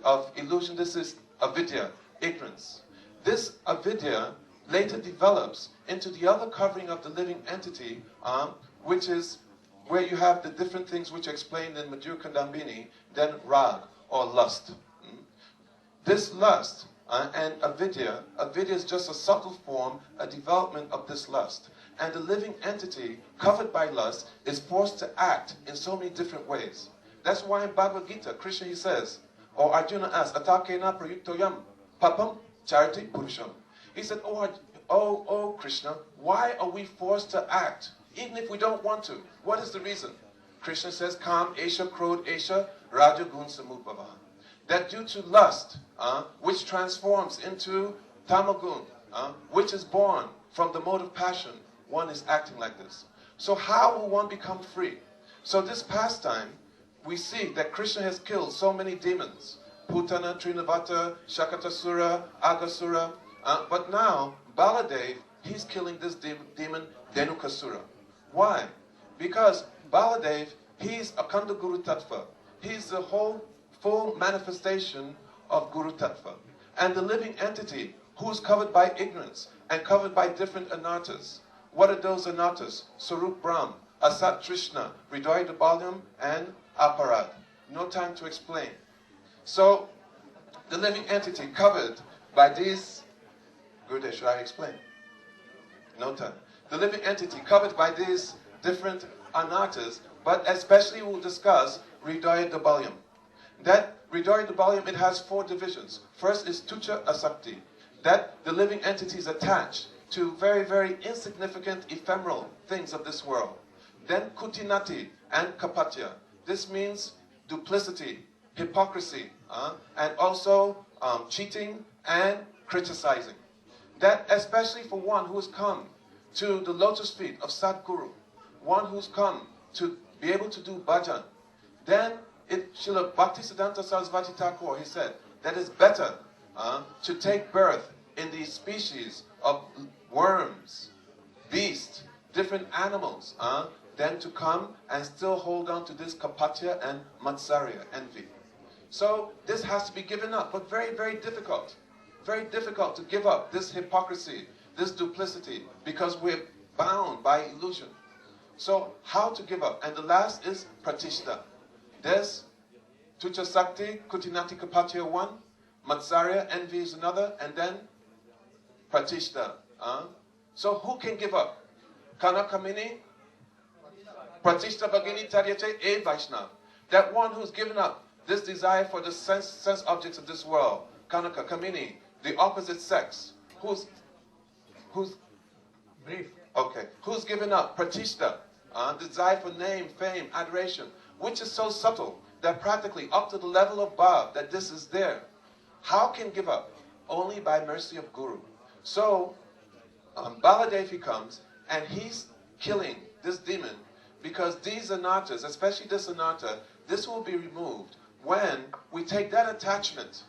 of illusion. This is avidya, ignorance. This avidya later develops into the other covering of the living entity, which is where you have the different things which are explained in Madhur Kandambini, then rag, or lust. This lust and avidya is just a subtle form, a development of this lust. And the living entity, covered by lust, is forced to act in so many different ways. That's why in Bhagavad Gita, Krishna, he says, or Arjuna asks, Atakena prayuktoyam papam chariti purusham. He said, oh Krishna, why are we forced to act, even if we don't want to? What is the reason? Krishna says, Kam esha krod esha raja gun samupava. That due to lust, which transforms into tamagun, which is born from the mode of passion, one is acting like this. So how will one become free? So this pastime, we see that Krishna has killed so many demons. Putana, Trinavata, Shakatasura, Agasura. But now, Baladev, he's killing this demon, Dhenukasura. Why? Because Baladev, he's Akanda Guru Tattva. He's the whole full manifestation of Guru Tattva. And the living entity, who's covered by ignorance and covered by different anartas. What are those anartas? Sarup Brahm, Asat Trishna, Hridaya Balyam, and Aparad. No time to explain. So, the living entity covered by these... Gurudev, should I explain? No time. The living entity covered by these different anartas, but especially we'll discuss Hridaya Balyam. That Hridaya Balyam, it has 4 divisions. First is Tucha Asakti. That the living entity is attached to very, very insignificant, ephemeral things of this world. Then Kutinati and Kapatya. This means duplicity, hypocrisy, and also cheating and criticizing. That especially for one who has come to the lotus feet of Sadguru, one who's come to be able to do bhajan, then Srila Bhaktisiddhanta Sarasvati Thakur, he said, that it's better to take birth in the species of worms, beasts, different animals, than to come and still hold on to this kapatya and matsarya, envy. So this has to be given up, but very, very difficult. Very difficult to give up this hypocrisy, this duplicity, because we're bound by illusion. So how to give up? And the last is pratishta. There's Tucha Sakti, Kutinati Kapatya 1, Matsarya, envy is another, and then pratishta. So who can give up? Kanakamini, Pratishta Bhagini Taryate E Vaishnav. That one who's given up this desire for the sense objects of this world. Kanaka, Kamini, the opposite sex. Who's brief? Okay. Who's given up? Pratishta, desire for name, fame, adoration, which is so subtle that practically up to the level of bhav, that this is there. How can give up? Only by mercy of Guru. So, Baladev, he comes, and he's killing this demon, because these anartas, especially this anarta, this will be removed when we take that attachment,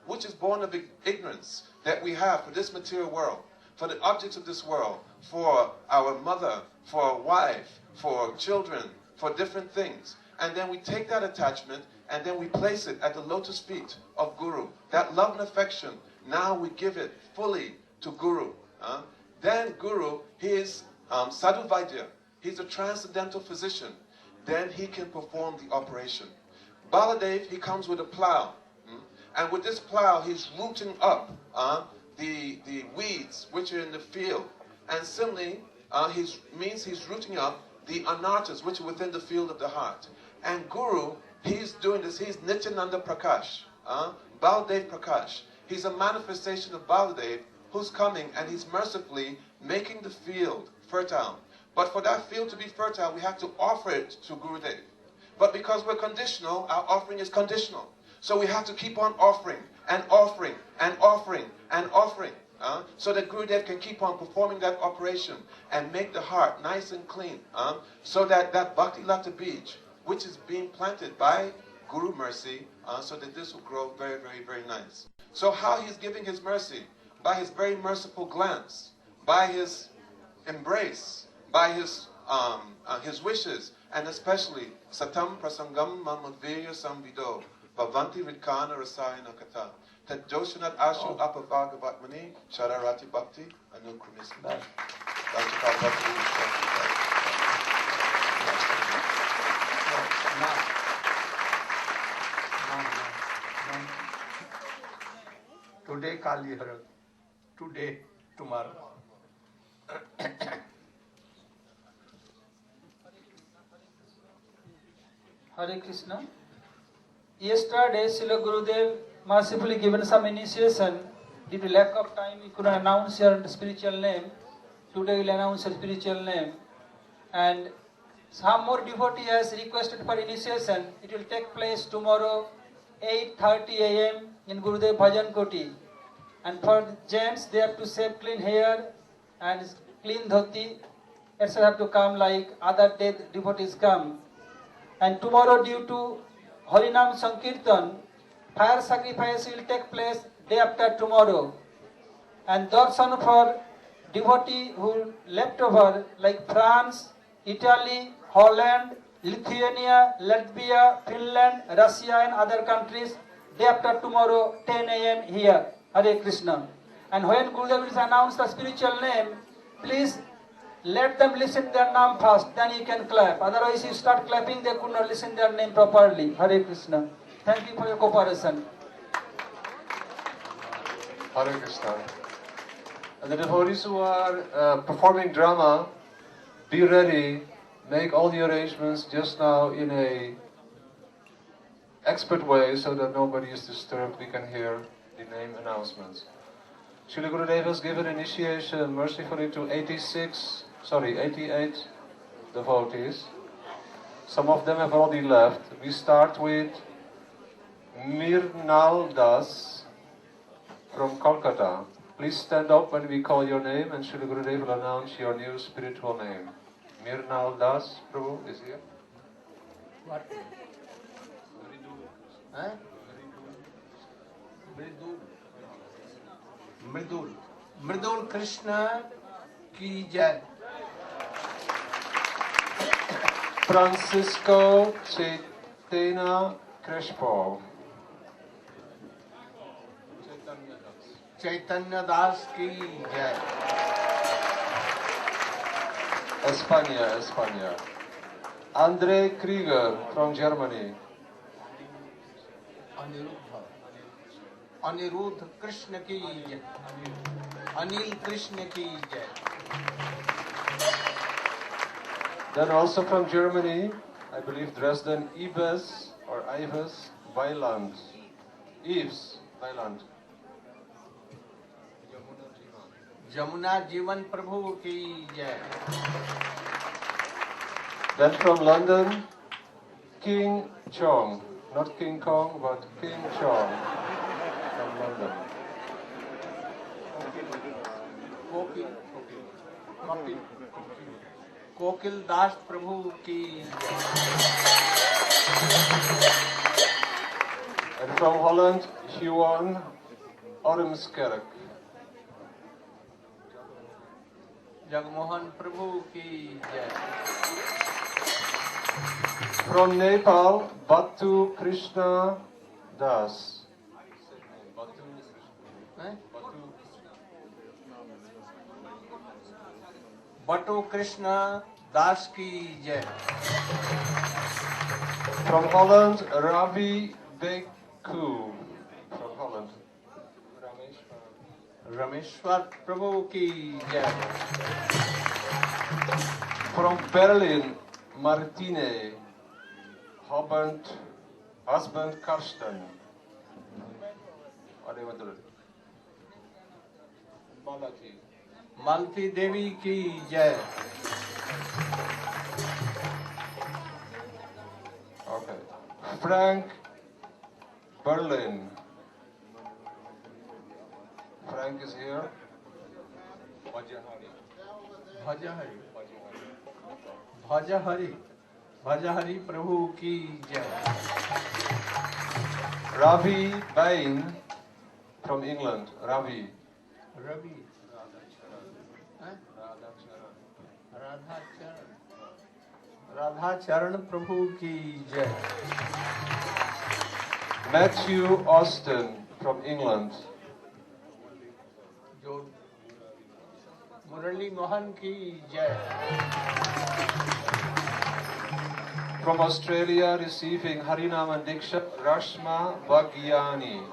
which is born of ignorance, that we have for this material world, for the objects of this world, for our mother, for our wife, for children, for different things. And then we take that attachment and then we place it at the lotus feet of Guru. That love and affection, now we give it fully to Guru. Then Guru, he is Sadhu Vaidya. He's a transcendental physician. Then he can perform the operation. Baladev, he comes with a plow. And with this plow, he's rooting up the weeds which are in the field. And similarly, he's rooting up the anartas which are within the field of the heart. And Guru, he's doing this. He's Nityananda Prakash, Baladev Prakash. He's a manifestation of Baladev who's coming and he's mercifully making the field fertile. But for that field to be fertile, we have to offer it to Gurudev. But because we're conditional, our offering is conditional. So we have to keep on offering and offering and offering and offering. So that Gurudev can keep on performing that operation and make the heart nice and clean. So that Bhakti Lata Bij, which is being planted by Guru Mercy, so that this will grow very, very, very nice. So how he's giving his mercy? By his very merciful glance, by his embrace, by his wishes, and especially Satam Prasangam Mamudveya Samvido Bhavanti Ritkana Rasayana Kata Tat Joshanat Ashu Apavagavatmani Chararati Bhakti Anukrumismi. Today Kali Harat. Today, tomorrow. Hare Krishna. Yesterday, Srila Gurudev mercifully given some initiation. Due to lack of time, we couldn't announce your spiritual name. Today, we'll announce your spiritual name. And some more devotee has requested for initiation. It will take place tomorrow, 8:30 a.m. in Gurudev Bhajan Koti. And for the gents, they have to shave clean hair and clean dhoti. Etc. have to come like other day devotees come. And tomorrow, due to Harinam Sankirtan, fire sacrifice will take place day after tomorrow. And darshan for devotee who left over like France, Italy, Holland, Lithuania, Latvia, Finland, Russia and other countries, day after tomorrow, 10 a.m. here. Hare Krishna. And when Gurudev will announce the spiritual name, please let them listen their name first, then you can clap. Otherwise, you start clapping, they could not listen their name properly. Hare Krishna. Thank you for your cooperation. Hare Krishna. And the devotees who are performing drama, be ready, make all the arrangements just now in a expert way so that nobody is disturbed. We can hear the name announcements. Srila Gurudev has given initiation mercifully to 88 devotees. Some of them have already left. We start with Mirnal Das from Kolkata. Please stand up when we call your name and Srila Gurudev will announce your new spiritual name. Mirnal Das, Prabhu, is here. What? Huh? Mridul Krishna ki jai. Francisco Chaitanya Crespo. Chaitanya Das ki jai. España. Andre Krieger from Germany. Anirudh Krishna ki jai. Anil Krishna ki jai. Then also from Germany, I believe Dresden, Ives Weiland. Yves Weiland. Jamuna Jivan Prabhu ki jai. Then from London, King Chong. Not King Kong, but King Chong from London. Kokil Das Prabhu ki jai. And from Holland, Huan Ormskerk. Jagmohan Prabhu ki jai. From Nepal, Batu Krishna Das. Batu Krishna Das ki jai. From Holland, Ravi Beku. From Holland. Rameshwar Prabhu ki jai. From Berlin, Martine. Husband Karsten. What do you want to do? Malti Devi ki jai. Frank Berlin. Frank is here. Bhajahari. Bhajahari. Bhajahari. Bhajahari Prabhu ki jai. Ravi Bain from England. Ravi. Ravi. Radha Charan. Radha Charan Prabhu ki jai. Matthew Austin from England. Murali Mohan ki jai. From Australia, receiving Harinam and Diksha, Rashma Bhagyani.